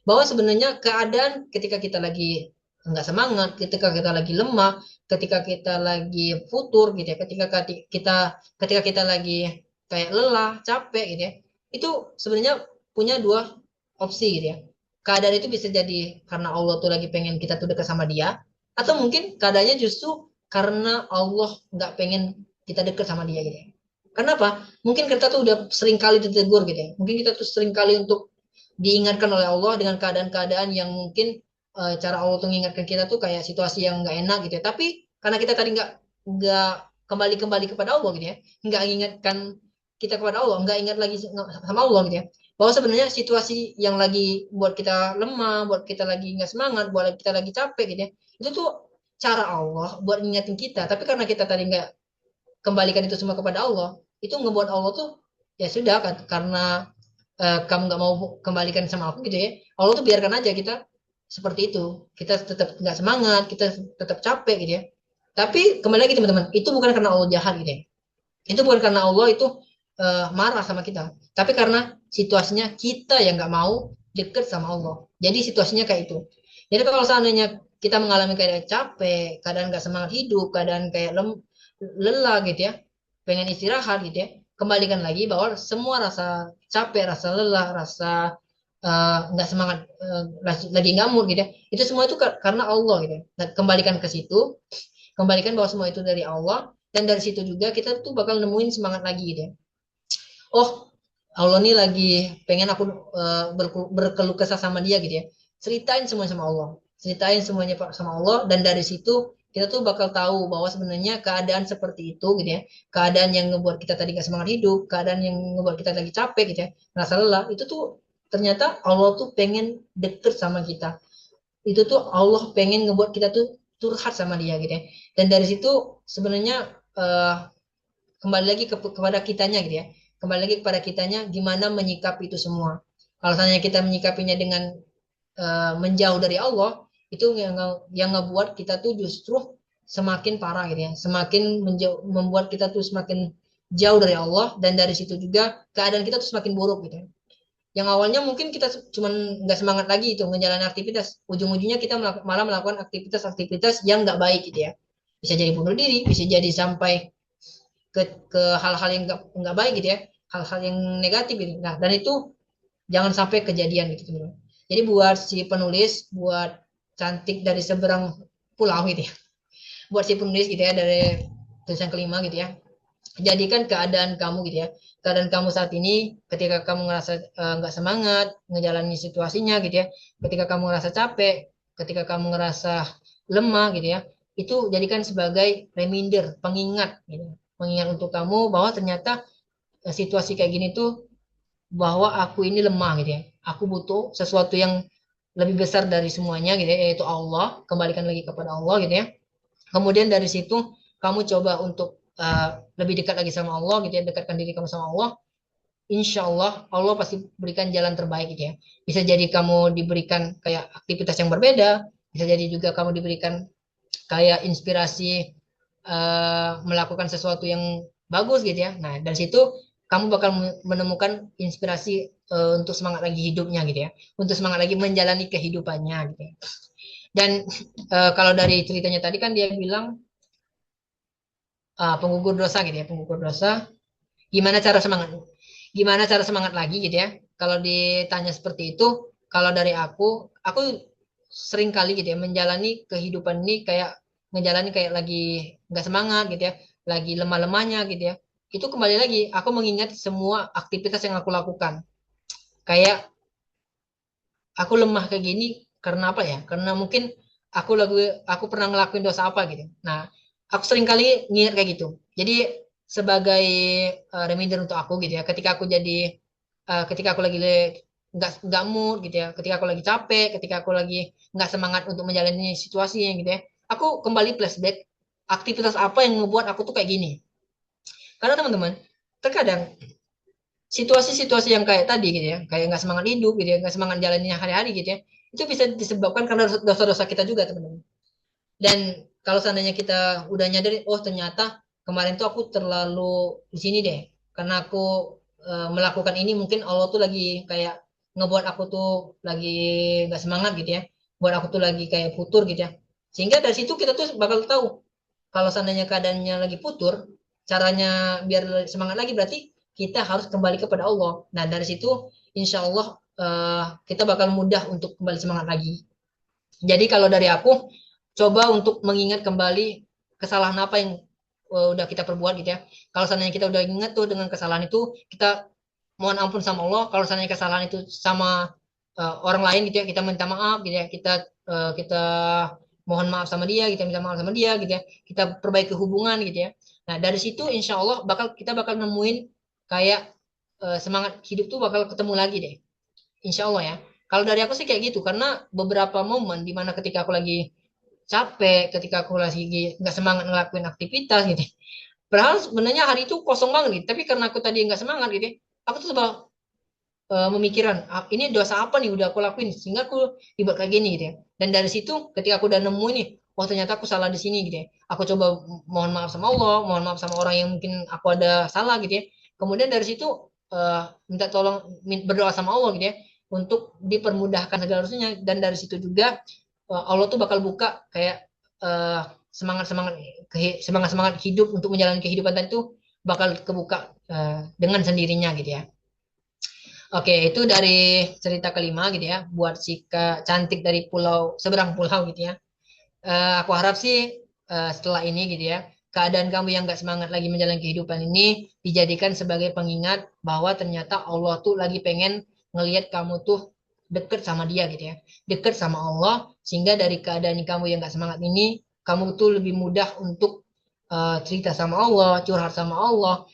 S1: bahwa sebenarnya keadaan ketika kita lagi nggak semangat, ketika kita lagi lemah, ketika kita lagi futur gitu ya, ketika kita lagi kayak lelah, capek gitu ya, itu sebenarnya punya dua opsi gitu ya. Keadaan itu bisa jadi karena Allah tuh lagi pengen kita tuh dekat sama Dia, atau mungkin keadaannya justru karena Allah nggak pengen kita dekat sama Dia gitu ya. Kenapa? Mungkin kita tuh udah sering kali ditegur gitu ya. Mungkin kita tuh sering kali untuk diingatkan oleh Allah dengan keadaan-keadaan yang mungkin cara Allah tuh mengingatkan kita tuh kayak situasi yang nggak enak gitu ya. Tapi karena kita tadi nggak kembali kepada Allah gitu ya, nggak ingatkan kita kepada Allah, nggak ingat lagi sama Allah gitu ya. Bahwa sebenarnya situasi yang lagi buat kita lemah, buat kita lagi nggak semangat, buat kita lagi capek gitu ya, itu tuh cara Allah buat ngingetin kita. Tapi karena kita tadi nggak kembalikan itu semua kepada Allah, itu ngebuat Allah tuh ya sudah kan, karena kamu nggak mau kembalikan sama aku gitu ya, Allah tuh biarkan aja kita seperti itu, kita tetap nggak semangat, kita tetap capek gitu ya. Tapi kembali lagi teman-teman, itu bukan karena Allah jahat gitu ya, itu bukan karena Allah itu marah sama kita, tapi karena situasinya kita yang nggak mau deket sama Allah, jadi situasinya kayak itu. Jadi kalau seandainya kita mengalami kayak capek, keadaan nggak semangat hidup, keadaan kayak lelah gitu ya, pengen istirahat gitu ya, kembalikan lagi bahwa semua rasa capek, rasa lelah, rasa nggak semangat, lagi nggak mood gitu ya, itu semua itu karena Allah gitu ya. Nah, kembalikan ke situ, kembalikan bahwa semua itu dari Allah, dan dari situ juga kita tuh bakal nemuin semangat lagi gitu ya. Oh, Allah nih lagi pengen aku berkeluh kesah sama Dia gitu ya, ceritain semuanya sama Allah, ceritain semuanya sama Allah, dan dari situ kita tuh bakal tahu bahwa sebenarnya keadaan seperti itu gitu ya, keadaan yang ngebuat kita tadi gak semangat hidup, keadaan yang ngebuat kita lagi capek gitu ya, ngerasa lelah, itu tuh ternyata Allah tuh pengen deket sama kita. Itu tuh Allah pengen ngebuat kita tuh curhat sama Dia gitu ya. Dan dari situ sebenarnya kembali lagi kepada kitanya gitu ya, kembali lagi kepada kitanya gimana menyikapi itu semua. Kalau misalnya kita menyikapinya dengan menjauh dari Allah, itu yang ngebuat kita tuh justru semakin parah gitu ya, semakin membuat kita tuh semakin jauh dari Allah, dan dari situ juga keadaan kita tuh semakin buruk gitu ya. Yang awalnya mungkin kita cuman nggak semangat lagi itu menjalani aktivitas, ujung-ujungnya kita malah melakukan aktivitas-aktivitas yang nggak baik gitu ya. Bisa jadi bunuh diri, bisa jadi sampai ke hal-hal yang nggak baik gitu ya, hal-hal yang negatif gitu. Nah, dan itu jangan sampai kejadian gitu teman-teman. Jadi buat si penulis, buat cantik dari seberang pulau gitu ya, buat si penulis gitu ya, dari tulisan kelima gitu ya, jadikan keadaan kamu gitu ya, keadaan kamu saat ini, ketika kamu ngerasa nggak semangat ngejalani situasinya gitu ya, ketika kamu ngerasa capek, ketika kamu ngerasa lemah gitu ya, itu jadikan sebagai reminder, pengingat gitu, pengingat untuk kamu bahwa ternyata situasi kayak gini tuh, bahwa aku ini lemah gitu ya, aku butuh sesuatu yang lebih besar dari semuanya gitu ya, yaitu Allah, kembalikan lagi kepada Allah gitu ya. Kemudian dari situ kamu coba untuk lebih dekat lagi sama Allah gitu ya, dekatkan diri kamu sama Allah. Insya Allah Allah pasti berikan jalan terbaik gitu ya. Bisa jadi kamu diberikan kayak aktivitas yang berbeda, bisa jadi juga kamu diberikan kayak inspirasi melakukan sesuatu yang bagus gitu ya. Nah, dari situ kamu bakal menemukan inspirasi untuk semangat lagi hidupnya gitu ya. Untuk semangat lagi menjalani kehidupannya gitu ya. Dan kalau dari ceritanya tadi kan dia bilang penggugur dosa gitu ya, penggugur dosa. Gimana cara semangat? Gimana cara semangat lagi gitu ya? Kalau ditanya seperti itu, kalau dari aku sering kali gitu ya menjalani kehidupan ini kayak menjalani kayak lagi nggak semangat gitu ya, lagi lemah-lemahnya gitu ya. Itu kembali lagi, aku mengingat semua aktivitas yang aku lakukan. Kayak aku lemah kayak gini karena apa ya? Karena mungkin aku pernah ngelakuin dosa apa gitu. Nah, aku sering kali nginget kayak gitu. Jadi sebagai reminder untuk aku gitu ya, ketika aku lagi nggak mood gitu ya, ketika aku lagi capek, ketika aku lagi nggak semangat untuk menjalani situasi yang gitu ya, aku kembali flashback aktivitas apa yang ngebuat aku tuh kayak gini. Karena teman-teman, terkadang situasi-situasi yang kayak tadi gitu ya, kayak nggak semangat hidup gitu ya, nggak semangat jalannya hari-hari gitu ya, itu bisa disebabkan karena dosa-dosa kita juga teman-teman. Dan kalau seandainya kita udah nyadar, oh ternyata kemarin tuh aku terlalu di sini deh, karena aku melakukan ini mungkin Allah tuh lagi kayak ngebuat aku tuh lagi nggak semangat gitu ya, buat aku tuh lagi kayak futur gitu ya. Sehingga dari situ kita tuh bakal tahu kalau seandainya keadaannya lagi futur, caranya biar semangat lagi berarti kita harus kembali kepada Allah. Nah dari situ insya Allah kita bakal mudah untuk kembali semangat lagi. Jadi kalau dari aku, coba untuk mengingat kembali kesalahan apa yang udah kita perbuat gitu ya. Kalau seandainya kita udah ingat tuh dengan kesalahan itu, kita mohon ampun sama Allah. Kalau seandainya kesalahan itu sama orang lain gitu ya, kita minta maaf gitu ya. Kita mohon maaf sama dia, kita minta maaf sama dia gitu ya. Kita perbaiki hubungan gitu ya. Nah dari situ insya Allah kita bakal nemuin kayak semangat hidup tuh bakal ketemu lagi deh. Insya Allah ya. Kalau dari aku sih kayak gitu, karena beberapa momen dimana ketika aku lagi capek, ketika aku lagi nggak semangat ngelakuin aktivitas gitu. Padahal sebenarnya hari itu kosong banget gitu, tapi karena aku tadi nggak semangat gitu, aku tuh coba memikirkan, ini dosa apa nih udah aku lakuin sehingga aku dibuat kayak gini gitu ya. Dan dari situ ketika aku udah nemu ini, wah ternyata aku salah di sini gitu ya. Aku coba mohon maaf sama Allah, mohon maaf sama orang yang mungkin aku ada salah gitu ya. Kemudian dari situ minta tolong berdoa sama Allah gitu ya untuk dipermudahkan segala urusannya, dan dari situ juga Allah tuh bakal buka kayak semangat-semangat semangat-semangat hidup untuk menjalani kehidupan tadi itu bakal kebuka dengan sendirinya gitu ya. Oke, itu dari cerita kelima gitu ya, buat si cantik dari pulau seberang pulau gitu ya. Aku harap sih setelah ini gitu ya, keadaan kamu yang gak semangat lagi menjalani kehidupan ini dijadikan sebagai pengingat bahwa ternyata Allah tuh lagi pengen ngelihat kamu tuh deket sama dia gitu ya, deket sama Allah, sehingga dari keadaan kamu yang gak semangat ini, kamu tuh lebih mudah untuk cerita sama Allah, curhat sama Allah,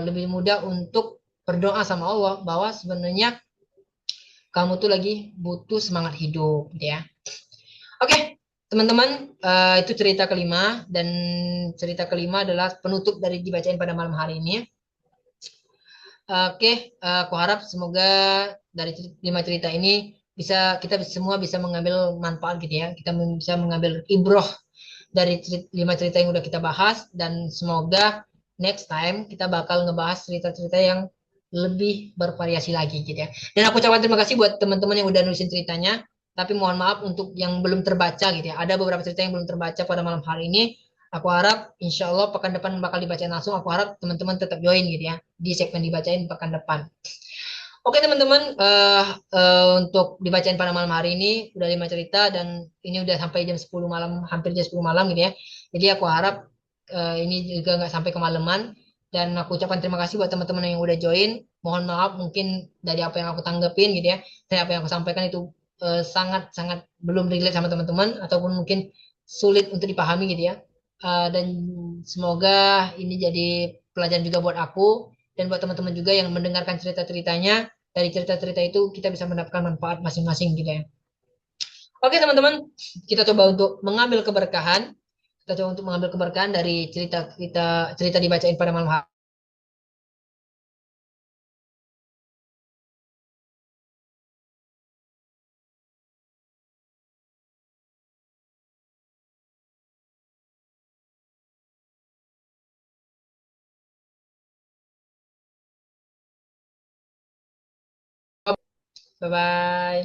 S1: lebih mudah untuk berdoa sama Allah bahwa sebenarnya kamu tuh lagi butuh semangat hidup gitu ya. Oke, teman-teman, itu cerita kelima, dan cerita kelima adalah penutup dari dibacain pada malam hari ini. Oke, aku harap semoga dari lima cerita ini kita semua bisa mengambil manfaat gitu ya. Kita bisa mengambil ibroh dari lima cerita yang udah kita bahas, dan semoga next time kita bakal ngebahas cerita-cerita yang lebih bervariasi lagi gitu ya. Dan aku ucapkan terima kasih buat teman-teman yang udah nulisin ceritanya. Tapi mohon maaf untuk yang belum terbaca gitu ya. Ada beberapa cerita yang belum terbaca pada malam hari ini. Aku harap insya Allah pekan depan bakal dibacain langsung. Aku harap teman-teman tetap join gitu ya di segmen dibacain pekan depan. Oke teman-teman, untuk dibacain pada malam hari ini udah 5 cerita, dan ini udah sampai jam 10 malam, hampir jam 10 malam gitu ya. Jadi aku harap ini juga nggak sampai kemalaman, dan aku ucapkan terima kasih buat teman-teman yang udah join. Mohon maaf mungkin dari apa yang aku tanggepin gitu ya, dari apa yang aku sampaikan itu sangat-sangat belum relate sama teman-teman, ataupun mungkin sulit untuk dipahami gitu ya. Dan semoga ini jadi pelajaran juga buat aku dan buat teman-teman juga yang mendengarkan cerita-ceritanya. Dari cerita-cerita itu kita bisa mendapatkan manfaat masing-masing gitu ya. Oke teman-teman, kita coba untuk mengambil keberkahan. Kita coba untuk mengambil keberkahan dari cerita kita cerita dibacain pada malam hari. Bye bye.